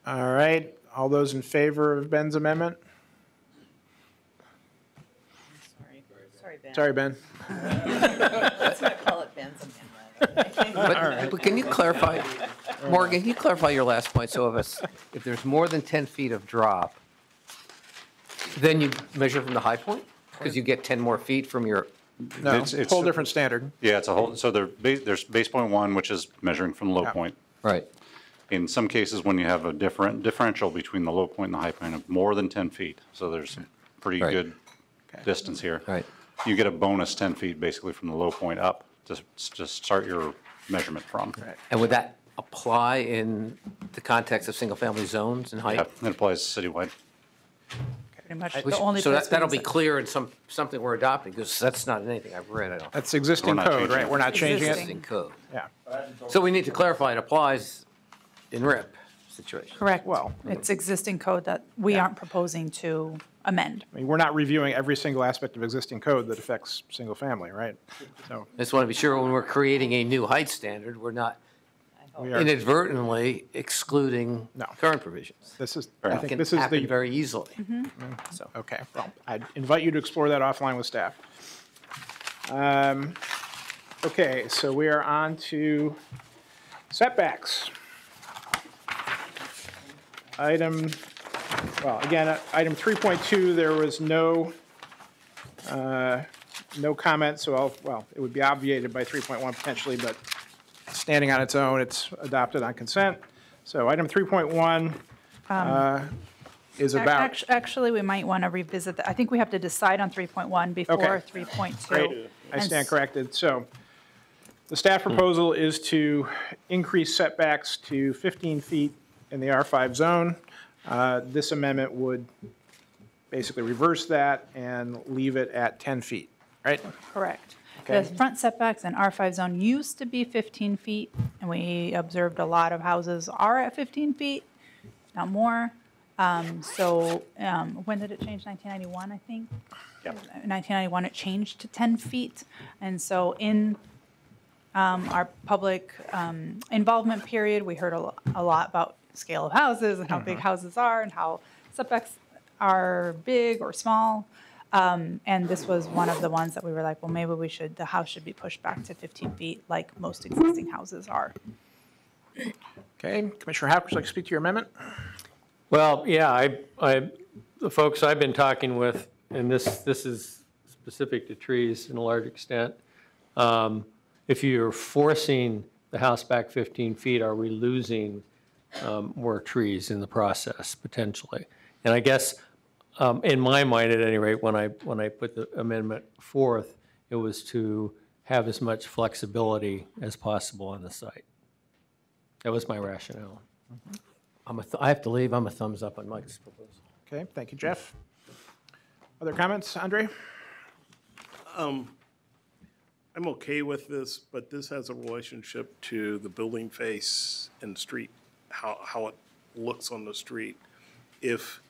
All right, all those in favor of Ben's amendment? Sorry, Ben. That's why I call it Ben's amendment. But can you clarify, Morgan, can you clarify your last point? So if there's more than 10 feet of drop, then you measure from the high point? Because you get 10 more feet from your. No, it's whole different standard. Yeah, it's a whole, so there's base point 1, which is measuring from the low point. Right. In some cases, when you have a differential between the low point and the high point of more than 10 feet, so there's pretty good distance here. Right. You get a bonus 10 feet basically from the low point up to start your measurement from. Right. And would that apply in the context of single-family zones and height? Yeah, it applies citywide. Pretty much We the only So place that'll we be clear in something we're adopting, because that's not in anything I've read, I don't. That's existing We're not code, changing right? it. We're not changing it? Existing code. Yeah. So we need to clarify it applies in RIP situation. Correct. Well, It's existing code that we aren't proposing to amend. I mean, we're not reviewing every single aspect of existing code that affects single family, right? So I just want to be sure when we're creating a new height standard, we're not we are, inadvertently excluding No. current provisions. this is, That I think can this is happen the, very easily. so, okay, well, I'd invite you to explore that offline with staff. Okay, so we are on to setbacks. Item 3.2, there was no comment, so it would be obviated by 3.1 potentially, but standing on its own, it's adopted on consent. So item 3.1 is about. Actually, we might want to revisit that. I think we have to decide on 3.1 before Okay. 3.2. Great, I stand corrected. So the staff proposal is to increase setbacks to 15 feet in the R5 zone. This amendment would basically reverse that and leave it at 10 feet, right? Correct. Okay. The front setbacks in R5 zone used to be 15 feet, and we observed a lot of houses are at 15 feet, not more. When did it change? 1991, I think? Yep. 1991, it changed to 10 feet. And so in our public involvement period, we heard a lot about scale of houses and how big houses are and how setbacks are big or small. And this was one of the ones that we were like, well, maybe the house should be pushed back to 15 feet like most existing houses are. Okay, Commissioner Hauck, would you like to speak to your amendment? Well, yeah, the folks I've been talking with, and this is specific to trees in a large extent. If you're forcing the house back 15 feet, are we losing more trees in the process potentially? And I guess in my mind, at any rate, when I put the amendment forth, It was to have as much flexibility as possible on the site. That was my rationale. I have to leave. I'm a thumbs up on Mike's proposal. Okay, thank you, Jeff. Other comments, Andre? I'm okay with this, but this has a relationship to the building face and street, how it looks on the street. If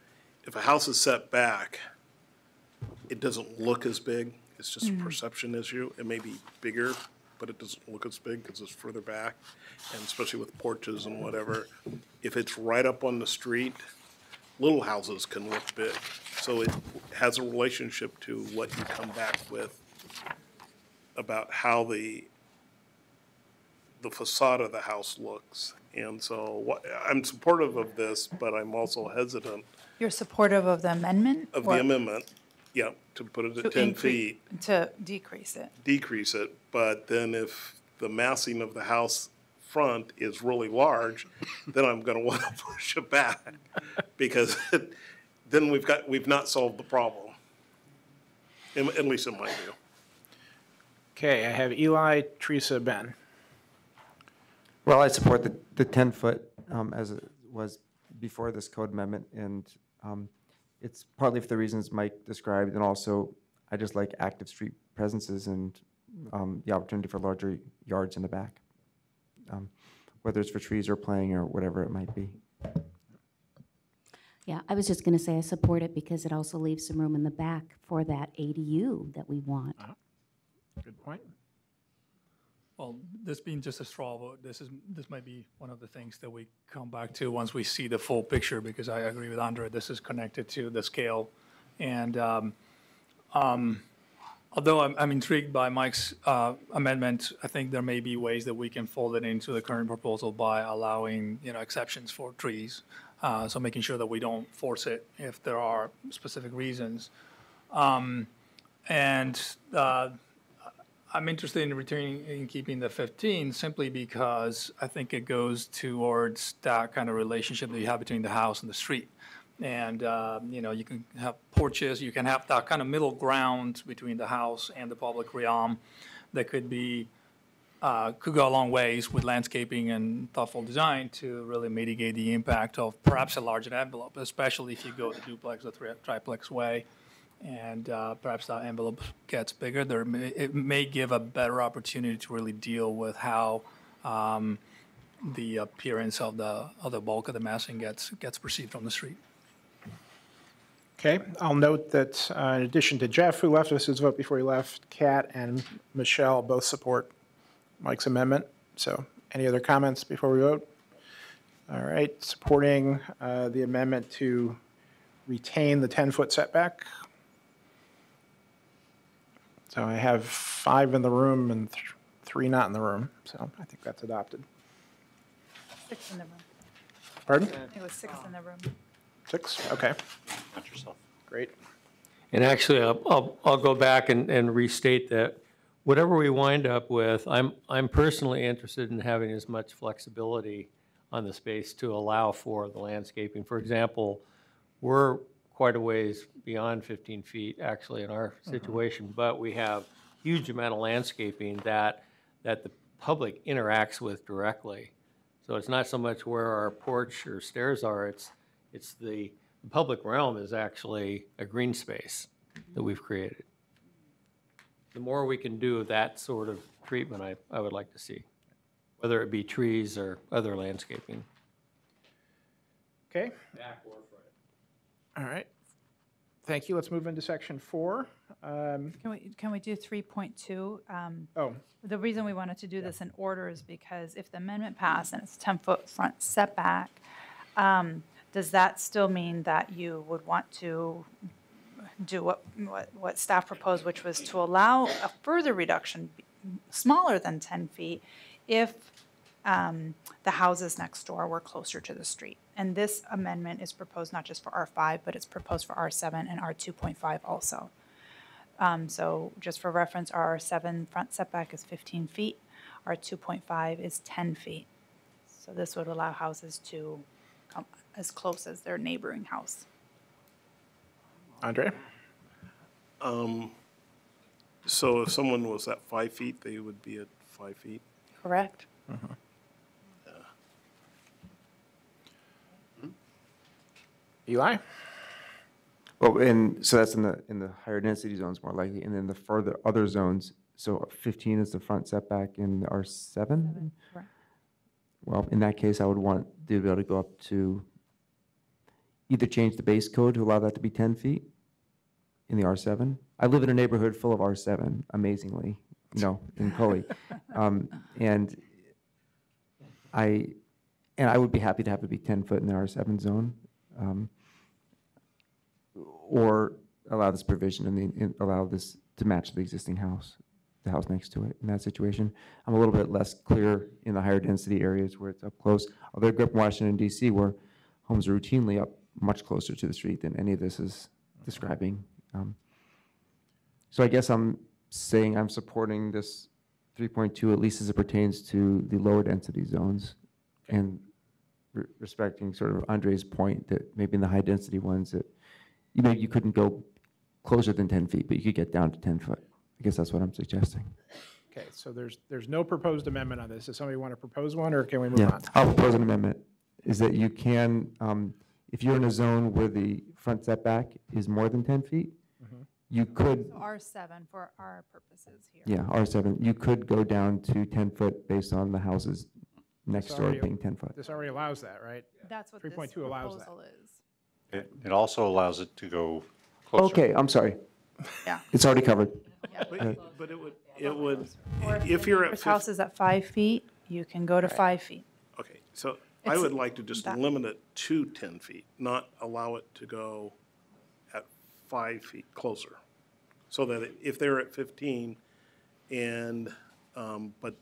a house is set back, it doesn't look as big. It's just a perception issue. It may be bigger, but it doesn't look as big because it's further back, and especially with porches and whatever. If it's right up on the street, little houses can look big. So it has a relationship to what you come back with about how the facade of the house looks. And so I'm supportive of this, but I'm also hesitant You're supportive of the amendment? of or the amendment, yeah, to put it at 10 feet, To decrease it? decrease it. But then if the massing of the house front is really large, then I'm gonna want to push it back. Because then we've not solved the problem, at least in my view. Okay, I have Eli, Teresa, Ben. Well, I support the 10-foot as it was before this code amendment, and it's partly for the reasons Mike described, and also I just like active street presences and the opportunity for larger yards in the back, whether it's for trees or playing or whatever it might be. Yeah, I was just going to say I support it because it also leaves some room in the back for that ADU that we want. Good point. Well, this being just a straw vote, this might be one of the things that we come back to once we see the full picture, because I agree with Andre, this is connected to the scale. And although I'm intrigued by Mike's amendment, I think there may be ways that we can fold it into the current proposal by allowing, exceptions for trees. So making sure that we don't force it if there are specific reasons. I'm interested in keeping the 15 simply because I think it goes towards that kind of relationship that you have between the house and the street. And, you can have porches, you can have that kind of middle ground between the house and the public realm that could go a long ways with landscaping and thoughtful design to really mitigate the impact of perhaps a larger envelope, especially if you go the duplex or triplex way. And perhaps that envelope gets bigger. It may give a better opportunity to really deal with how the appearance of the bulk of the massing gets perceived from the street. Okay, I'll note that in addition to Jeff, who left us his vote before he left, Kat and Michelle both support Mike's amendment. So any other comments before we vote? All right, supporting the amendment to retain the 10-foot setback. So I have 5 in the room and 3 not in the room, so I think that's adopted. 6 in the room. Pardon? I think it was 6 in the room. 6, okay, Not yourself. great. And actually, I'll go back and restate that whatever we wind up with, I'm personally interested in having as much flexibility on the space to allow for the landscaping. For example, we're quite a ways beyond 15 feet actually in our situation, but we have huge amount of landscaping that the public interacts with directly. So it's not so much where our porch or stairs are, it's the public realm is actually a green space that we've created. The more we can do that sort of treatment, I would like to see, whether it be trees or other landscaping. Okay. All right. Thank you. Let's move into section 4. Can we do 3.2? Oh, The reason we wanted to do this in order is because if the amendment passed and it's 10-foot front setback, does that still mean that you would want to do what staff proposed, which was to allow a further reduction smaller than 10 feet if the houses next door were closer to the street? And this amendment is proposed not just for R5, but it's proposed for R7 and R2.5 also. So just for reference, our R7 front setback is 15 feet. Our 2.5 is 10 feet. So this would allow houses to come as close as their neighboring house. Andre? So if someone was at 5 feet, they would be at 5 feet? Correct. Eli? Well, and so that's in the higher density zones more likely, and then the further other zones, so 15 is the front setback in the R7? Correct. Well, in that case, I would want to be able to go up to, either change the base code to allow that to be 10 feet in the R7. I live in a neighborhood full of R7, amazingly, in Cully. And I would be happy to have it be 10 foot in the R7 zone. Or allow this provision and allow this to match the existing house, the house next to it in that situation. I'm a little bit less clear in the higher density areas where it's up close. Although I grew up in Washington, D.C., where homes are routinely up much closer to the street than any of this is describing. So I guess I'm saying I'm supporting this 3.2, at least as it pertains to the lower density zones, and respecting sort of Andre's point that maybe in the high density ones that you couldn't go closer than 10 feet, but you could get down to 10 foot. I guess that's what I'm suggesting. Okay, so there's no proposed amendment on this. Does somebody want to propose one, or can we move Yeah, on? I'll propose an amendment, is that you can, if you're in a zone where the front setback is more than 10 feet, you could, So R7 for our purposes here. yeah, R7, you could go down to 10 foot based on the houses next door already- being 10 foot. This already allows that, right? That's what this 3.2 allows that. proposal is. It also allows it to go closer. Okay, I'm sorry. Yeah. It's already covered. But it would, if you're at This 50. house is at 5 feet, you can go to 5 feet. Okay, so I It's would like to just that- limit it to 10 feet, not allow it to go at 5 feet closer. So that if they're at 15 and, but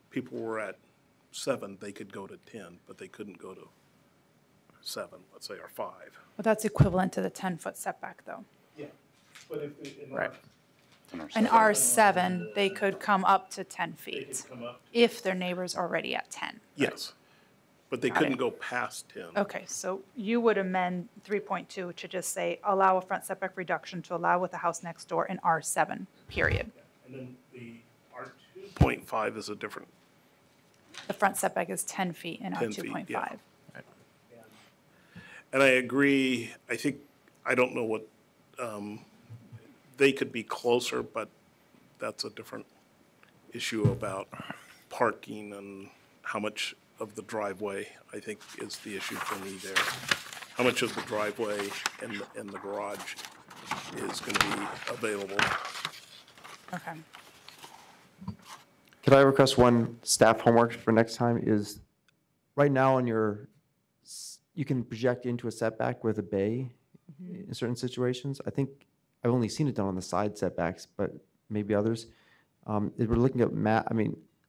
people were at 7, they could go to 10, but they couldn't go to 7, let's say, or 5. Well, that's equivalent to the 10-foot setback, though. Yeah. But if, Right. In R7, they could come up to 10 feet come up, if their neighbor's already at 10. yes, but they Got couldn't it. go past 10. Okay, so you would amend 3.2 to just say, allow a front setback reduction to allow with the house next door in R7, period. And then the R2.5 is a different, The front setback is 10 feet in 10 feet, R2.5. yeah. And I agree, I don't know what, they could be closer, but that's a different issue about parking and how much of the driveway, I think, is the issue for me there. How much of the driveway and the garage is going to be available? Okay. Could I request one staff homework for next time is, right now on you can project into a setback with a bay in certain situations. I think I've only seen it done on the side setbacks, but maybe others. If we're looking at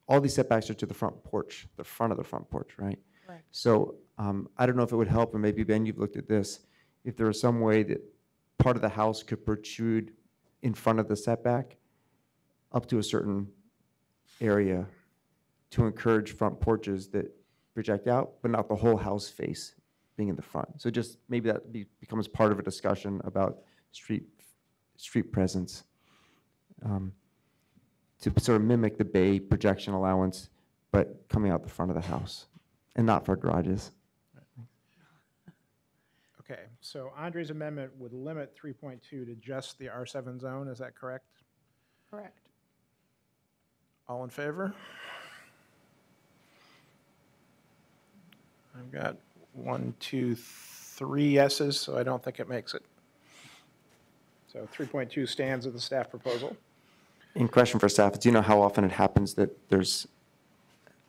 all these setbacks are to the front porch, the front of the front porch, right? Correct. So I don't know if it would help, and maybe Ben, you've looked at this, if there was some way that part of the house could protrude in front of the setback up to a certain area to encourage front porches that project out, but not the whole house face being in the front. So just maybe that becomes part of a discussion about street presence, to sort of mimic the bay projection allowance, but coming out the front of the house and not for garages. Okay, so Andre's amendment would limit 3.2 to just the R7 zone, is that correct? Correct. All in favor? I've got 1, 2, 3 yeses, so I don't think it makes it. So 3.2 stands with the staff proposal. In question for staff, do you know how often it happens that there's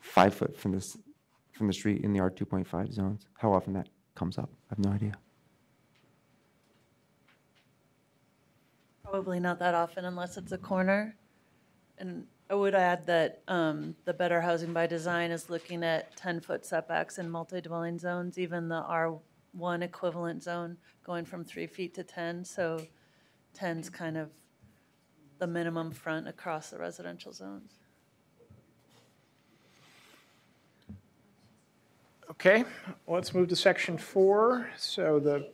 5 foot from the street in the R2.5 zones? How often that comes up? I have no idea. Probably not that often unless it's a corner. And I would add that the Better Housing by Design is looking at 10-foot setbacks in multi-dwelling zones, even the R1 equivalent zone going from 3 feet to 10. So 10's kind of the minimum front across the residential zones. Okay, let's move to section 4. So the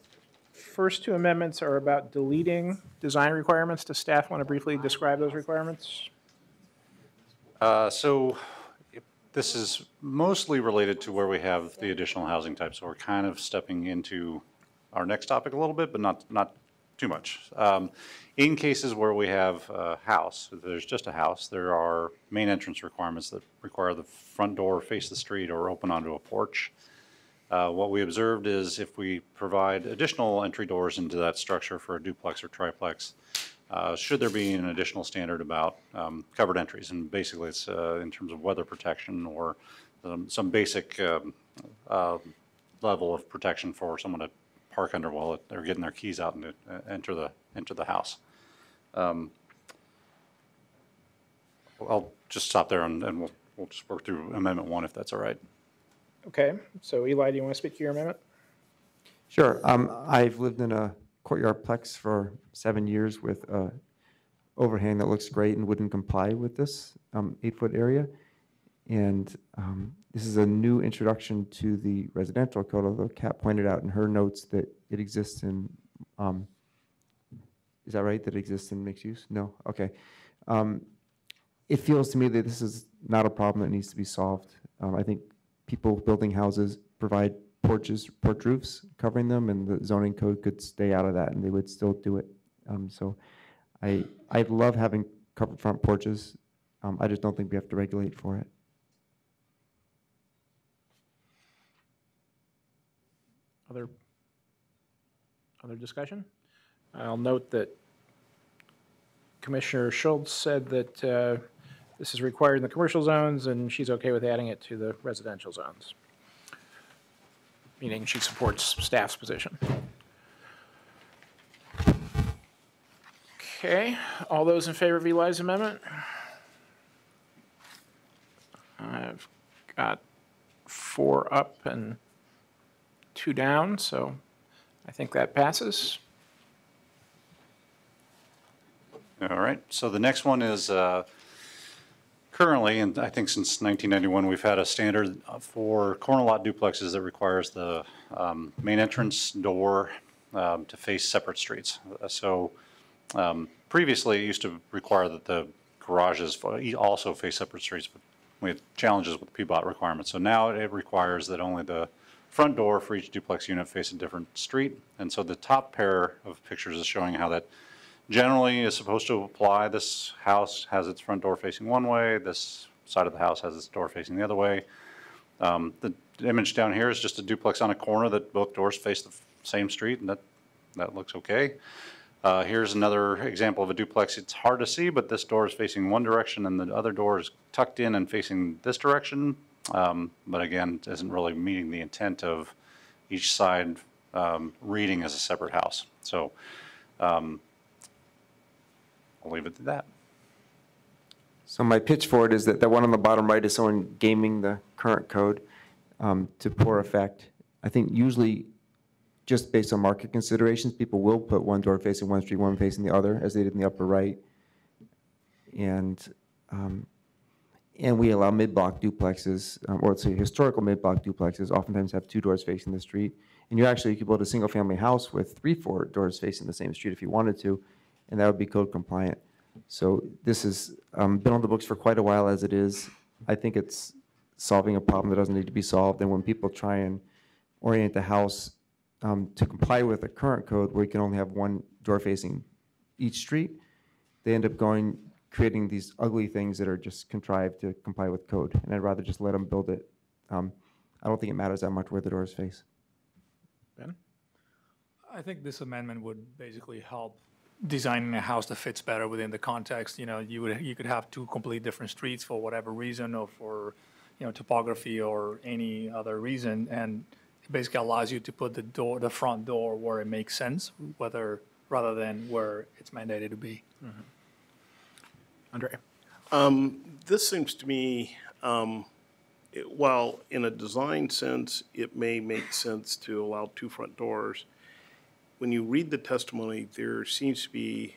first two amendments are about deleting design requirements. Does staff want to briefly describe those requirements? So this is mostly related to where we have the additional housing types. So we're kind of stepping into our next topic a little bit, but not too much. In cases where we have a house, if there's just a house, there are main entrance requirements that require the front door face the street or open onto a porch. What we observed is if we provide additional entry doors into that structure for a duplex or triplex, should there be an additional standard about covered entries? And basically it's in terms of weather protection or some basic level of protection for someone to park under while they're getting their keys out and enter the house. I'll just stop there and we'll just work through Amendment 1 if that's all right. Okay, so Eli, do you want to speak to your amendment? Sure. I've lived in a courtyard plex for 7 years with a overhang that looks great and wouldn't comply with this 8-foot area. And this is a new introduction to the residential code, although Kat pointed out in her notes that it exists in, is that right, that it exists in mixed use? No? Okay. It feels to me that this is not a problem that needs to be solved. I think people building houses provide porch roofs covering them, and the zoning code could stay out of that, and they would still do it. So I love having covered front porches. I just don't think we have to regulate for it. Other discussion? I'll note that Commissioner Schultz said that this is required in the commercial zones, and she's okay with adding it to the residential zones, meaning she supports staff's position. Okay, all those in favor of Eli's amendment? I've got 4 up and 2 down, so I think that passes. All right, so the next one is currently, and I think since 1991, we've had a standard for corner lot duplexes that requires the main entrance door to face separate streets. So previously, it used to require that the garages also face separate streets, but we had challenges with PBOT requirements. So now it requires that only the front door for each duplex unit face a different street. And so the top pair of pictures is showing how that generally is supposed to apply. This house has its front door facing one way. This side of the house has its door facing the other way. The image down here is just a duplex on a corner that both doors face the same street, and that looks okay. Here's another example of a duplex. It's hard to see, but this door is facing one direction and the other door is tucked in and facing this direction. But again, it isn't really meeting the intent of each side reading as a separate house. So I'll leave it to that. So my pitch for it is that the one on the bottom right is someone gaming the current code to poor effect. I think usually just based on market considerations, people will put one door facing one street, one facing the other, as they did in the upper right. And we allow mid-block duplexes, or let's say historical mid-block duplexes, oftentimes have 2 doors facing the street. And you could build a single-family house with 3-4 doors facing the same street if you wanted to, and that would be code compliant. So this has been on the books for quite a while as it is. I think it's solving a problem that doesn't need to be solved. And when people try and orient the house to comply with the current code, where you can only have one door facing each street, they end up creating these ugly things that are just contrived to comply with code. And I'd rather just let them build it. I don't think it matters that much where the doors face. Ben? I think this amendment would basically help designing a house that fits better within the context. You know, you could have 2 completely different streets for whatever reason, or for, topography or any other reason, and it basically allows you to put the front door where it makes sense, rather than where it's mandated to be. Mm-hmm. Andre? This seems to me, while in a design sense, it may make sense to allow 2 front doors, when you read the testimony, there seems to be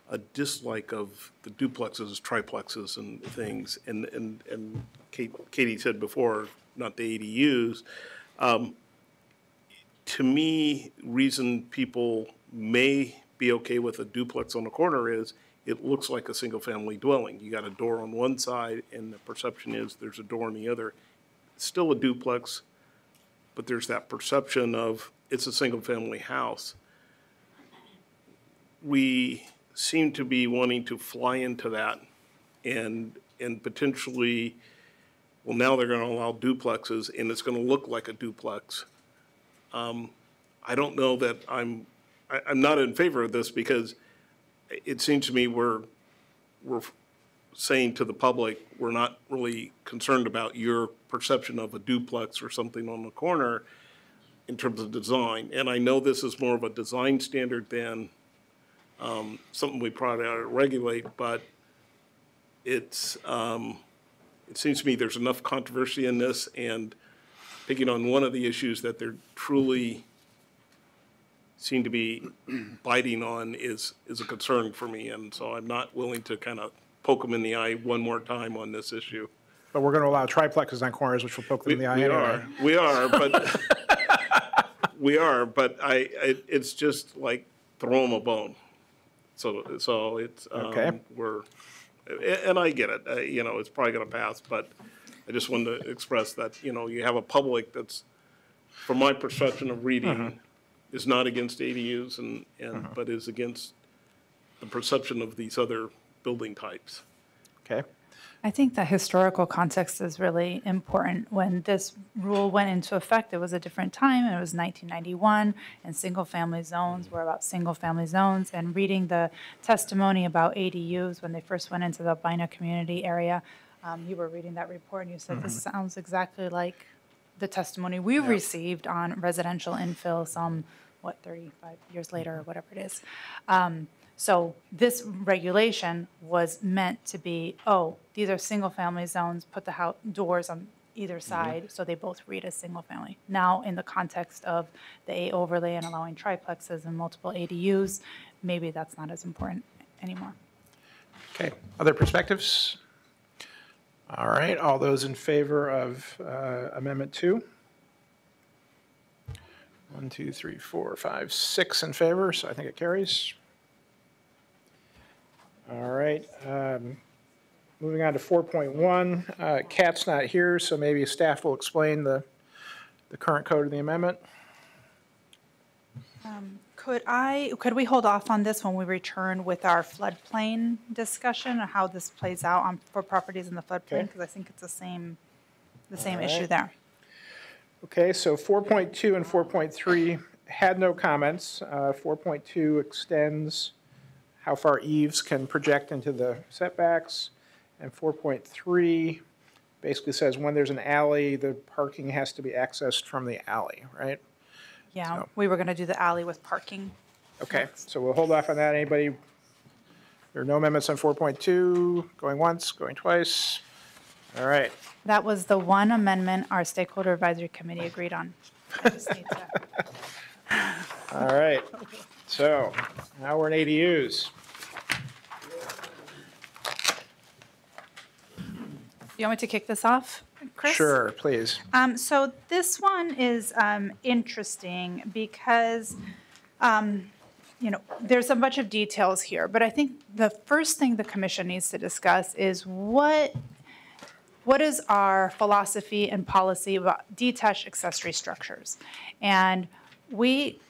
a dislike of the duplexes, triplexes, and things. And Katie said before, not the ADUs. to me, reason people may be okay with a duplex on the corner is it looks like a single-family dwelling. You got a door on one side, and the perception is there's a door on the other. It's still a duplex, but there's that perception of it's a single-family house. We seem to be wanting to fly into that and potentially, well, now they're gonna allow duplexes, and it's gonna look like a duplex. I don't know that I'm not in favor of this, because it seems to me we're saying to the public, we're not really concerned about your perception of a duplex or something on the corner in terms of design. And I know this is more of a design standard than something we probably ought to regulate, but it's, it seems to me there's enough controversy in this, and picking on one of the issues that they're truly seem to be biting on is a concern for me, and so I'm not willing to kind of poke them in the eye one more time on this issue. But we're going to allow triplexes on corners, which will poke them in the eye anyway. We are, but it's just like throw them a bone. So it's, Okay. and I get it, you know, it's probably gonna pass, but I just wanted to express that, you know, you have a public that's, from my perception of reading, is not against ADUs but is against the perception of these other building types. Okay. I think the historical context is really important. When this rule went into effect, it was a different time. It was 1991, and single-family zones were about single-family zones. And reading the testimony about ADUs when they first went into the Albina community area, you were reading that report, and you said, this sounds exactly like the testimony we received on residential infill some, 35 years later, or whatever it is. So this regulation was meant to be, oh, these are single-family zones, put the doors on either side, so they both read as single-family. Now, in the context of the A overlay and allowing triplexes and multiple ADUs, maybe that's not as important anymore. Okay, other perspectives? All right, all those in favor of Amendment 2? 1, 2, 3, 4, 5, 6 in favor, so I think it carries. All right, moving on to 4.1. Kat's not here, so maybe staff will explain the current code of the amendment. Could we hold off on this when we return with our floodplain discussion, or how this plays out for properties in the floodplain? Because I think it's the same issue there. Okay, so 4.2 and 4.3 had no comments. 4.2 extends how far eaves can project into the setbacks, and 4.3 basically says when there's an alley, the parking has to be accessed from the alley, right? Yeah, So- we were going to do the alley with parking. Okay, so we'll hold off on that. Anybody? There are no amendments on 4.2, going once, going twice. All right. That was the one amendment our stakeholder advisory committee agreed on. I just need to- All right, so now we're in ADUs. You want me to kick this off, Chris? Sure, please. So this one is interesting because, there's a bunch of details here, but I think the first thing the commission needs to discuss is what is our philosophy and policy about detached accessory structures? And we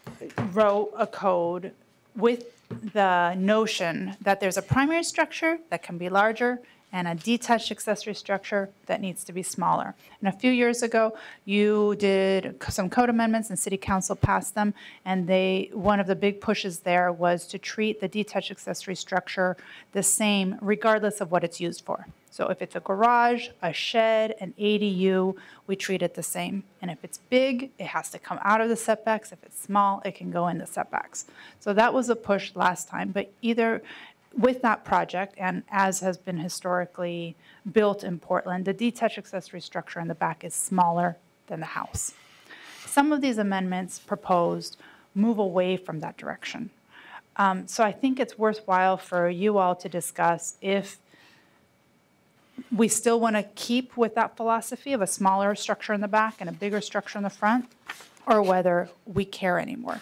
wrote a code with the notion that there's a primary structure that can be larger and a detached accessory structure that needs to be smaller. And a few years ago, you did some code amendments and City Council passed them, and one of the big pushes there was to treat the detached accessory structure the same regardless of what it's used for. So if it's a garage, a shed, an ADU, we treat it the same. And if it's big, it has to come out of the setbacks. If it's small, it can go in the setbacks. So that was a push last time, but either with that project, and as has been historically built in Portland, the detached accessory structure in the back is smaller than the house. Some of these amendments proposed move away from that direction. So I think it's worthwhile for you all to discuss if we still want to keep with that philosophy of a smaller structure in the back and a bigger structure in the front, or whether we care anymore.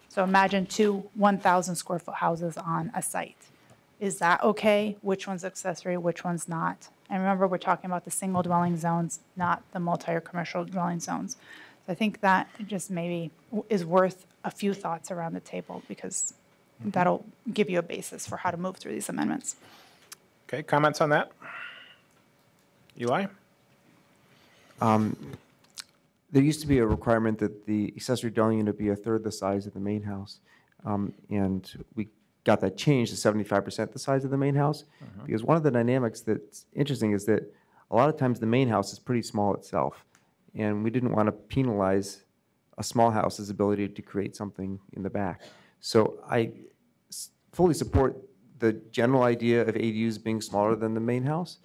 So imagine two 1,000 square foot houses on a site. Is that okay? Which one's accessory, which one's not? And remember, we're talking about the single dwelling zones, not the multi or commercial dwelling zones. So I think that just maybe is worth a few thoughts around the table, because that'll give you a basis for how to move through these amendments. Okay, comments on that? Eli? There used to be a requirement that the accessory dwelling unit be a third the size of the main house. And we got that changed to 75% the size of the main house. Because one of the dynamics that's interesting is that a lot of times the main house is pretty small itself. And we didn't want to penalize a small house's ability to create something in the back. So I fully support the general idea of ADUs being smaller than the main house.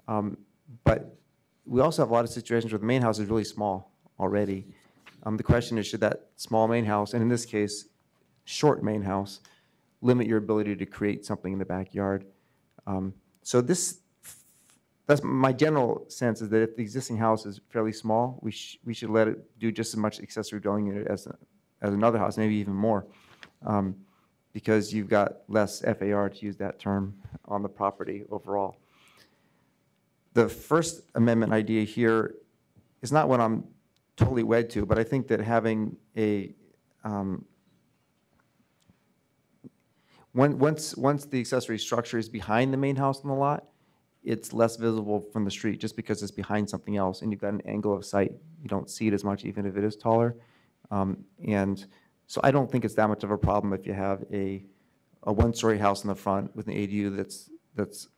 But we also have a lot of situations where the main house is really small already. The question is, should that small main house, and in this case, short main house, limit your ability to create something in the backyard? So that's my general sense, is that if the existing house is fairly small, we should let it do just as much accessory dwelling unit as another house, maybe even more, because you've got less FAR, to use that term, on the property overall. The First Amendment idea here is not what I'm totally wed to, but I think that having a once the accessory structure is behind the main house on the lot, it's less visible from the street just because it's behind something else, and you've got an angle of sight. You don't see it as much, even if it is taller. And so I don't think it's that much of a problem if you have a one-story house in the front with an ADU that's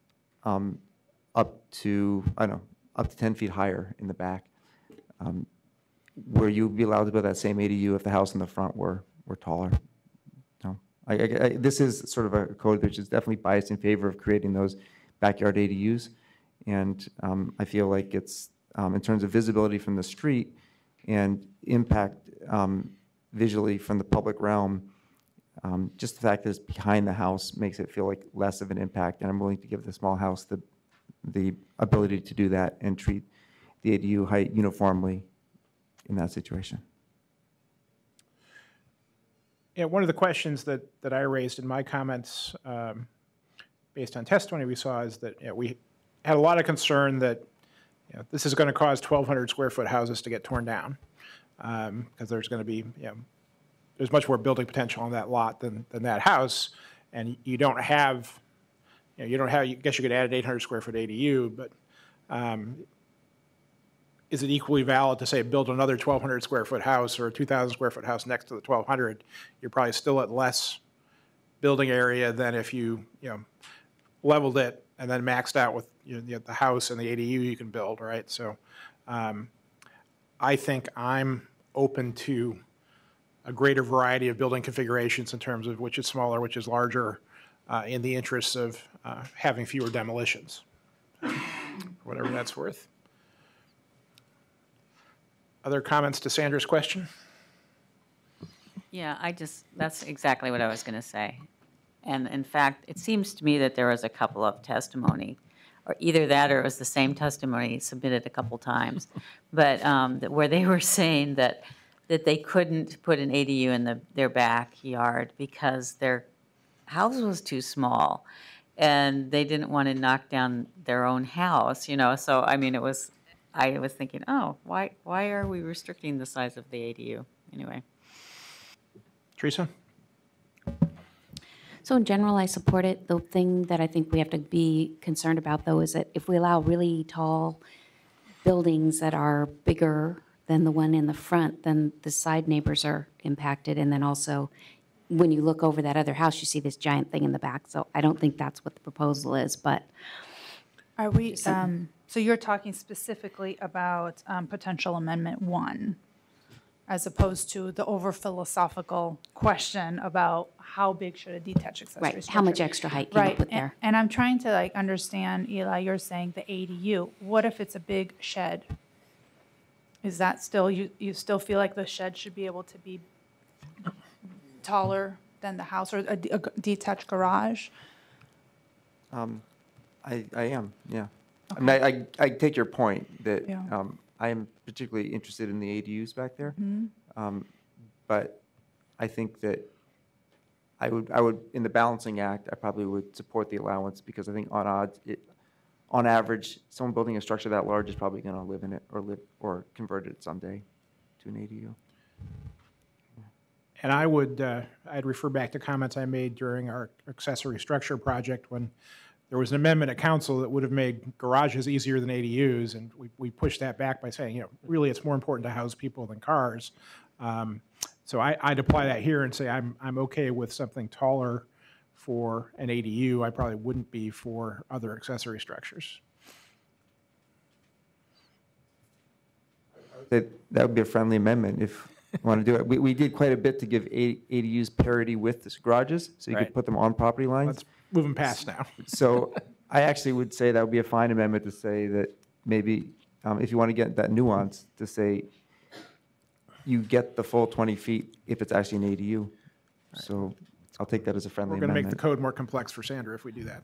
up to, I don't know, up to 10 feet higher in the back, where you'd be allowed to build that same ADU if the house in the front were taller. So this is sort of a code which is definitely biased in favor of creating those backyard ADUs. And I feel like it's, in terms of visibility from the street and impact visually from the public realm, just the fact that it's behind the house makes it feel like less of an impact. And I'm willing to give the small house the ability to do that and treat the ADU height uniformly in that situation. Yeah, one of the questions that I raised in my comments based on testimony we saw is that we had a lot of concern that this is going to cause 1,200 square foot houses to get torn down, because there's going to be, there's much more building potential on that lot than that house, and you don't have, I guess you could add an 800 square foot ADU, but is it equally valid to say build another 1,200 square foot house or a 2,000 square foot house next to the 1,200? You're probably still at less building area than if you leveled it and then maxed out with the house and the ADU you can build, right? So I think I'm open to a greater variety of building configurations in terms of which is smaller, which is larger, in the interests of having fewer demolitions, whatever that's worth. Other comments to Sandra's question? Yeah, that's exactly what I was going to say. And in fact, it seems to me that there was a couple of testimony, or either that or it was the same testimony submitted a couple times, but where they were saying that they couldn't put an ADU in their backyard because their house was too small and they didn't want to knock down their own house, So, I mean, I was thinking, oh, why are we restricting the size of the ADU anyway? Teresa? So in general, I support it. The thing that I think we have to be concerned about, though, is that if we allow really tall buildings that are bigger than the one in the front, then the side neighbors are impacted. And then also, when you look over that other house, you see this giant thing in the back. So I don't think that's what the proposal is, but. Are we, so you're talking specifically about potential amendment 1, as opposed to the over philosophical question about how big should a detached accessory Right, structure how much be? extra height can you put there? And I'm trying to understand, Eli, you're saying the ADU. What if it's a big shed? Is that still, you still feel like the shed should be able to be taller than the house, or a detached garage? I am, yeah. I mean, I take your point that Yeah. I am particularly interested in the ADUs back there. Mm-hmm. But I think that I would, in the balancing act, I probably would support the allowance, because I think on odds, on average, someone building a structure that large is probably going to live in it or convert it someday to an ADU. And I'd refer back to comments I made during our accessory structure project when there was an amendment at council that would have made garages easier than ADUs, and we pushed that back by saying, really it's more important to house people than cars. So I'd apply that here and say I'm okay with something taller for an ADU. I probably wouldn't be for other accessory structures. That would be a friendly amendment if you want to do it. We did quite a bit to give ADUs parity with the garages, so you Right. could put them on property lines. Let's move them past now. So I actually would say that would be a fine amendment to say that maybe, if you want to get that nuance, to say you get the full 20 feet if it's actually an ADU. So I'll take that as a friendly We're going to make the amendment. code more complex for Sandra if we do that.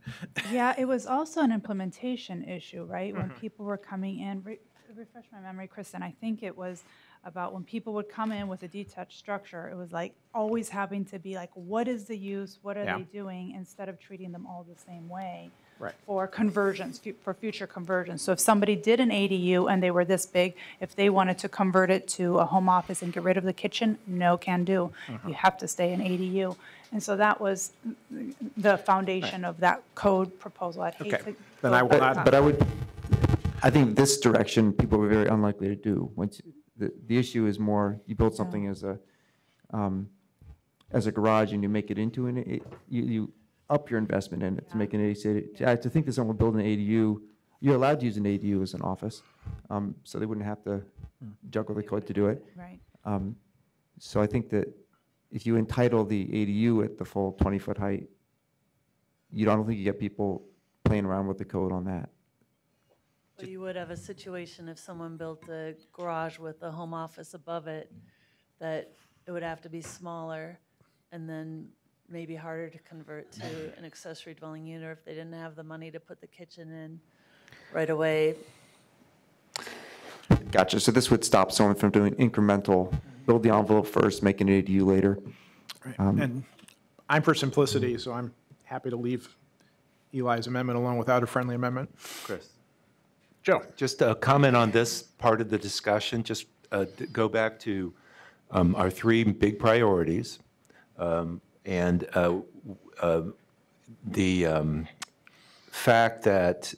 Yeah, it was also an implementation issue, right? When people were coming in, refresh my memory, Kristen, I think it was about when people would come in with a detached structure, it was like always having to be like, what is the use? What are Yeah. they doing? Instead of treating them all the same way. Right. For conversions, for future conversions. So if somebody did an ADU and they were this big, if they wanted to convert it to a home office and get rid of the kitchen, no can do. You have to stay an ADU. And so that was the foundation of that code proposal. I'd hate Okay. to Then go I will back not- on But I think this direction, people were very unlikely to do. Once, the issue is more, you build something as a garage and you make it into you up your investment in it to make an ADU. To think that someone would build an ADU, you're allowed to use an ADU as an office, so they wouldn't have to juggle the code to do it. Right. So I think that if you entitle the ADU at the full 20-foot height, I don't think you get people playing around with the code on that. But you would have a situation if someone built a garage with a home office above it, that it would have to be smaller and then maybe harder to convert to an accessory dwelling unit if they didn't have the money to put the kitchen in right away. Gotcha. So this would stop someone from doing incremental, build the envelope first, make an ADU later. And I'm for simplicity, so I'm happy to leave Eli's amendment alone without a friendly amendment. Chris? Joe? Just a comment on this part of the discussion, just go back to our three big priorities. And the fact that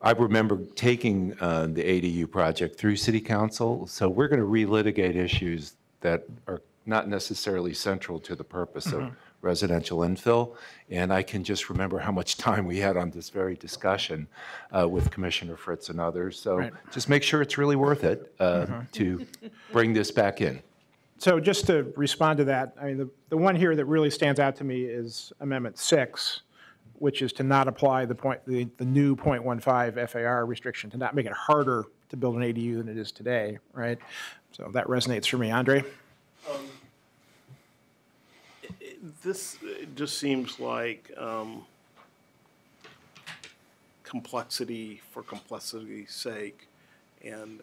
I remember taking the ADU project through City Council, so we're going to relitigate issues that are not necessarily central to the purpose of residential infill. And I can just remember how much time we had on this very discussion with Commissioner Fritz and others. So Right. just make sure it's really worth it to bring this back in. So just to respond to that, I mean, the one here that really stands out to me is Amendment 6, which is to not apply the new .15 FAR restriction, to not make it harder to build an ADU than it is today, right? So that resonates for me. Andre? This just seems like complexity for complexity's sake. And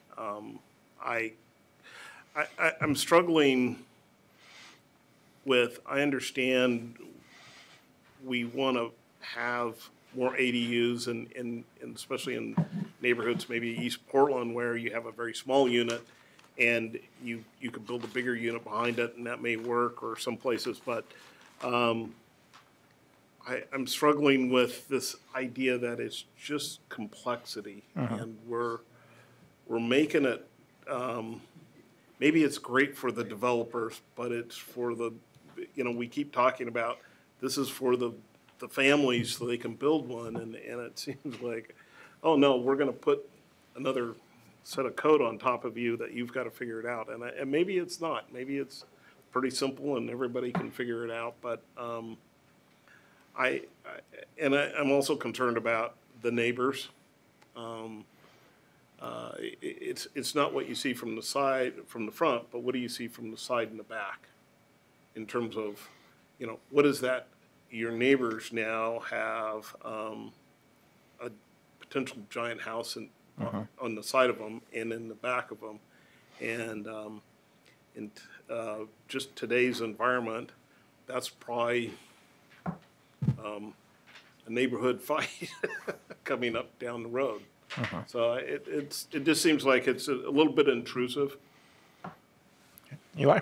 I'm struggling with, I understand we want to have more ADUs and especially in neighborhoods, maybe East Portland, where you have a very small unit and you could build a bigger unit behind it and that may work, or some places, but I'm struggling with this idea that it's just complexity and we're making it, maybe it's great for the developers, but it's for the, we keep talking about, this is for the families so they can build one, and it seems like, oh no, we're gonna put another set of code on top of you that you've got to figure it out. And maybe it's not. Maybe it's pretty simple and everybody can figure it out, but I'm also concerned about the neighbors. It's not what you see from the side, from the front, but what do you see from the side and the back? In terms of, what is that? Your neighbors now have a potential giant house on the side of them and in the back of them. And in just today's environment, that's probably a neighborhood fight coming up down the road. So it just seems like it's a little bit intrusive. Eli?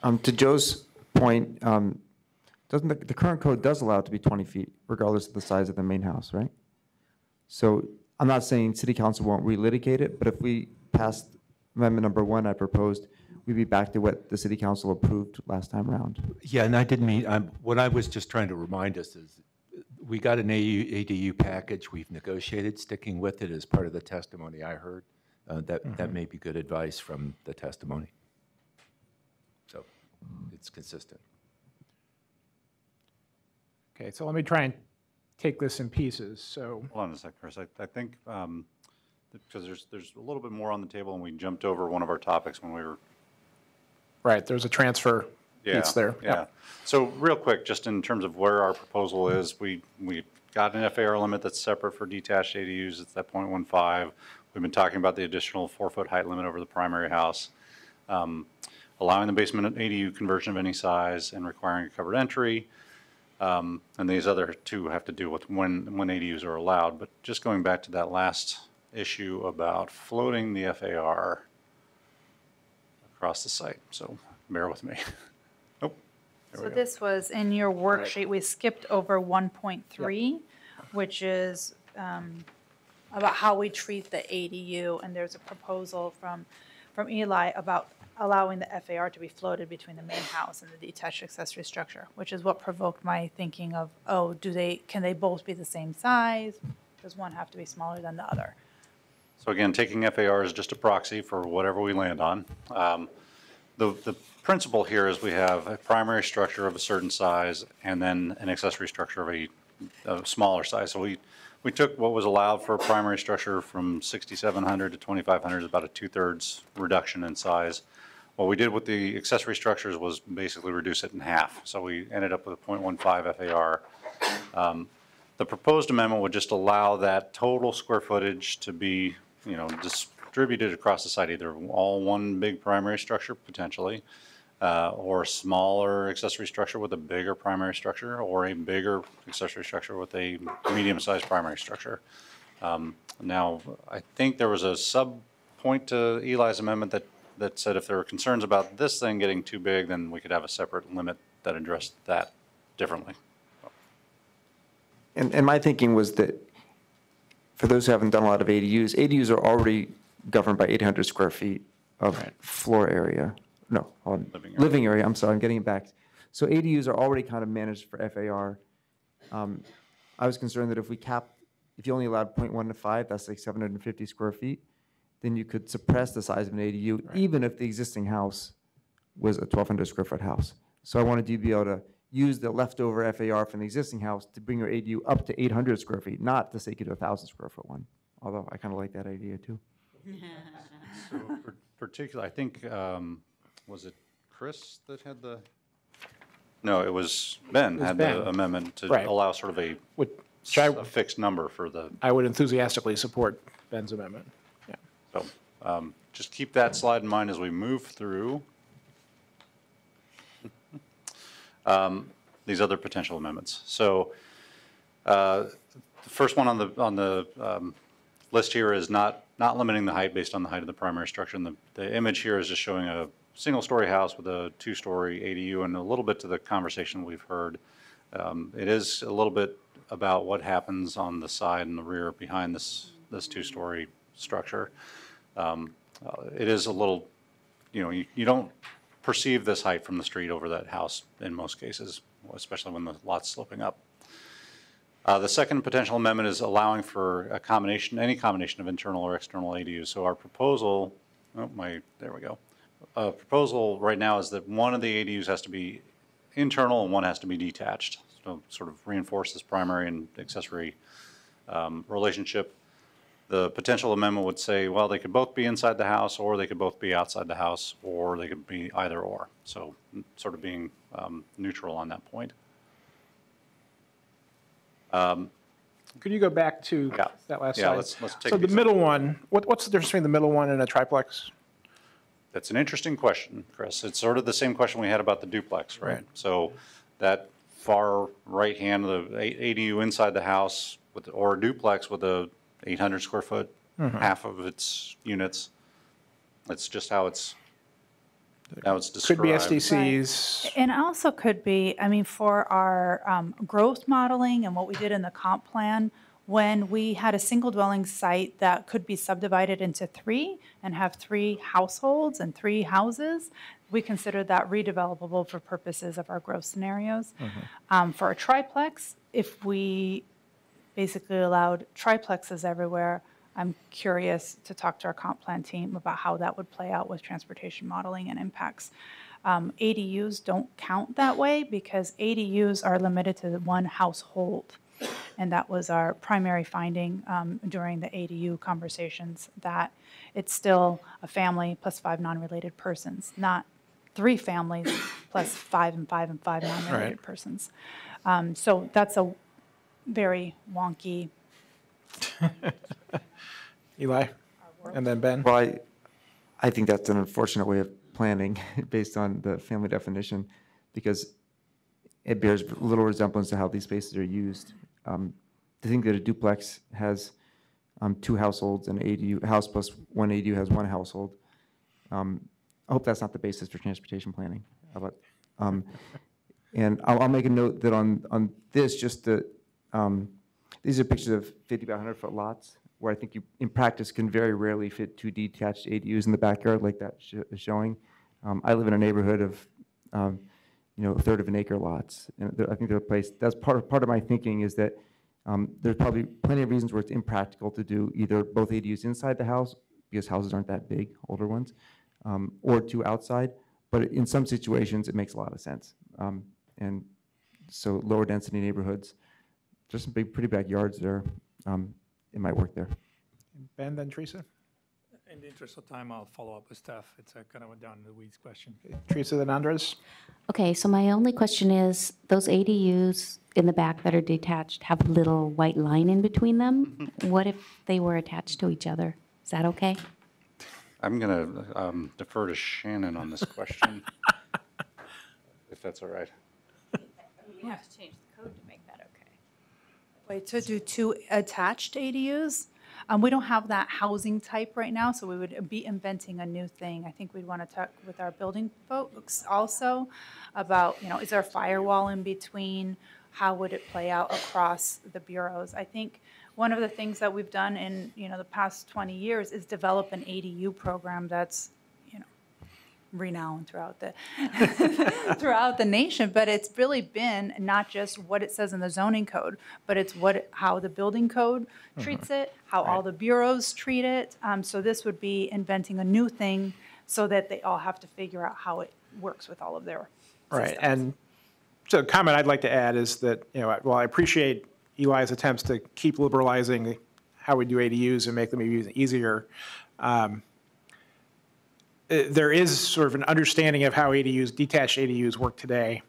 To Joe's point, doesn't the current code does allow it to be 20 feet regardless of the size of the main house, right? So I'm not saying city council won't relitigate it, but if we passed amendment number 1 I proposed, we'd be back to what the city council approved last time around. Yeah, and I didn't mean, what I was just trying to remind us is we got an ADU package, we've negotiated sticking with it as part of the testimony I heard. That may be good advice from the testimony. So it's consistent. Okay, so let me try and take this in pieces. So Hold on a sec, Chris. I think, because there's a little bit more on the table, and we jumped over one of our topics when we were. right, there's a transfer piece there. Yeah. So real quick, just in terms of where our proposal is, we got an FAR limit that's separate for detached ADUs. It's that 0.15. We've been talking about the additional 4-foot height limit over the primary house, allowing the basement ADU conversion of any size and requiring a covered entry. And these other two have to do with when ADUs are allowed. But just going back to that last issue about floating the FAR across the site. So bear with me. Oh, there So we go. this was in your worksheet, we skipped over 1.3, which is about how we treat the ADU, and there's a proposal from Eli about allowing the FAR to be floated between the main house and the detached accessory structure, which is what provoked my thinking of, oh, can they both be the same size? Does one have to be smaller than the other? So again, taking FAR is just a proxy for whatever we land on. The principle here is we have a primary structure of a certain size and then an accessory structure of a smaller size. So we took what was allowed for a primary structure from 6,700 to 2,500, is about a 2/3 reduction in size. What we did with the accessory structures was basically reduce it in half. So we ended up with a 0.15 FAR. The proposed amendment would just allow that total square footage to be, distributed across the site, either all one big primary structure potentially, or a smaller accessory structure with a bigger primary structure, or a bigger accessory structure with a medium-sized primary structure. Now, I think there was a sub-point to Eli's amendment that said if there were concerns about this thing getting too big, then we could have a separate limit that addressed that differently. And my thinking was that for those who haven't done a lot of ADUs are already governed by 800 square feet of floor area. No, living area. I'm sorry, I'm getting it back. So ADUs are already kind of managed for FAR. I was concerned that if you only allowed 0.1 to 5, that's like 750 square feet, then you could suppress the size of an ADU, even if the existing house was a 1,200 square foot house. So I wanted you to be able to use the leftover FAR from the existing house to bring your ADU up to 800 square feet, not to take you to a 1,000 square foot one. Although I kind of like that idea too. So particularly, I think, was it Chris that had the? No, it was Ben had Ben. the amendment to Right. allow sort of a fixed number for the. I would enthusiastically support Ben's amendment. Yeah. So just keep that slide in mind as we move through these other potential amendments. So the first one on the list here is not limiting the height based on the height of the primary structure. And the image here is just showing a single-story house with a 2-story ADU, and a little bit to the conversation we've heard. It is a little bit about what happens on the side and the rear behind this 2-story structure. It is a little, you don't perceive this height from the street over that house in most cases, especially when the lot's sloping up. The second potential amendment is allowing for any combination of internal or external ADUs. So our proposal, there we go. Proposal right now is that one of the ADUs has to be internal and one has to be detached. So sort of reinforce this primary and accessory relationship. The potential amendment would say, well, they could both be inside the house, or they could both be outside the house, or they could be either or. So sort of being neutral on that point. Could you go back to Yeah. that last Yeah, slide? let's take So the these middle one, what's the difference between the middle one and a triplex? That's an interesting question, Chris. It's sort of the same question we had about the duplex, right? Right. So that far right hand, the ADU inside the house with, or a duplex with a 800 square foot, half of its units. That's just how it's described. Could be SDCs. And also could be, I mean, for our growth modeling and what we did in the comp plan, when we had a single dwelling site that could be subdivided into 3 and have 3 households and 3 houses, we considered that redevelopable for purposes of our growth scenarios. For a triplex, if we basically allowed triplexes everywhere, I'm curious to talk to our comp plan team about how that would play out with transportation modeling and impacts. ADUs don't count that way because ADUs are limited to 1 household. And that was our primary finding during the ADU conversations, that it's still a family plus 5 non-related persons, not 3 families plus 5 and 5 and 5 non-related Right. persons. So that's a very wonky. Eli? And then Ben? Well, I think that's an unfortunate way of planning based on the family definition, because it bears little resemblance to how these spaces are used. To think that a duplex has 2 households and ADU, house plus 1 ADU has 1 household. I hope that's not the basis for transportation planning. And I'll make a note that on this, just that these are pictures of 50 by 100 foot lots, where I think you, in practice, can very rarely fit 2 detached ADUs in the backyard like that is showing. I live in a neighborhood of, a third of an acre lots, and I think they're placed. That's part of my thinking is that there's probably plenty of reasons where it's impractical to do either both ADUs inside the house, because houses aren't that big, older ones, or 2 outside. But in some situations, it makes a lot of sense. And so lower density neighborhoods, there's some pretty backyards there. It might work there. Ben, then Teresa? In the interest of time, I'll follow up with staff. It's a kind of a down in the weeds question. Teresa, then Andres? Okay, so my only question is, those ADUs in the back that are detached have a little white line in between them. What if they were attached to each other? Is that okay? I'm going to defer to Shannon on this question, if that's all right. We have to change the code to make that okay. Wait, to do 2 attached ADUs? We don't have that housing type right now, so we would be inventing a new thing. I think we'd want to talk with our building folks also about, is there a firewall in between? How would it play out across the bureaus? I think one of the things that we've done in, the past 20 years is develop an ADU program that's, renowned throughout the nation, but it's really been not just what it says in the zoning code, but it's how the building code treats it, how all the bureaus treat it. So this would be inventing a new thing so that they all have to figure out how it works with all of their Right, systems. and so a comment I'd like to add is that, while I appreciate Eli's attempts to keep liberalizing how we do ADUs and make them easier, there is sort of an understanding of how ADUs, detached ADUs work today.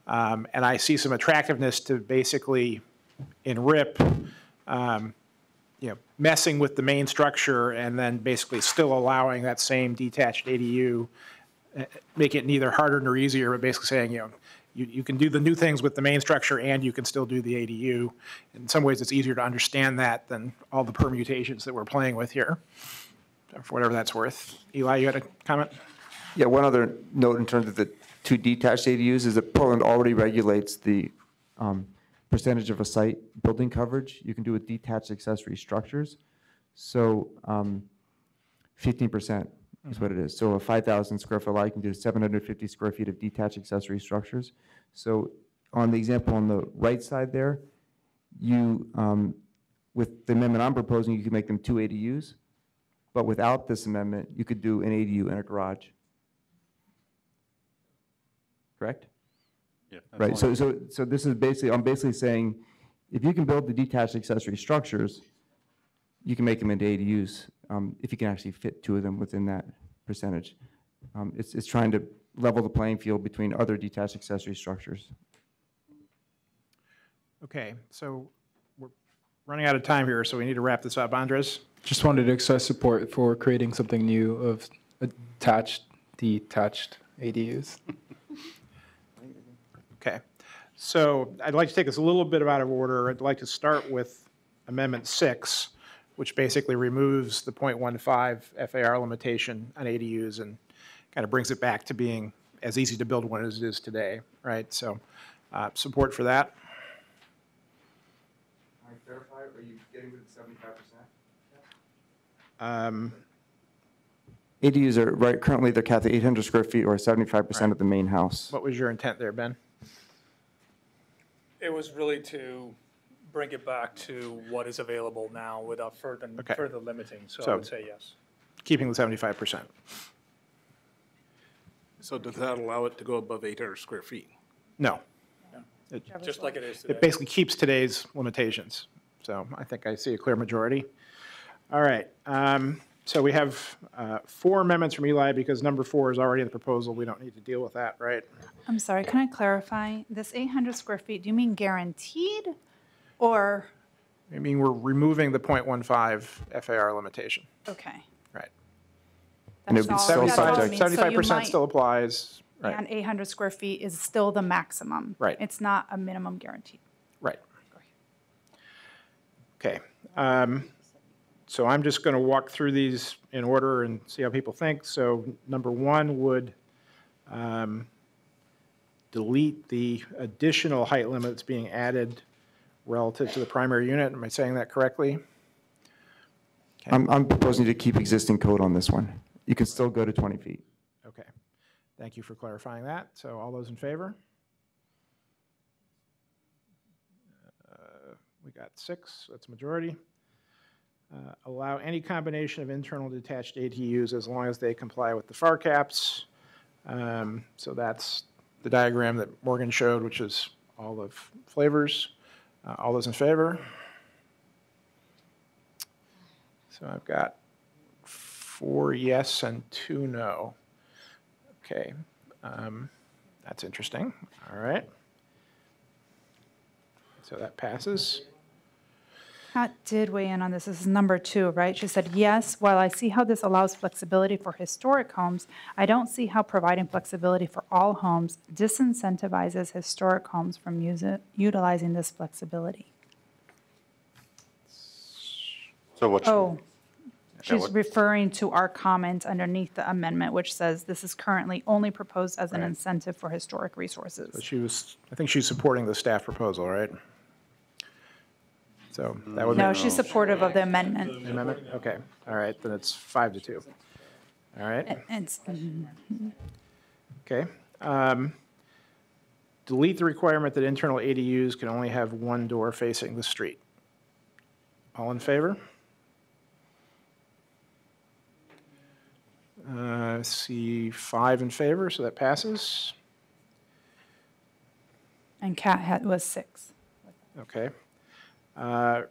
And I see some attractiveness to basically, in RIP, messing with the main structure and then basically still allowing that same detached ADU, make it neither harder nor easier, but basically saying, you can do the new things with the main structure and you can still do the ADU. In some ways, it's easier to understand that than all the permutations that we're playing with here, for whatever that's worth. Eli, you had a comment? Yeah, one other note in terms of the 2 detached ADUs is that Portland already regulates the percentage of a site building coverage you can do with detached accessory structures. So 15% is what it is. So a 5,000 square foot lot, you can do 750 square feet of detached accessory structures. So on the example on the right side there, you, with the amendment I'm proposing, you can make them 2 ADUs. But without this amendment, you could do an ADU in a garage. Correct? Yeah. Right, so this is basically, I'm basically saying, if you can build the detached accessory structures, you can make them into ADUs, if you can actually fit 2 of them within that percentage. It's trying to level the playing field between other detached accessory structures. Okay, so we're running out of time here, so we need to wrap this up. Andres? Just wanted to express support for creating something new of detached ADUs. Okay. So I'd like to take this a little bit out of order. I'd like to start with Amendment 6, which basically removes the .15 FAR limitation on ADUs and kind of brings it back to being as easy to build one as it is today, right? So support for that. Can I clarify, are you getting rid of 75%? ADUs are, right, currently they're capped at 800 square feet or 75% of the main house. What was your intent there, Ben? It was really to bring it back to what is available now without further limiting, so I would say yes. Keeping the 75%. So does that allow it to go above 800 square feet? No. Just like it is today. It basically keeps today's limitations. So I think I see a clear majority. All right. So we have 4 amendments from Eli because number 4 is already in the proposal. We don't need to deal with that, right? I'm sorry, can I clarify? This 800 square feet, do you mean guaranteed or? I mean, we're removing the .15 FAR limitation. Okay. Right. And it would be That's still all- that's all it subject. means. So you 75% might- still applies. And Right. 800 square feet is still the maximum. Right. It's not a minimum guaranteed. Right. Okay. So I'm just going to walk through these in order and see how people think. So number 1 would delete the additional height limits being added relative to the primary unit. Am I saying that correctly? I'm proposing to keep existing code on this one. You can still go to 20 feet. Okay. Thank you for clarifying that. So all those in favor? We got 6, that's a majority. Allow any combination of internal detached ADUs as long as they comply with the FAR caps. So that's the diagram that Morgan showed, which is all the flavors. All those in favor? So I've got 4 yes and 2 no. Okay, that's interesting. All right. So that passes. Pat did weigh in on this. This is number 2, right? She said, yes, while I see how this allows flexibility for historic homes, I don't see how providing flexibility for all homes disincentivizes historic homes from utilizing this flexibility. So what? Oh, she's what- referring to our comment underneath the amendment, which says this is currently only proposed as an Right. incentive for historic resources. But I think she's supporting the staff proposal, right? So that would be. No, she's supportive of the amendment. The amendment? Okay, all right, then it's 5-2. All right, okay. Delete the requirement that internal ADUs can only have one door facing the street. All in favor? See 5 in favor, so that passes. And Cat was 6. Okay.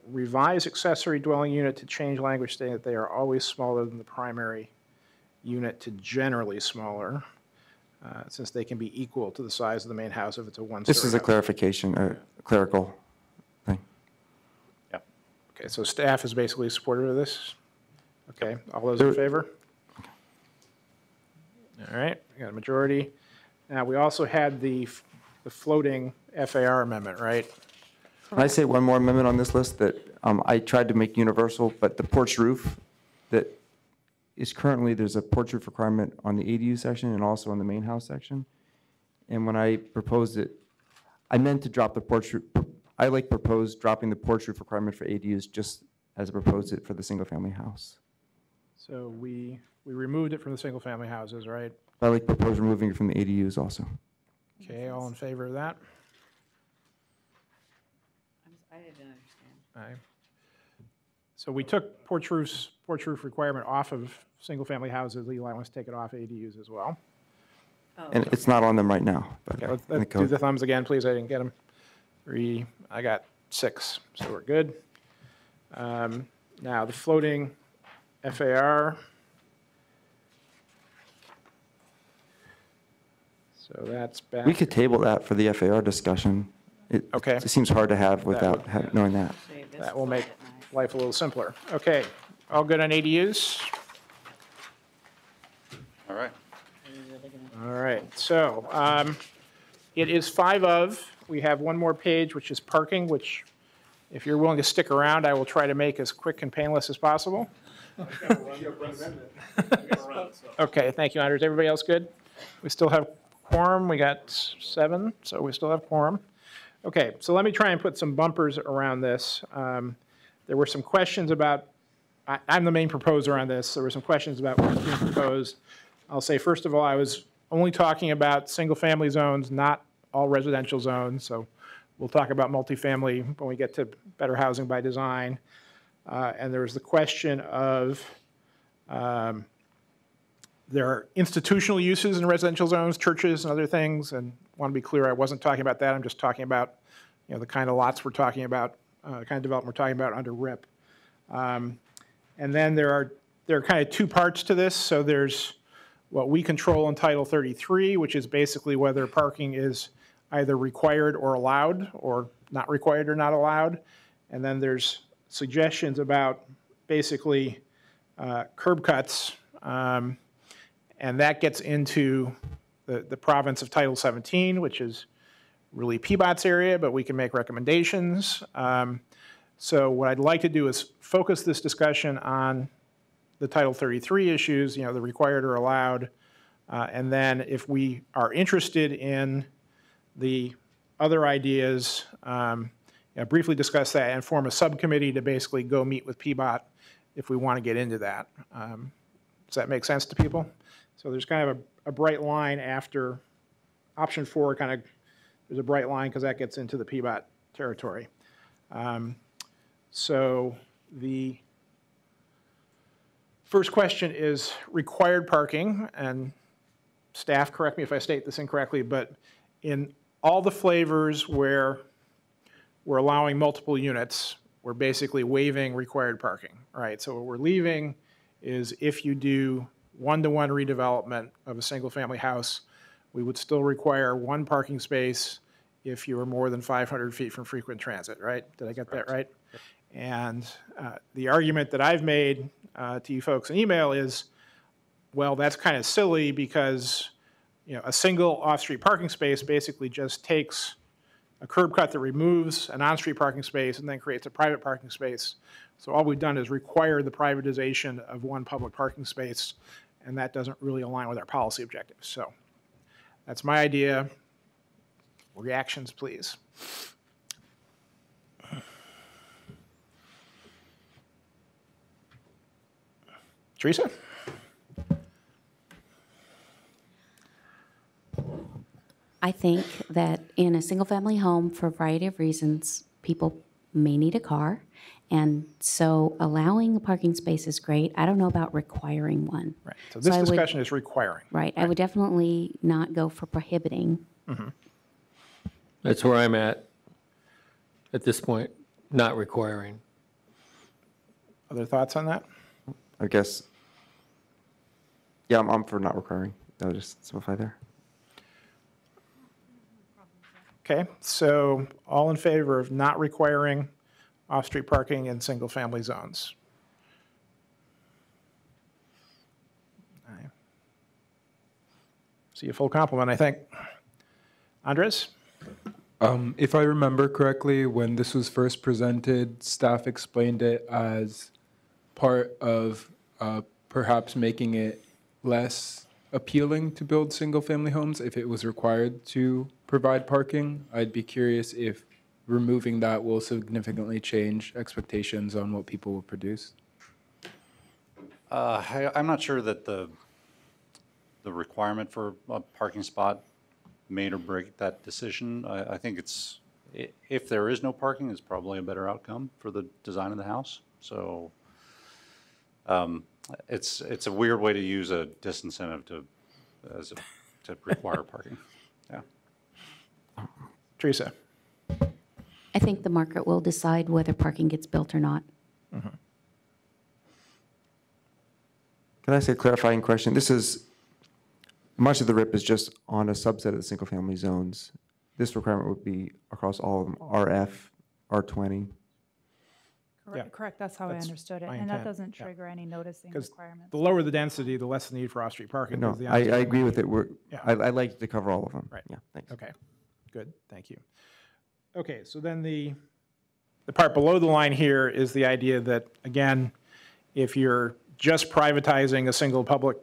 Revise accessory dwelling unit to change language stating that they are always smaller than the primary unit to generally smaller, since they can be equal to the size of the main house if it's a one-story This is a house. clarification, a clerical thing. Okay, so staff is basically supportive of this? Okay, all those in favor? All right, we got a majority. Now, we also had the floating FAR amendment, right? Can I say one more amendment on this list that I tried to make universal, but the porch roof that is currently, there's a porch roof requirement on the ADU section and also on the main house section. And when I proposed it, I meant to drop the porch roof, I proposed dropping the porch roof requirement for ADUs just as I proposed it for the single-family house. So we removed it from the single-family houses, right? I proposed removing it from the ADUs also. Okay, all in favor of that? I didn't understand. Aye. So we took porch roof requirement off of single-family houses. Eli wants to take it off ADUs as well. And it's not on them right now, but Okay, in the let's do code. the thumbs again, please. I didn't get them. 3, I got 6, so we're good. Now, the floating FAR. So that's back. We could table that for the FAR discussion. Okay. It seems hard to have without knowing that. Save it. That will make life a little simpler. Okay, all good on ADUs? All right. All right, so it is 5 of. We have one more page, which is parking, which if you're willing to stick around, I will try to make as quick and painless as possible. Okay, thank you, Anders. Everybody else good? We still have quorum. We got 7, so we still have quorum. Okay, so let me try and put some bumpers around this. There were some questions about, I'm the main proposer on this. There were some questions about what's being proposed. I'll say, first of all, I was only talking about single-family zones, not all residential zones. So we'll talk about multifamily when we get to better housing by design. And there was the question of there are institutional uses in residential zones, churches and other things. And I want to be clear, I wasn't talking about that. I'm just talking about, you know, the kind of lots we're talking about, the kind of development we're talking about under RIP. And then there are kind of 2 parts to this. So there's what we control in Title 33, which is basically whether parking is either required or allowed, or not required or not allowed. And then there's suggestions about basically curb cuts, and that gets into the province of Title 17, which is really PBOT's area, but we can make recommendations. So what I'd like to do is focus this discussion on the Title 33 issues, you know, the required or allowed, and then if we are interested in the other ideas, briefly discuss that and form a subcommittee to basically go meet with PBOT if we want to get into that. Does that make sense to people? So there's kind of a bright line after option 4, kind of, there's a bright line because that gets into the PBOT territory. So the first question is required parking, and staff, correct me if I state this incorrectly, but in all the flavors where we're allowing multiple units, we're basically waiving required parking, right? So what we're leaving is if you do one-to-one redevelopment of a single-family house, we would still require 1 parking space if you are more than 500 feet from frequent transit, right? Did I get that right? And the argument that I've made to you folks in email is, well, that's kind of silly because, you know, a single off-street parking space basically just takes a curb cut that removes an on-street parking space and then creates a private parking space. So all we've done is require the privatization of 1 public parking space, and that doesn't really align with our policy objectives. So that's my idea. Reactions, please. Teresa? I think that in a single-family home, for a variety of reasons, people may need a car. And so allowing a parking space is great. I don't know about requiring one. Right. So this I would- discussion is requiring. Right. I would definitely not go for prohibiting. That's where I'm at this point, not requiring. Other thoughts on that? I guess, yeah, I'm for not requiring. I'll just simplify there. Okay, so all in favor of not requiring off-street parking in single-family zones? I see a full complement, I think. Andres? If I remember correctly, when this was first presented, staff explained it as part of perhaps making it less appealing to build single-family homes if it was required to provide parking. I'd be curious if removing that will significantly change expectations on what people will produce. I'm not sure that the requirement for a parking spot made or break that decision. I think it's, if there is no parking, it's probably a better outcome for the design of the house. So it's a weird way to use a disincentive to require parking. Yeah. Teresa? I think the market will decide whether parking gets built or not. Can I ask a clarifying question? This is, much of the RIP is just on a subset of the single-family zones. This requirement would be across all of them, RF, R20. Correct, that's how I That's understood it. my And that intent, doesn't yeah. trigger any noticing Because requirements. the lower the density, the less the need for off-street parking. No, is the I honest agree with it. Yeah. I'd like to cover all of them. Right. Yeah, thanks. Okay, good, thank you. Okay, so then the part below the line here is the idea that, again, if you're just privatizing a single public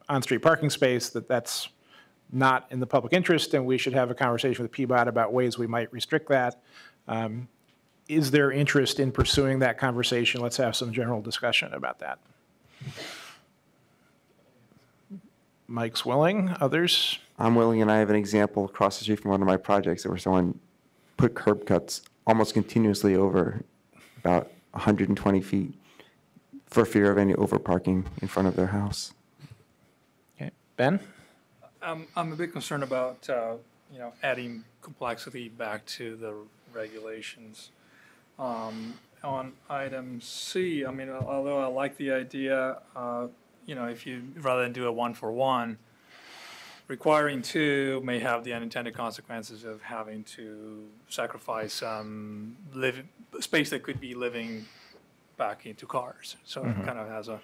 on-street parking space, that's not in the public interest, and we should have a conversation with PBOT about ways we might restrict that. Is there interest in pursuing that conversation? Let's have some general discussion about that. Mike's willing, others? I'm willing, and I have an example across the street from one of my projects where someone put curb cuts almost continuously over about 120 feet for fear of any overparking in front of their house. Okay, Ben? I'm a bit concerned about, adding complexity back to the regulations. On item C, I mean, although I like the idea, if you, rather than do a 1-for-1, requiring 2 may have the unintended consequences of having to sacrifice some space that could be living back into cars. So it kind of has a,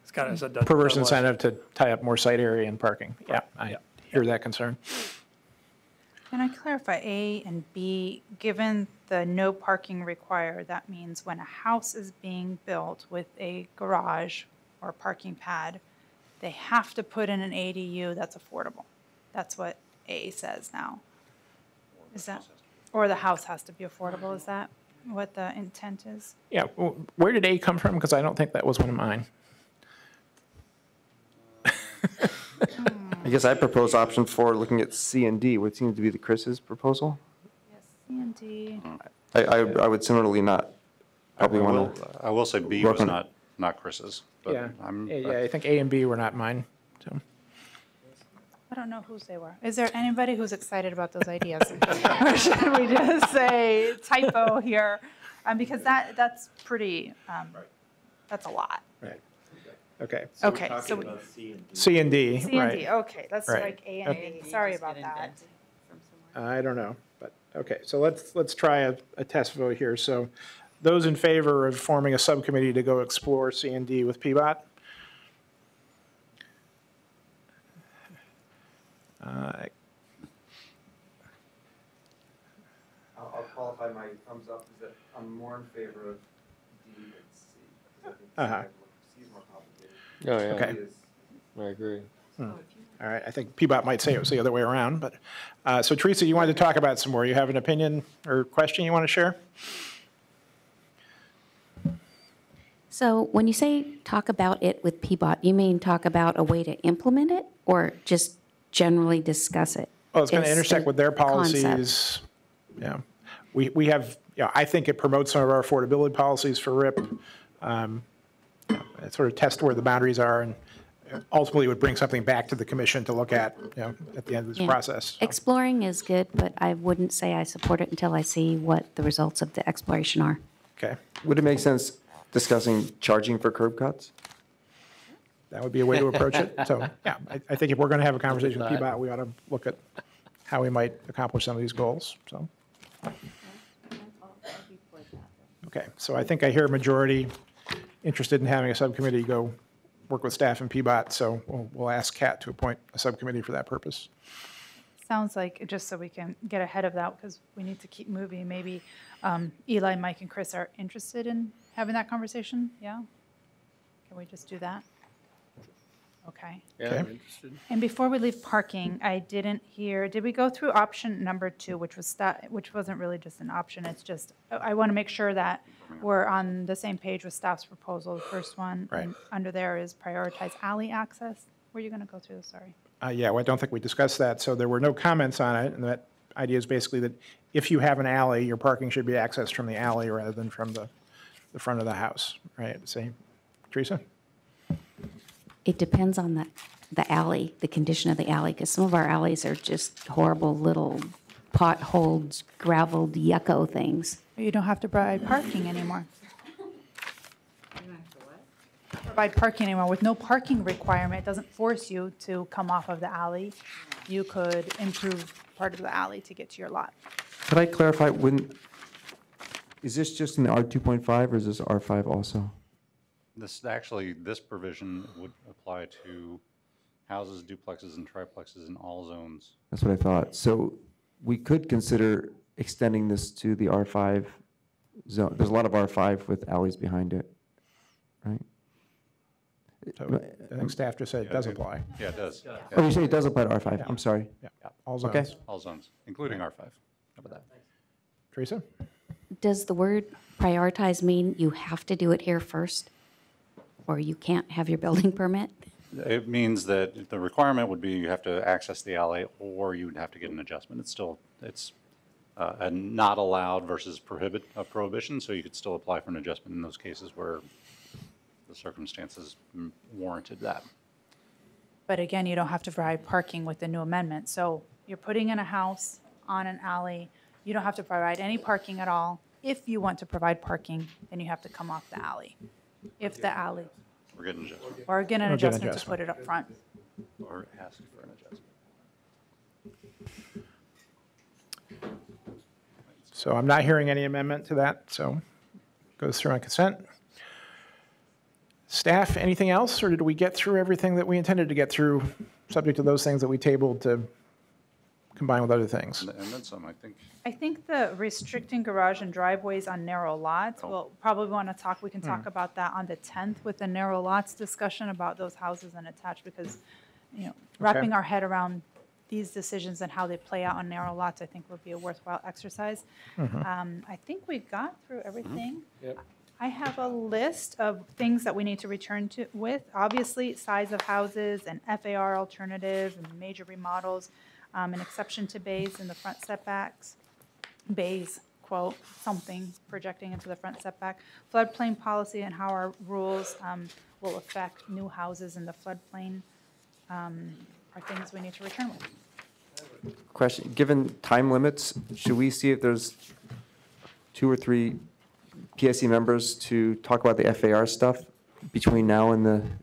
it's kind of a Perverse double-edged- incentive to tie up more site area and parking. Yeah, I hear that concern. Can I clarify A and B? Given the no parking required, that means when a house is being built with a garage or parking pad, they have to put in an ADU that's affordable. That's what A says now. Is that, or the house has to be affordable, is that what the intent is? Yeah, where did A come from? Because I don't think that was one of mine. I guess I propose option 4, looking at C and D, what seems to be the Chris's proposal. Yes, C and D. I would similarly not probably want to. I will say B work was on- not Chris's, but Yeah, I'm. yeah, I think A and B were not mine, so. I don't know whose they were. Is there anybody who's excited about those ideas? Or should we just say typo here? Because that's pretty, that's a lot. Right. Okay. Okay, so C and D, C and right. D, okay, that's Right. like A and B. Sorry about that. I don't know, but, okay, so let's try a test vote here. So those in favor of forming a subcommittee to go explore C and D with PBOT? I'll qualify my thumbs up, is that I'm more in favor of D than C. Uh-huh. C is more complicated. Oh, yeah. Okay. D is- I agree. All right, I think PBOT might say it was the other way around, but, so Teresa, you wanted to talk about some more. You have an opinion or question you want to share? So when you say talk about it with PBOT, you mean talk about a way to implement it or just generally discuss it? Well, it's going to Is intersect the with their concept. policies. Yeah. We have, I think it promotes some of our affordability policies for RIP. It sort of test where the boundaries are and ultimately would bring something back to the commission to look at, at the end of this Yeah. process. So, Exploring is good, but I wouldn't say I support it until I see what the results of the exploration are. Okay, Would it make sense discussing charging for curb cuts? that would be a way to approach it. So, yeah, I think if we're going to have a conversation with PBOT, we ought to look at how we might accomplish some of these goals, so. Okay, so I think I hear a majority interested in having a subcommittee go work with staff and PBOT, so we'll ask Kat to appoint a subcommittee for that purpose. Sounds like, just so we can get ahead of that, because we need to keep moving, maybe Eli, Mike, and Chris are interested in having that conversation, yeah? Can we just do that? Okay. Yeah, Okay. I'm interested. And before we leave parking, I didn't hear, did we go through option number 2, which wasn't really just an option, it's just, I want to make sure that we're on the same page with staff's proposal, the first one. Right. And under there is prioritize alley access. Were you going to go through this? Sorry. Yeah, well, I don't think we discussed that, so there were no comments on it, and that idea is basically that if you have an alley, your parking should be accessed from the alley rather than from the front of the house, right? See, Teresa? It depends on the alley, the condition of the alley, because some of our alleys are just horrible little potholed, graveled, yucco things. You don't have to provide parking anymore. Provide parking anymore. With no parking requirement, it doesn't force you to come off of the alley. You could improve part of the alley to get to your lot. Could I clarify, Is this just in the R2.5 or is this R5 also? This provision would apply to houses, duplexes, and triplexes in all zones. That's what I thought. So we could consider extending this to the R5 zone. There's a lot of R5 with alleys behind it, right? So I think staff just said it does apply. Yeah, it does. Oh, you say it does apply to R5? I'm sorry. Yeah, all Okay. zones. All zones, including R5. How about that? Teresa? Does the word prioritize mean you have to do it here first? Or you can't have your building permit? It means that the requirement would be you have to access the alley or you would have to get an adjustment. It's a not allowed versus prohibition, so you could still apply for an adjustment in those cases where the circumstances warranted that. But again, you don't have to provide parking with the new amendment. So you're putting in a house on an alley. You don't have to provide any parking at all. If you want to provide parking, then you have to come off the alley. If the alley, Or get an adjustment. or get an Or get an adjustment to put it up front. Or ask for an adjustment. So I'm not hearing any amendment to that, so goes through on consent. Staff, anything else, or did we get through everything that we intended to get through, subject to those things that we tabled to combine with other things? And then some, I think. I think the restricting garage and driveways on narrow lots, we'll probably want to talk, we can talk about that on the 10th with the narrow lots discussion about those houses and attached, because, you know, wrapping our head around these decisions and how they play out on narrow lots, I think would be a worthwhile exercise. I think we got through everything. I have a list of things that we need to return to with. Obviously, size of houses and FAR alternatives and major remodels, an exception to bays in the front setbacks. Bays, quote, something projecting into the front setback. Floodplain policy and how our rules will affect new houses in the floodplain are things we need to return with. Question, given time limits, should we see if there's 2 or 3 PSC members to talk about the FAR stuff between now and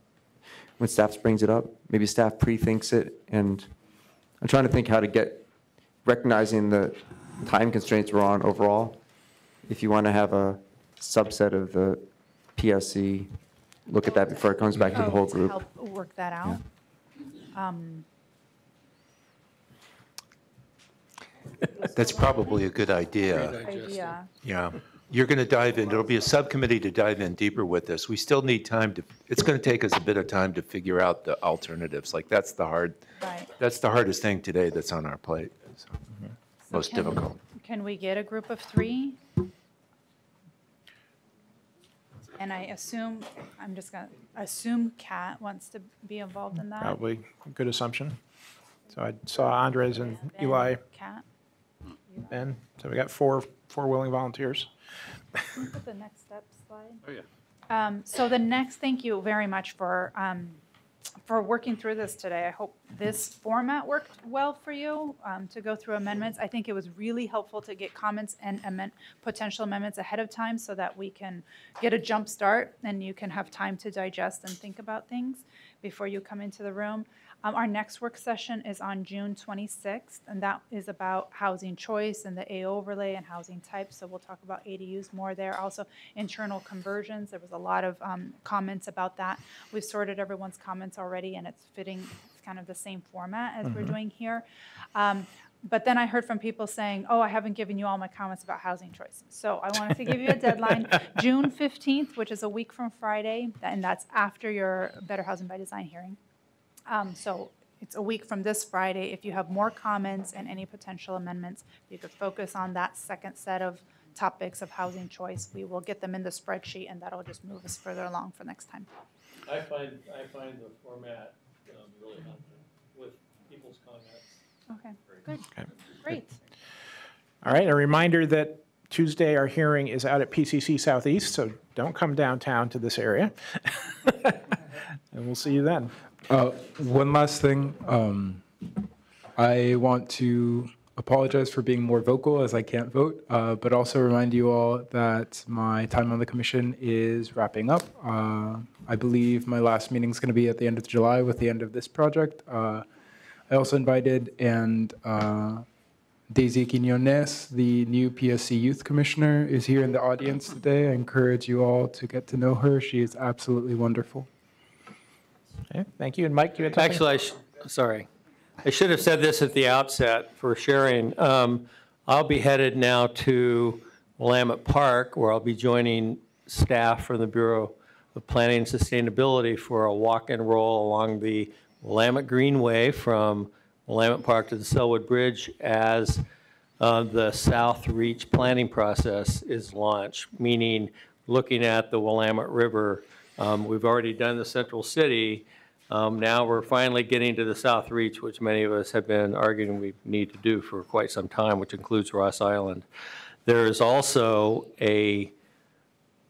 when staff brings it up? Maybe staff pre-thinks it, and I'm trying to think how to get, recognizing the time constraints we're on overall, if you want to have a subset of the PSC, look at that before it comes back to the whole To group. help work that out. That's probably a good idea. Idea. Yeah. You're going to dive in, it'll be a subcommittee to dive in deeper with this. We still need time to, it's going to take us a bit of time to figure out the alternatives. Like, that's the hardest thing today that's on our plate. So, most can- difficult. Can we get a group of 3? And I assume, I'm just going to assume Kat wants to be involved in that. Probably a good assumption. So I saw Andres and Ben, Eli, Kat. Ben, so we got four willing volunteers. Can you put the next step slide? Oh, yeah. So the next, thank you very much for working through this today. I hope this format worked well for you to go through amendments. I think it was really helpful to get comments and potential amendments ahead of time so that we can get a jump start and you can have time to digest and think about things before you come into the room. Our next work session is on June 26th, and that is about housing choice and the A overlay and housing types. So we'll talk about ADUs more there. Also, internal conversions. There was a lot of comments about that. We've sorted everyone's comments already, and it's fitting kind of the same format as we're doing here. But then I heard from people saying, oh, I haven't given you all my comments about housing choice. So I wanted to give you a deadline, June 15th, which is a week from Friday, and that's after your Better Housing by Design hearing. So it's a week from this Friday. If you have more comments and any potential amendments, you could focus on that second set of topics of housing choice. We will get them in the spreadsheet, and that'll just move us further along for next time. I find the format really helpful with people's comments. Okay, good. Okay. Great. All right, a reminder that Tuesday our hearing is out at PCC Southeast, so don't come downtown to this area. And we'll see you then. One last thing. I want to apologize for being more vocal as I can't vote, but also remind you all that my time on the commission is wrapping up. I believe my last meeting is going to be at the end of July with the end of this project. I also invited and Daisy Quinones, the new PSC Youth Commissioner, is here in the audience today. I encourage you all to get to know her. She is absolutely wonderful. Okay, thank you. And Mike, you had something? Actually, sorry. I should have said this at the outset for sharing. I'll be headed now to Willamette Park, where I'll be joining staff from the Bureau of Planning and Sustainability for a walk and roll along the Willamette Greenway from Willamette Park to the Selwood Bridge as the South Reach planning process is launched, meaning looking at the Willamette River. We've already done the Central City. Now we're finally getting to the South Reach, which many of us have been arguing we need to do for quite some time, which includes Ross Island. There is also a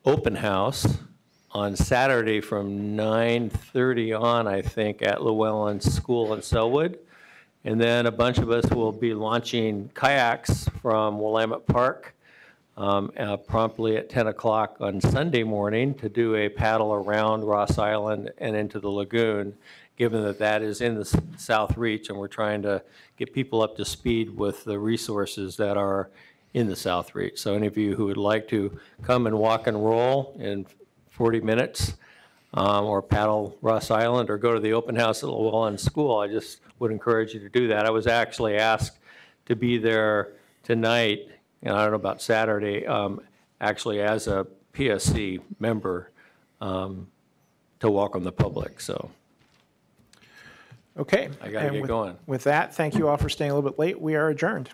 open house on Saturday from 9:30 on, I think, at Llewellyn School in Selwood. And then a bunch of us will be launching kayaks from Willamette Park promptly at 10 o'clock on Sunday morning to do a paddle around Ross Island and into the lagoon, given that that is in the South Reach, and we're trying to get people up to speed with the resources that are in the South Reach. So any of you who would like to come and walk and roll in 40 minutes, or paddle Ross Island, or go to the open house at Llewellyn School, I just would encourage you to do that. I was actually asked to be there tonight, and I don't know about Saturday, actually as a PSC member to welcome the public, so. Okay. I gotta and get going. With that, thank you all for staying a little bit late. We are adjourned.